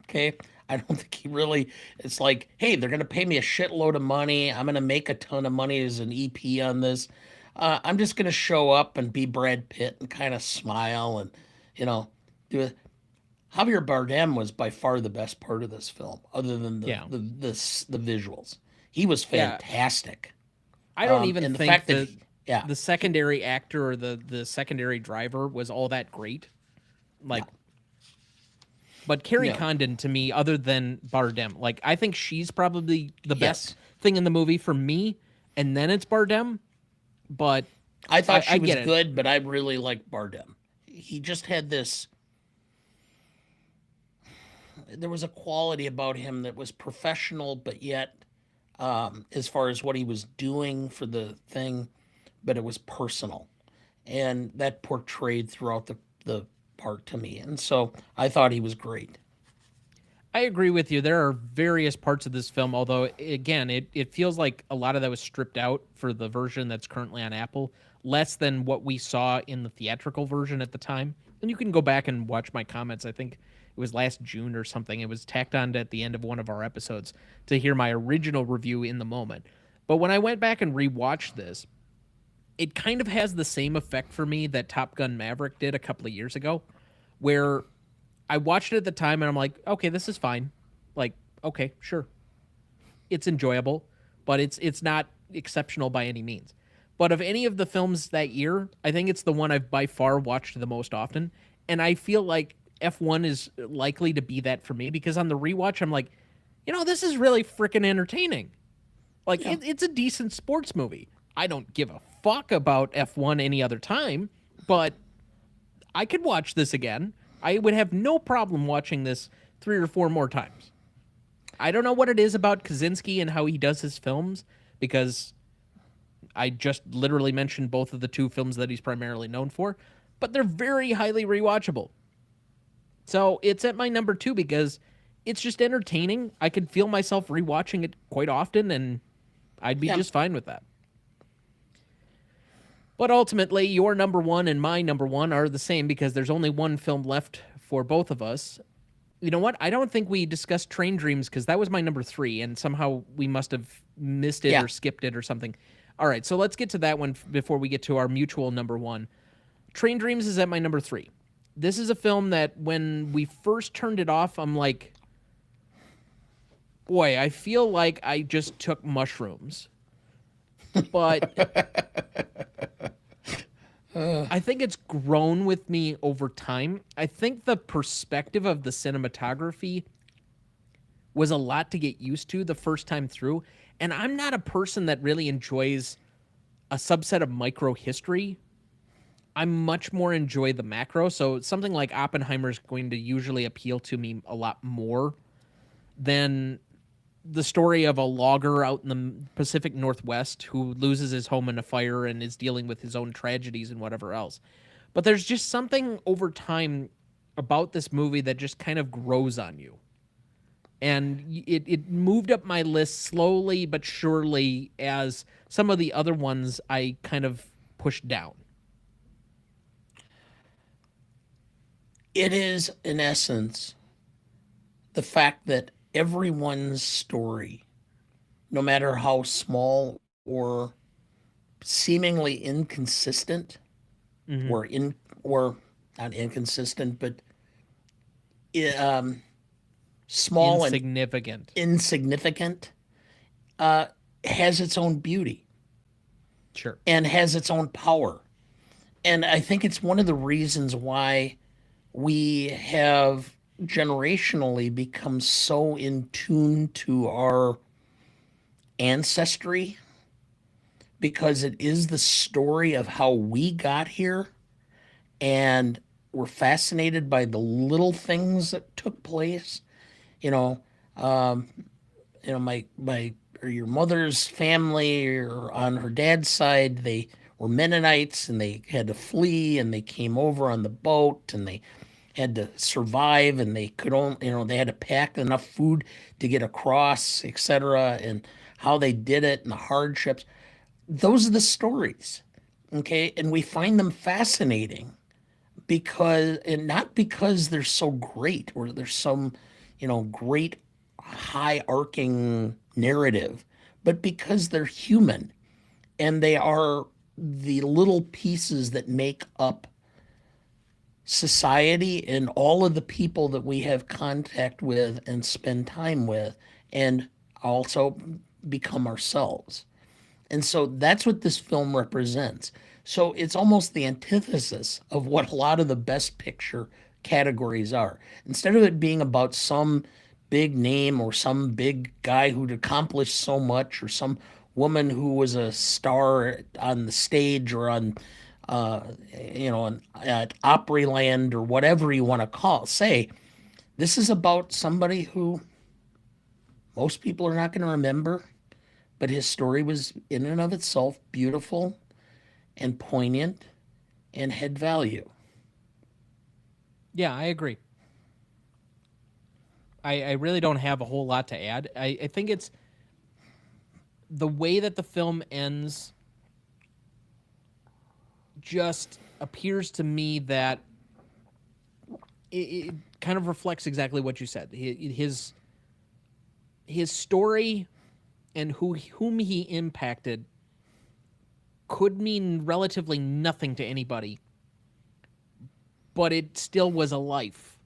Speaker 1: Okay. I don't think he really, it's like, hey, they're going to pay me a shitload of money. I'm going to make a ton of money as an EP on this. I'm just going to show up and be Brad Pitt and kind of smile and, you know, do it. Javier Bardem was by far the best part of this film, other than
Speaker 2: Yeah.
Speaker 1: the visuals. He was
Speaker 2: Yeah.
Speaker 1: fantastic.
Speaker 2: I don't even
Speaker 1: And the
Speaker 2: think
Speaker 1: fact that, yeah,
Speaker 2: the secondary actor or the secondary driver was all that great. Like,
Speaker 1: no,
Speaker 2: but Carrie
Speaker 1: no,
Speaker 2: Condon to me, other than Bardem, like I think she's probably the best
Speaker 1: yes.
Speaker 2: thing in the movie for me, and then it's Bardem. But
Speaker 1: I thought
Speaker 2: I
Speaker 1: she was
Speaker 2: get it.
Speaker 1: good, but I really liked Bardem. He just had this. There was a quality about him that was professional, but yet, as far as what he was doing for the thing, but it was personal, and that portrayed throughout the part to me. And so I thought he was great.
Speaker 2: I agree with you. There are various parts of this film, although again, it feels like a lot of that was stripped out for the version that's currently on Apple, less than what we saw in the theatrical version at the time. And you can go back and watch my comments. I think it was last June or something. It was tacked on at the end of one of our episodes to hear my original review in the moment. But when I went back and rewatched this, it kind of has the same effect for me that Top Gun Maverick did a couple of years ago, where I watched it at the time and I'm like, okay, this is fine. Like, okay, sure. It's enjoyable, but it's not exceptional by any means. But of any of the films that year, I think it's the one I've by far watched the most often. And I feel like F1 is likely to be that for me because on the rewatch, I'm like, this is really freaking entertaining. Like,
Speaker 1: Yeah,
Speaker 2: it's a decent sports movie. I don't give a fuck about F1 any other time, but I could watch this again. I would have no problem watching this 3 or 4 more times. I don't know what it is about Kaczynski and how he does his films because I just literally mentioned both of the 2 films that he's primarily known for, but they're very highly rewatchable. So it's at my number 2 because it's just entertaining. I could feel myself rewatching it quite often and I'd be
Speaker 1: yeah,
Speaker 2: just fine with that. But ultimately, your number 1 and my number 1 are the same because there's only one film left for both of us. You know what? I don't think we discussed Train Dreams because that was my number 3, and somehow we must have missed it
Speaker 1: yeah.
Speaker 2: or skipped it or something. All right, so let's get to that one before we get to our mutual number 1. Train Dreams is at my number 3. This is a film that when we first turned it off, I'm like, boy, I feel like I just took mushrooms. But I think it's grown with me over time. I think the perspective of the cinematography was a lot to get used to the first time through. And I'm not a person that really enjoys a subset of micro history. I much more enjoy the macro. So something like Oppenheimer is going to usually appeal to me a lot more than the story of a logger out in the Pacific Northwest who loses his home in a fire and is dealing with his own tragedies and whatever else. But there's just something over time about this movie that just kind of grows on you. And it moved up my list slowly but surely as some of the other ones I kind of pushed down.
Speaker 1: It is, in essence, the fact that everyone's story, no matter how small or seemingly inconsistent,
Speaker 2: Mm-hmm.
Speaker 1: or not inconsistent, but um, small and
Speaker 2: Insignificant.
Speaker 1: insignificant, has its own beauty
Speaker 2: Sure.
Speaker 1: and has its own power. And I think it's one of the reasons why we have generationally become so in tune to our ancestry, because it is the story of how we got here, and we're fascinated by the little things that took place. You know, um, my or your mother's family or on her dad's side, they were Mennonites and they had to flee and they came over on the boat and they had to survive and they could only, they had to pack enough food to get across, etc., and how they did it and the hardships. Those are the stories. Okay, and we find them fascinating because, and not because they're so great or there's some, great high arcing narrative, but because they're human and they are the little pieces that make up society and all of the people that we have contact with and spend time with and also become ourselves. And so that's what this film represents. So it's almost the antithesis of what a lot of the best picture categories are. Instead of it being about some big name or some big guy who'd accomplished so much or some woman who was a star on the stage or on uh, at Opryland or whatever you want to say, this is about somebody who most people are not going to remember, but his story was in and of itself beautiful and poignant and had value.
Speaker 2: Yeah, I agree. I really don't have a whole lot to add. I think it's the way that the film ends just appears to me that it kind of reflects exactly what you said. His story and whom he impacted could mean relatively nothing to anybody, but it still was a life,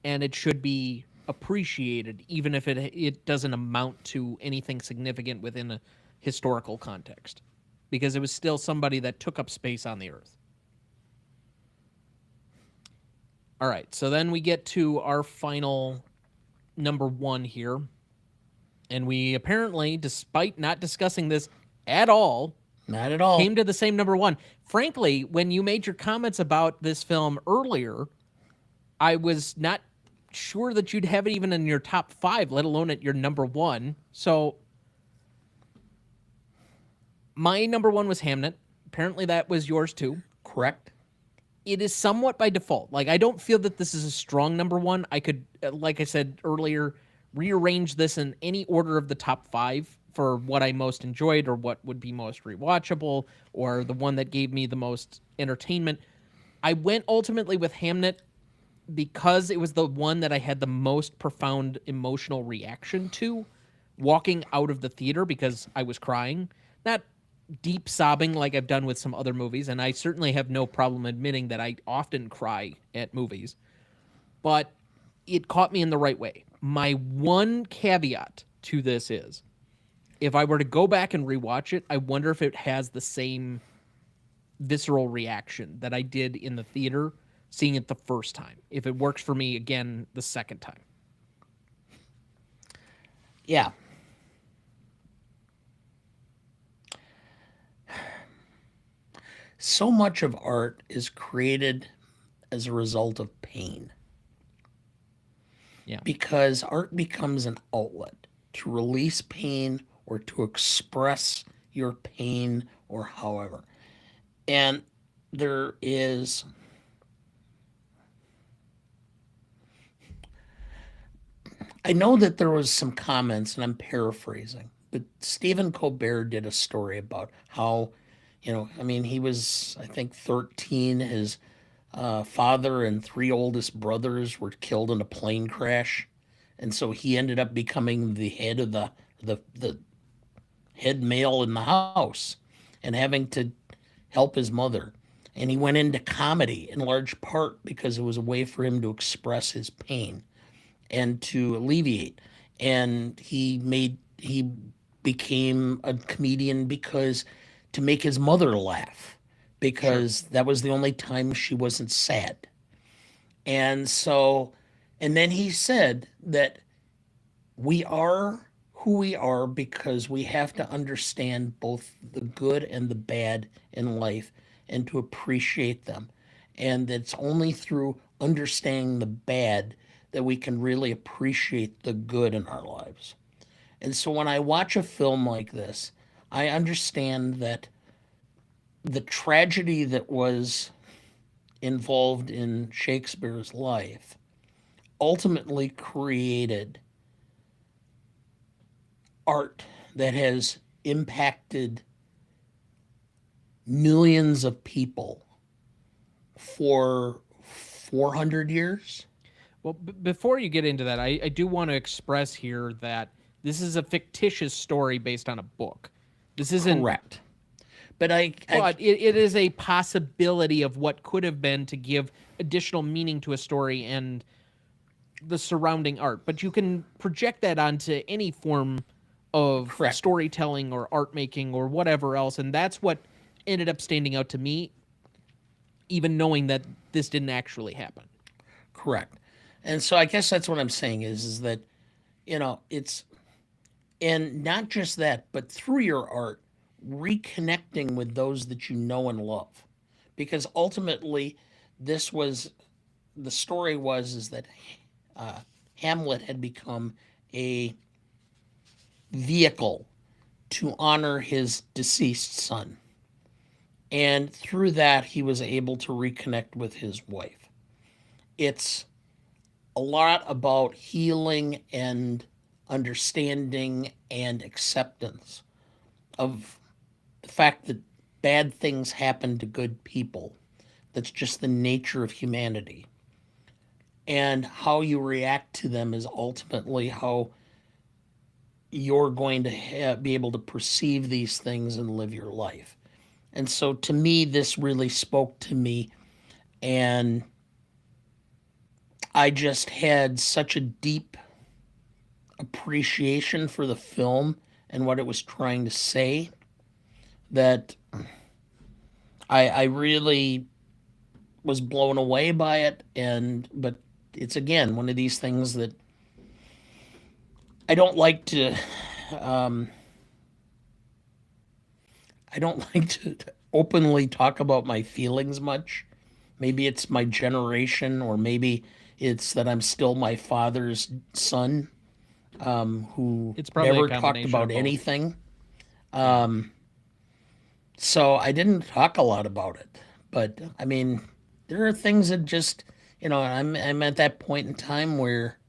Speaker 2: and it should be appreciated, even if it doesn't amount to anything significant within a historical context, because it was still somebody that took up space on the earth. All right, so then we get to our final number one here, and we apparently, despite not discussing this at all,
Speaker 1: Not at all.
Speaker 2: came to the same number one. Frankly, when you made your comments about this film earlier, I was not sure that you'd have it even in your top five, let alone at your number one. So my number one was Hamnet. Apparently that was yours too.
Speaker 1: Correct.
Speaker 2: It is somewhat by default. Like, I don't feel that this is a strong number one. I could, like I said earlier, rearrange this in any order of the top five for what I most enjoyed or what would be most rewatchable or the one that gave me the most entertainment. I went ultimately with Hamnet because it was the one that I had the most profound emotional reaction to walking out of the theater, because I was crying. Not deep sobbing like I've done with some other movies, and I certainly have no problem admitting that I often cry at movies, but it caught me in the right way. My one caveat to this is, if I were to go back and rewatch it, I wonder if it has the same visceral reaction that I did in the theater seeing it the first time, if it works for me again the second time.
Speaker 1: Yeah. So much of art is created as a result of pain.
Speaker 2: Yeah.
Speaker 1: Because art becomes an outlet to release pain or to express your pain or however. And there is I know that there was some comments, and I'm paraphrasing, but Stephen Colbert did a story about how, he was, I think, 13. His father and three oldest brothers were killed in a plane crash, and so he ended up becoming the head of the head male in the house, and having to help his mother. And he went into comedy in large part because it was a way for him to express his pain and to alleviate. And he became a comedian because to make his mother laugh,
Speaker 2: Sure.
Speaker 1: because that was the only time she wasn't sad. And so, and then he said that we are who we are because we have to understand both the good and the bad in life and to appreciate them. And it's only through understanding the bad that we can really appreciate the good in our lives. And so when I watch a film like this, I understand that the tragedy that was involved in Shakespeare's life ultimately created art that has impacted millions of people for 400 years.
Speaker 2: Well, before you get into that, I do want to express here that this is a fictitious story based on a book. This isn't.
Speaker 1: Correct. But
Speaker 2: But it is a possibility of what could have been to give additional meaning to a story and the surrounding art. But you can project that onto any form of
Speaker 1: correct.
Speaker 2: storytelling or art making or whatever else. And that's what ended up standing out to me, even knowing that this didn't actually happen.
Speaker 1: Correct. And so I guess that's what I'm saying is that, it's, and not just that, but through your art, reconnecting with those that you know and love. Because ultimately, this was, the story was, is that Hamlet had become a vehicle to honor his deceased son. And through that, he was able to reconnect with his wife. It's a lot about healing and understanding and acceptance of the fact that bad things happen to good people. That's just the nature of humanity. And how you react to them is ultimately how you're going to be able to perceive these things and live your life. And so to me, this really spoke to me. And I just had such a deep appreciation for the film and what it was trying to say that I really was blown away by it. But it's again one of these things that I don't like to. Um, I don't like to openly talk about my feelings much. Maybe it's my generation, or maybe it's that I'm still my father's son, who
Speaker 2: It's probably a
Speaker 1: never talked
Speaker 2: combination of
Speaker 1: about
Speaker 2: both.
Speaker 1: anything.
Speaker 2: Yeah.
Speaker 1: So I didn't talk a lot about it. But I mean, there are things that just, I'm at that point in time where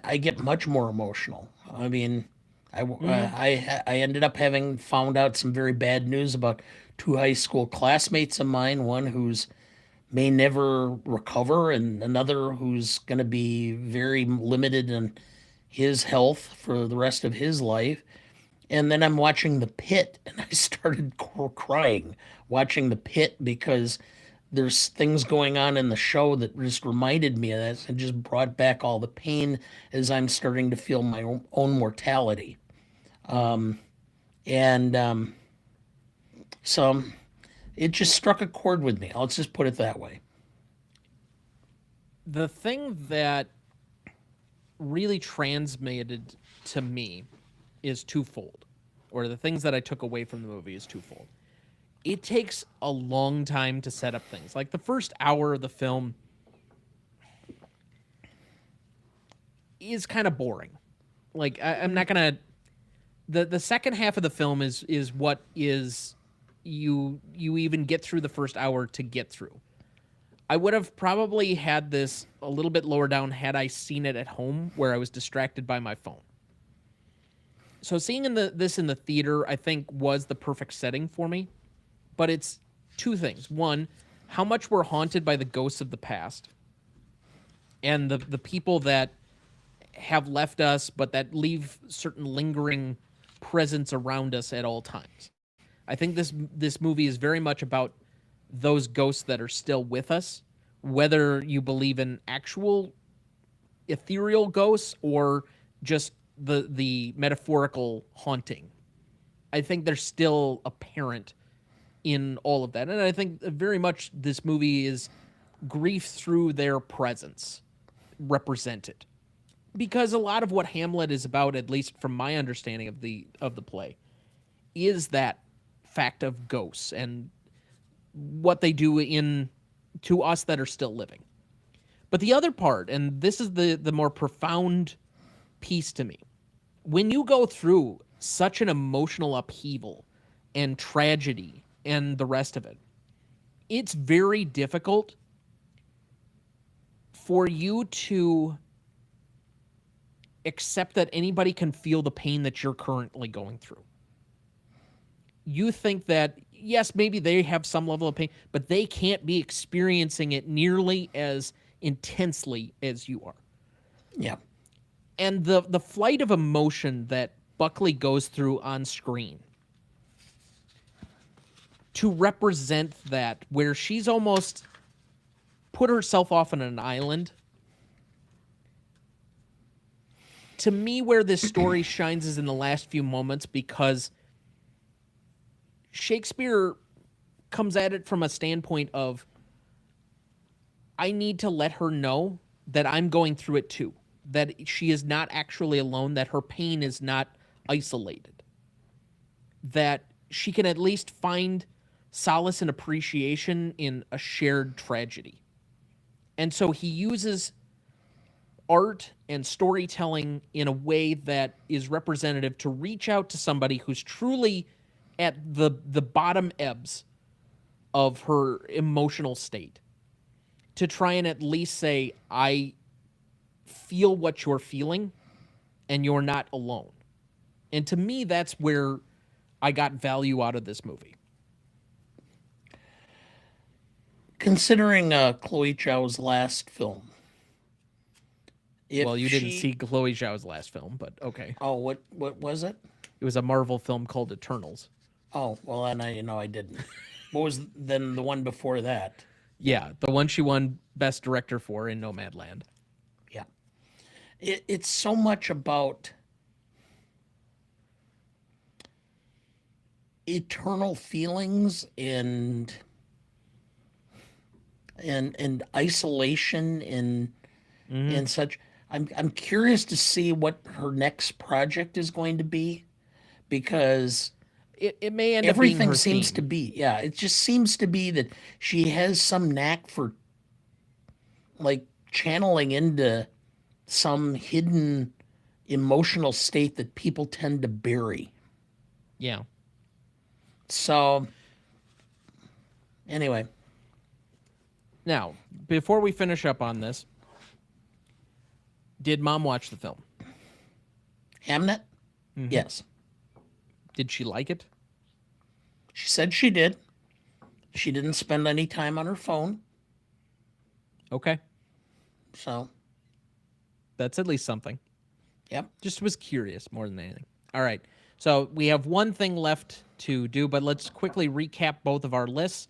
Speaker 1: I get much more emotional. I mean, I ended up having found out some very bad news about two high school classmates of mine. One who's may never recover, and another who's going to be very limited in his health for the rest of his life. And then I'm watching The Pit, and I started crying watching The Pit because there's things going on in the show that just reminded me of that and just brought back all the pain as I'm starting to feel my own mortality. And so it just struck a chord with me. Let's just put it that way.
Speaker 2: The thing that really transmitted to me is twofold, or the things that I took away from the movie is twofold. It takes a long time to set up things. Like the first hour of the film is kind of boring. Like I'm not gonna. The second half of the film is what is you even get through the first hour to get through. I would have probably had this a little bit lower down had I seen it at home where I was distracted by my phone. So seeing this in the theater, I think, was the perfect setting for me. But it's two things. One, how much we're haunted by the ghosts of the past and the people that have left us, but that leave certain lingering presence around us at all times. I think this movie is very much about those ghosts that are still with us, whether you believe in actual ethereal ghosts or just the metaphorical haunting. I think they're still apparent in all of that. And I think very much this movie is grief through their presence represented. because a lot of what Hamlet is about, at least from my understanding of the play, is that fact of ghosts and what they do in to us that are still living. But the other part, and this is the more profound piece to me, when you go through such an emotional upheaval and tragedy and the rest of it, it's very difficult for you to accept that anybody can feel the pain that you're currently going through. You think that, yes, maybe they have some level of pain, but they can't be experiencing it nearly as intensely as you are.
Speaker 1: Yeah.
Speaker 2: And the flight of emotion that Buckley goes through on screen to represent that, where she's almost put herself off on an island. To me, where this story shines is in the last few moments, because Shakespeare comes at it from a standpoint of, I need to let her know that I'm going through it too, that she is not actually alone, that her pain is not isolated, that she can at least find solace and appreciation in a shared tragedy. And so he uses art and storytelling in a way that is representative to reach out to somebody who's truly at the bottom ebbs of her emotional state, to try and at least say, I feel what you're feeling and you're not alone. And to me, that's where I got value out of this movie.
Speaker 1: Considering Chloe Zhao's last film, if
Speaker 2: Well, you didn't
Speaker 1: she,
Speaker 2: see Chloe Zhao's last film, but okay.
Speaker 1: oh, what was it?
Speaker 2: It was a Marvel film called Eternals.
Speaker 1: Oh, well, and I didn't. What was then the one before that?
Speaker 2: Yeah, the one she won Best Director for in Nomadland.
Speaker 1: Yeah. It's so much about eternal feelings and isolation and such. I'm curious to see what her next project is going to be, because
Speaker 2: It may end up being
Speaker 1: everything
Speaker 2: her
Speaker 1: seems
Speaker 2: theme.
Speaker 1: to be, yeah, it just seems to be that she has some knack for like channeling into some hidden emotional state that people tend to bury.
Speaker 2: Yeah.
Speaker 1: So anyway,
Speaker 2: Now, before we finish up on this, did Mom watch the film?
Speaker 1: Hamnet, yes,
Speaker 2: Did she like it?
Speaker 1: she said she did. She didn't spend any time on her phone,
Speaker 2: Okay.
Speaker 1: so
Speaker 2: That's at least something.
Speaker 1: yep.
Speaker 2: Just was curious more than anything. All right. So we have one thing left to do, but let's quickly recap both of our lists.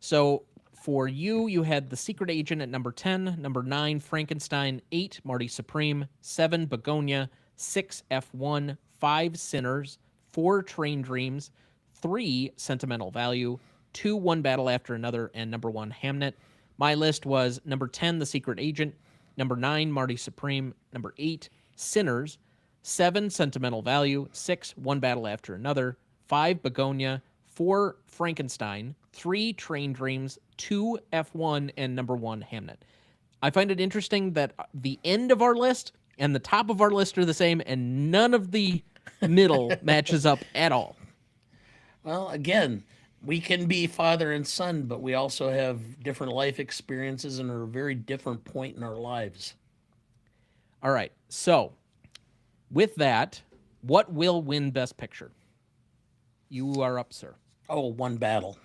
Speaker 2: So for you, you had The Secret Agent at number 10, number 9, Frankenstein, 8, Marty Supreme, 7, Begonia, 6, F1, 5, Sinners, 4, Train Dreams, 3, Sentimental Value, 2, One Battle After Another, and number 1, Hamnet. My list was number 10, The Secret Agent, number 9, Marty Supreme, number 8, Sinners, 7, Sentimental Value, 6, One Battle After Another, 5, Begonia, 4, Frankenstein, 3, Train Dreams, 2, F1, and number 1, Hamnet. I find it interesting that the end of our list and the top of our list are the same, and none of the middle matches up at all.
Speaker 1: Well, again, we can be father and son, but we also have different life experiences and are a very different point in our lives.
Speaker 2: All right. So, with that, what will win Best Picture? You are up, sir.
Speaker 1: Oh, One Battle.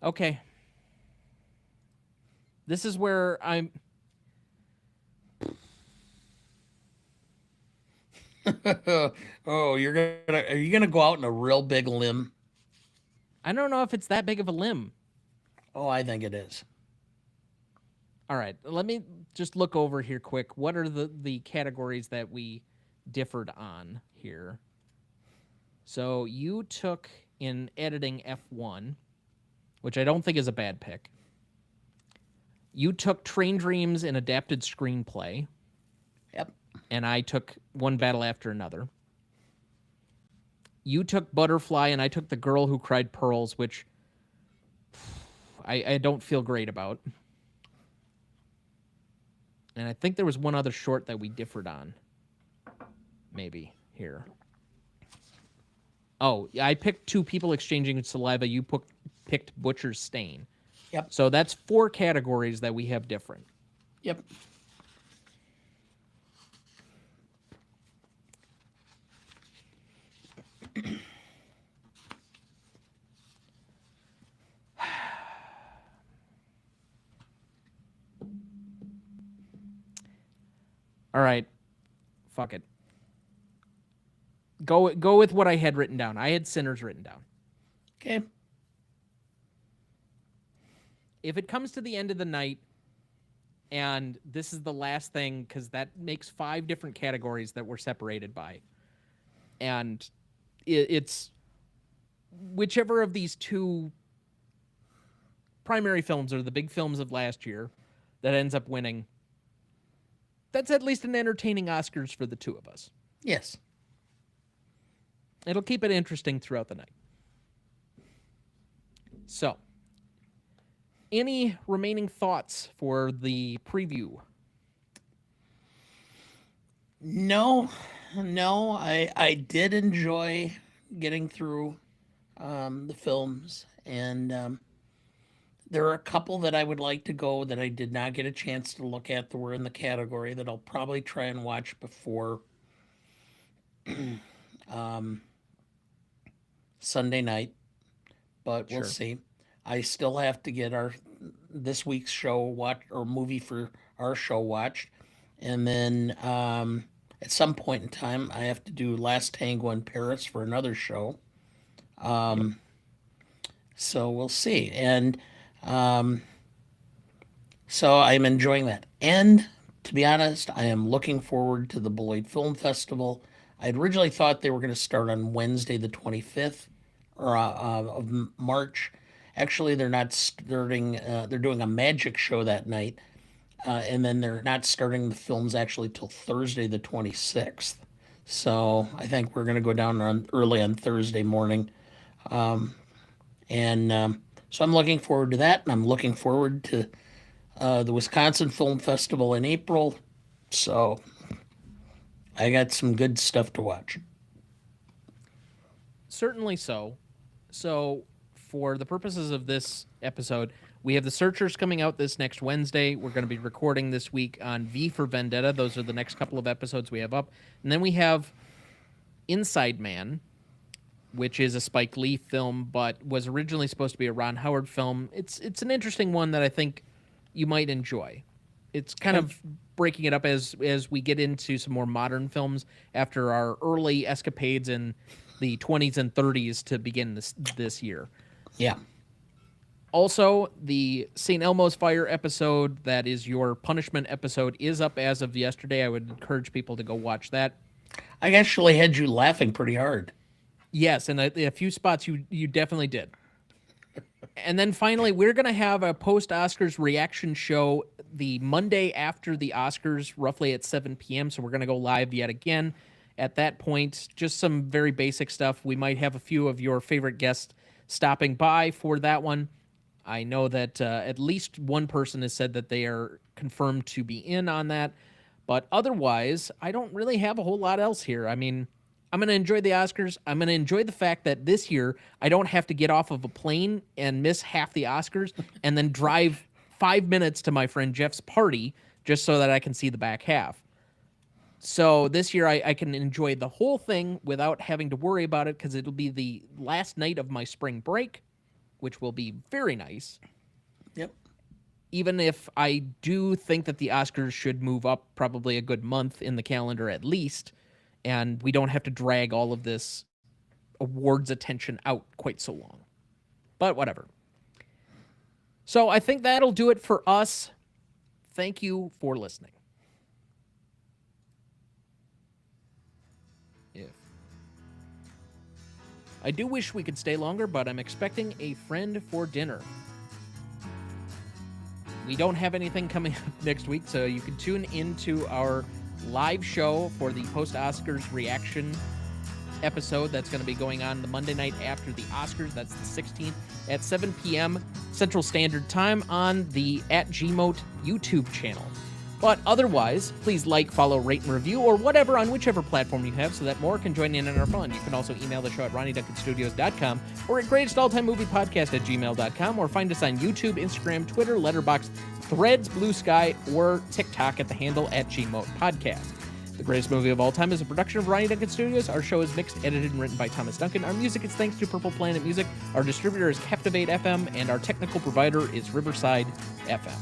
Speaker 2: Okay. This is where I'm.
Speaker 1: Oh, are you gonna go out on a real big limb?
Speaker 2: I don't know if it's that big of a limb.
Speaker 1: Oh, I think it is.
Speaker 2: All right. Let me just look over here quick. What are the categories that we differed on here? So you took in editing F1, which I don't think is a bad pick. You took Train Dreams and Adapted Screenplay.
Speaker 1: Yep.
Speaker 2: And I took One Battle After Another. You took Butterfly, and I took The Girl Who Cried Pearls, which I don't feel great about. And I think there was one other short that we differed on. Maybe here. Oh, I picked Two People Exchanging Saliva. You picked Butcher's Stain.
Speaker 1: Yep.
Speaker 2: So that's 4 categories that we have different.
Speaker 1: Yep.
Speaker 2: All right. Fuck it. Go with what I had written down. I had Sinners written down.
Speaker 1: Okay.
Speaker 2: If it comes to the end of the night and this is the last thing, because that makes 5 different categories that we're separated by. And it's whichever of these 2 primary films are the big films of last year that ends up winning. That's at least an entertaining Oscars for the 2 of us.
Speaker 1: Yes.
Speaker 2: It'll keep it interesting throughout the night. So, any remaining thoughts for the preview?
Speaker 1: No, I did enjoy getting through the films, and there are a couple that I would like to go that I did not get a chance to look at that were in the category that I'll probably try and watch before Sunday night, but we'll see. I still have to get this week's show movie for our show watched, and then at some point in time I have to do Last Tango in Paris for another show. So we'll see, and so I'm enjoying that. And to be honest, I am looking forward to the Beloit Film Festival. I'd originally thought they were going to start on Wednesday, the 25th of March. Actually, they're not starting. They're doing a magic show that night, and then they're not starting the films actually till Thursday, the 26th. So I think we're going to go down early on Thursday morning, and so I'm looking forward to that, and I'm looking forward to the Wisconsin Film Festival in April. So I got some good stuff to watch.
Speaker 2: Certainly so. So, for the purposes of this episode, we have The Searchers coming out this next Wednesday. We're going to be recording this week on V for Vendetta. Those are the next couple of episodes we have up. And then we have Inside Man, which is a Spike Lee film, but was originally supposed to be a Ron Howard film. It's an interesting one that I think you might enjoy. It's kind of breaking it up as we get into some more modern films after our early escapades in the 20s and 30s to begin this year.
Speaker 1: Yeah.
Speaker 2: Also, the St. Elmo's Fire episode, that is your punishment episode, is up as of yesterday. I would encourage people to go watch that.
Speaker 1: I actually had you laughing pretty hard.
Speaker 2: Yes, and a few spots you definitely did. And then finally, we're going to have a post-Oscars reaction show the Monday after the Oscars, roughly at 7 p.m. So we're going to go live yet again. At that point, just some very basic stuff. We might have a few of your favorite guests stopping by for that one. I know that at least one person has said that they are confirmed to be in on that. But otherwise, I don't really have a whole lot else here. I mean, I'm going to enjoy the Oscars. I'm going to enjoy the fact that this year I don't have to get off of a plane and miss half the Oscars and then drive 5 minutes to my friend Jeff's party just so that I can see the back half. So this year I can enjoy the whole thing without having to worry about it because it'll be the last night of my spring break, which will be very nice.
Speaker 1: Yep.
Speaker 2: Even if I do think that the Oscars should move up probably a good month in the calendar at least, and we don't have to drag all of this awards attention out quite so long. But whatever. So I think that'll do it for us. Thank you for listening. I do wish we could stay longer, but I'm expecting a friend for dinner. We don't have anything coming up next week, so you can tune into our live show for the post-Oscars reaction episode that's going to be going on the Monday night after the Oscars. That's the 16th at 7 p.m. Central Standard Time on the @GMOAT YouTube channel. But otherwise, please like, follow, rate, and review, or whatever on whichever platform you have so that more can join in on our fun. You can also email the show at RonnieDuncanStudios.com or at greatestaltimemoviepodcast@gmail.com, or find us on YouTube, Instagram, Twitter, Letterboxd, Threads, Blue Sky, or TikTok at the handle @GMOAT Podcast. The Greatest Movie of All Time is a production of Ronnie Duncan Studios. Our show is mixed, edited, and written by Thomas Duncan. Our music is thanks to Purple Planet Music. Our distributor is Captivate FM, and our technical provider is Riverside FM.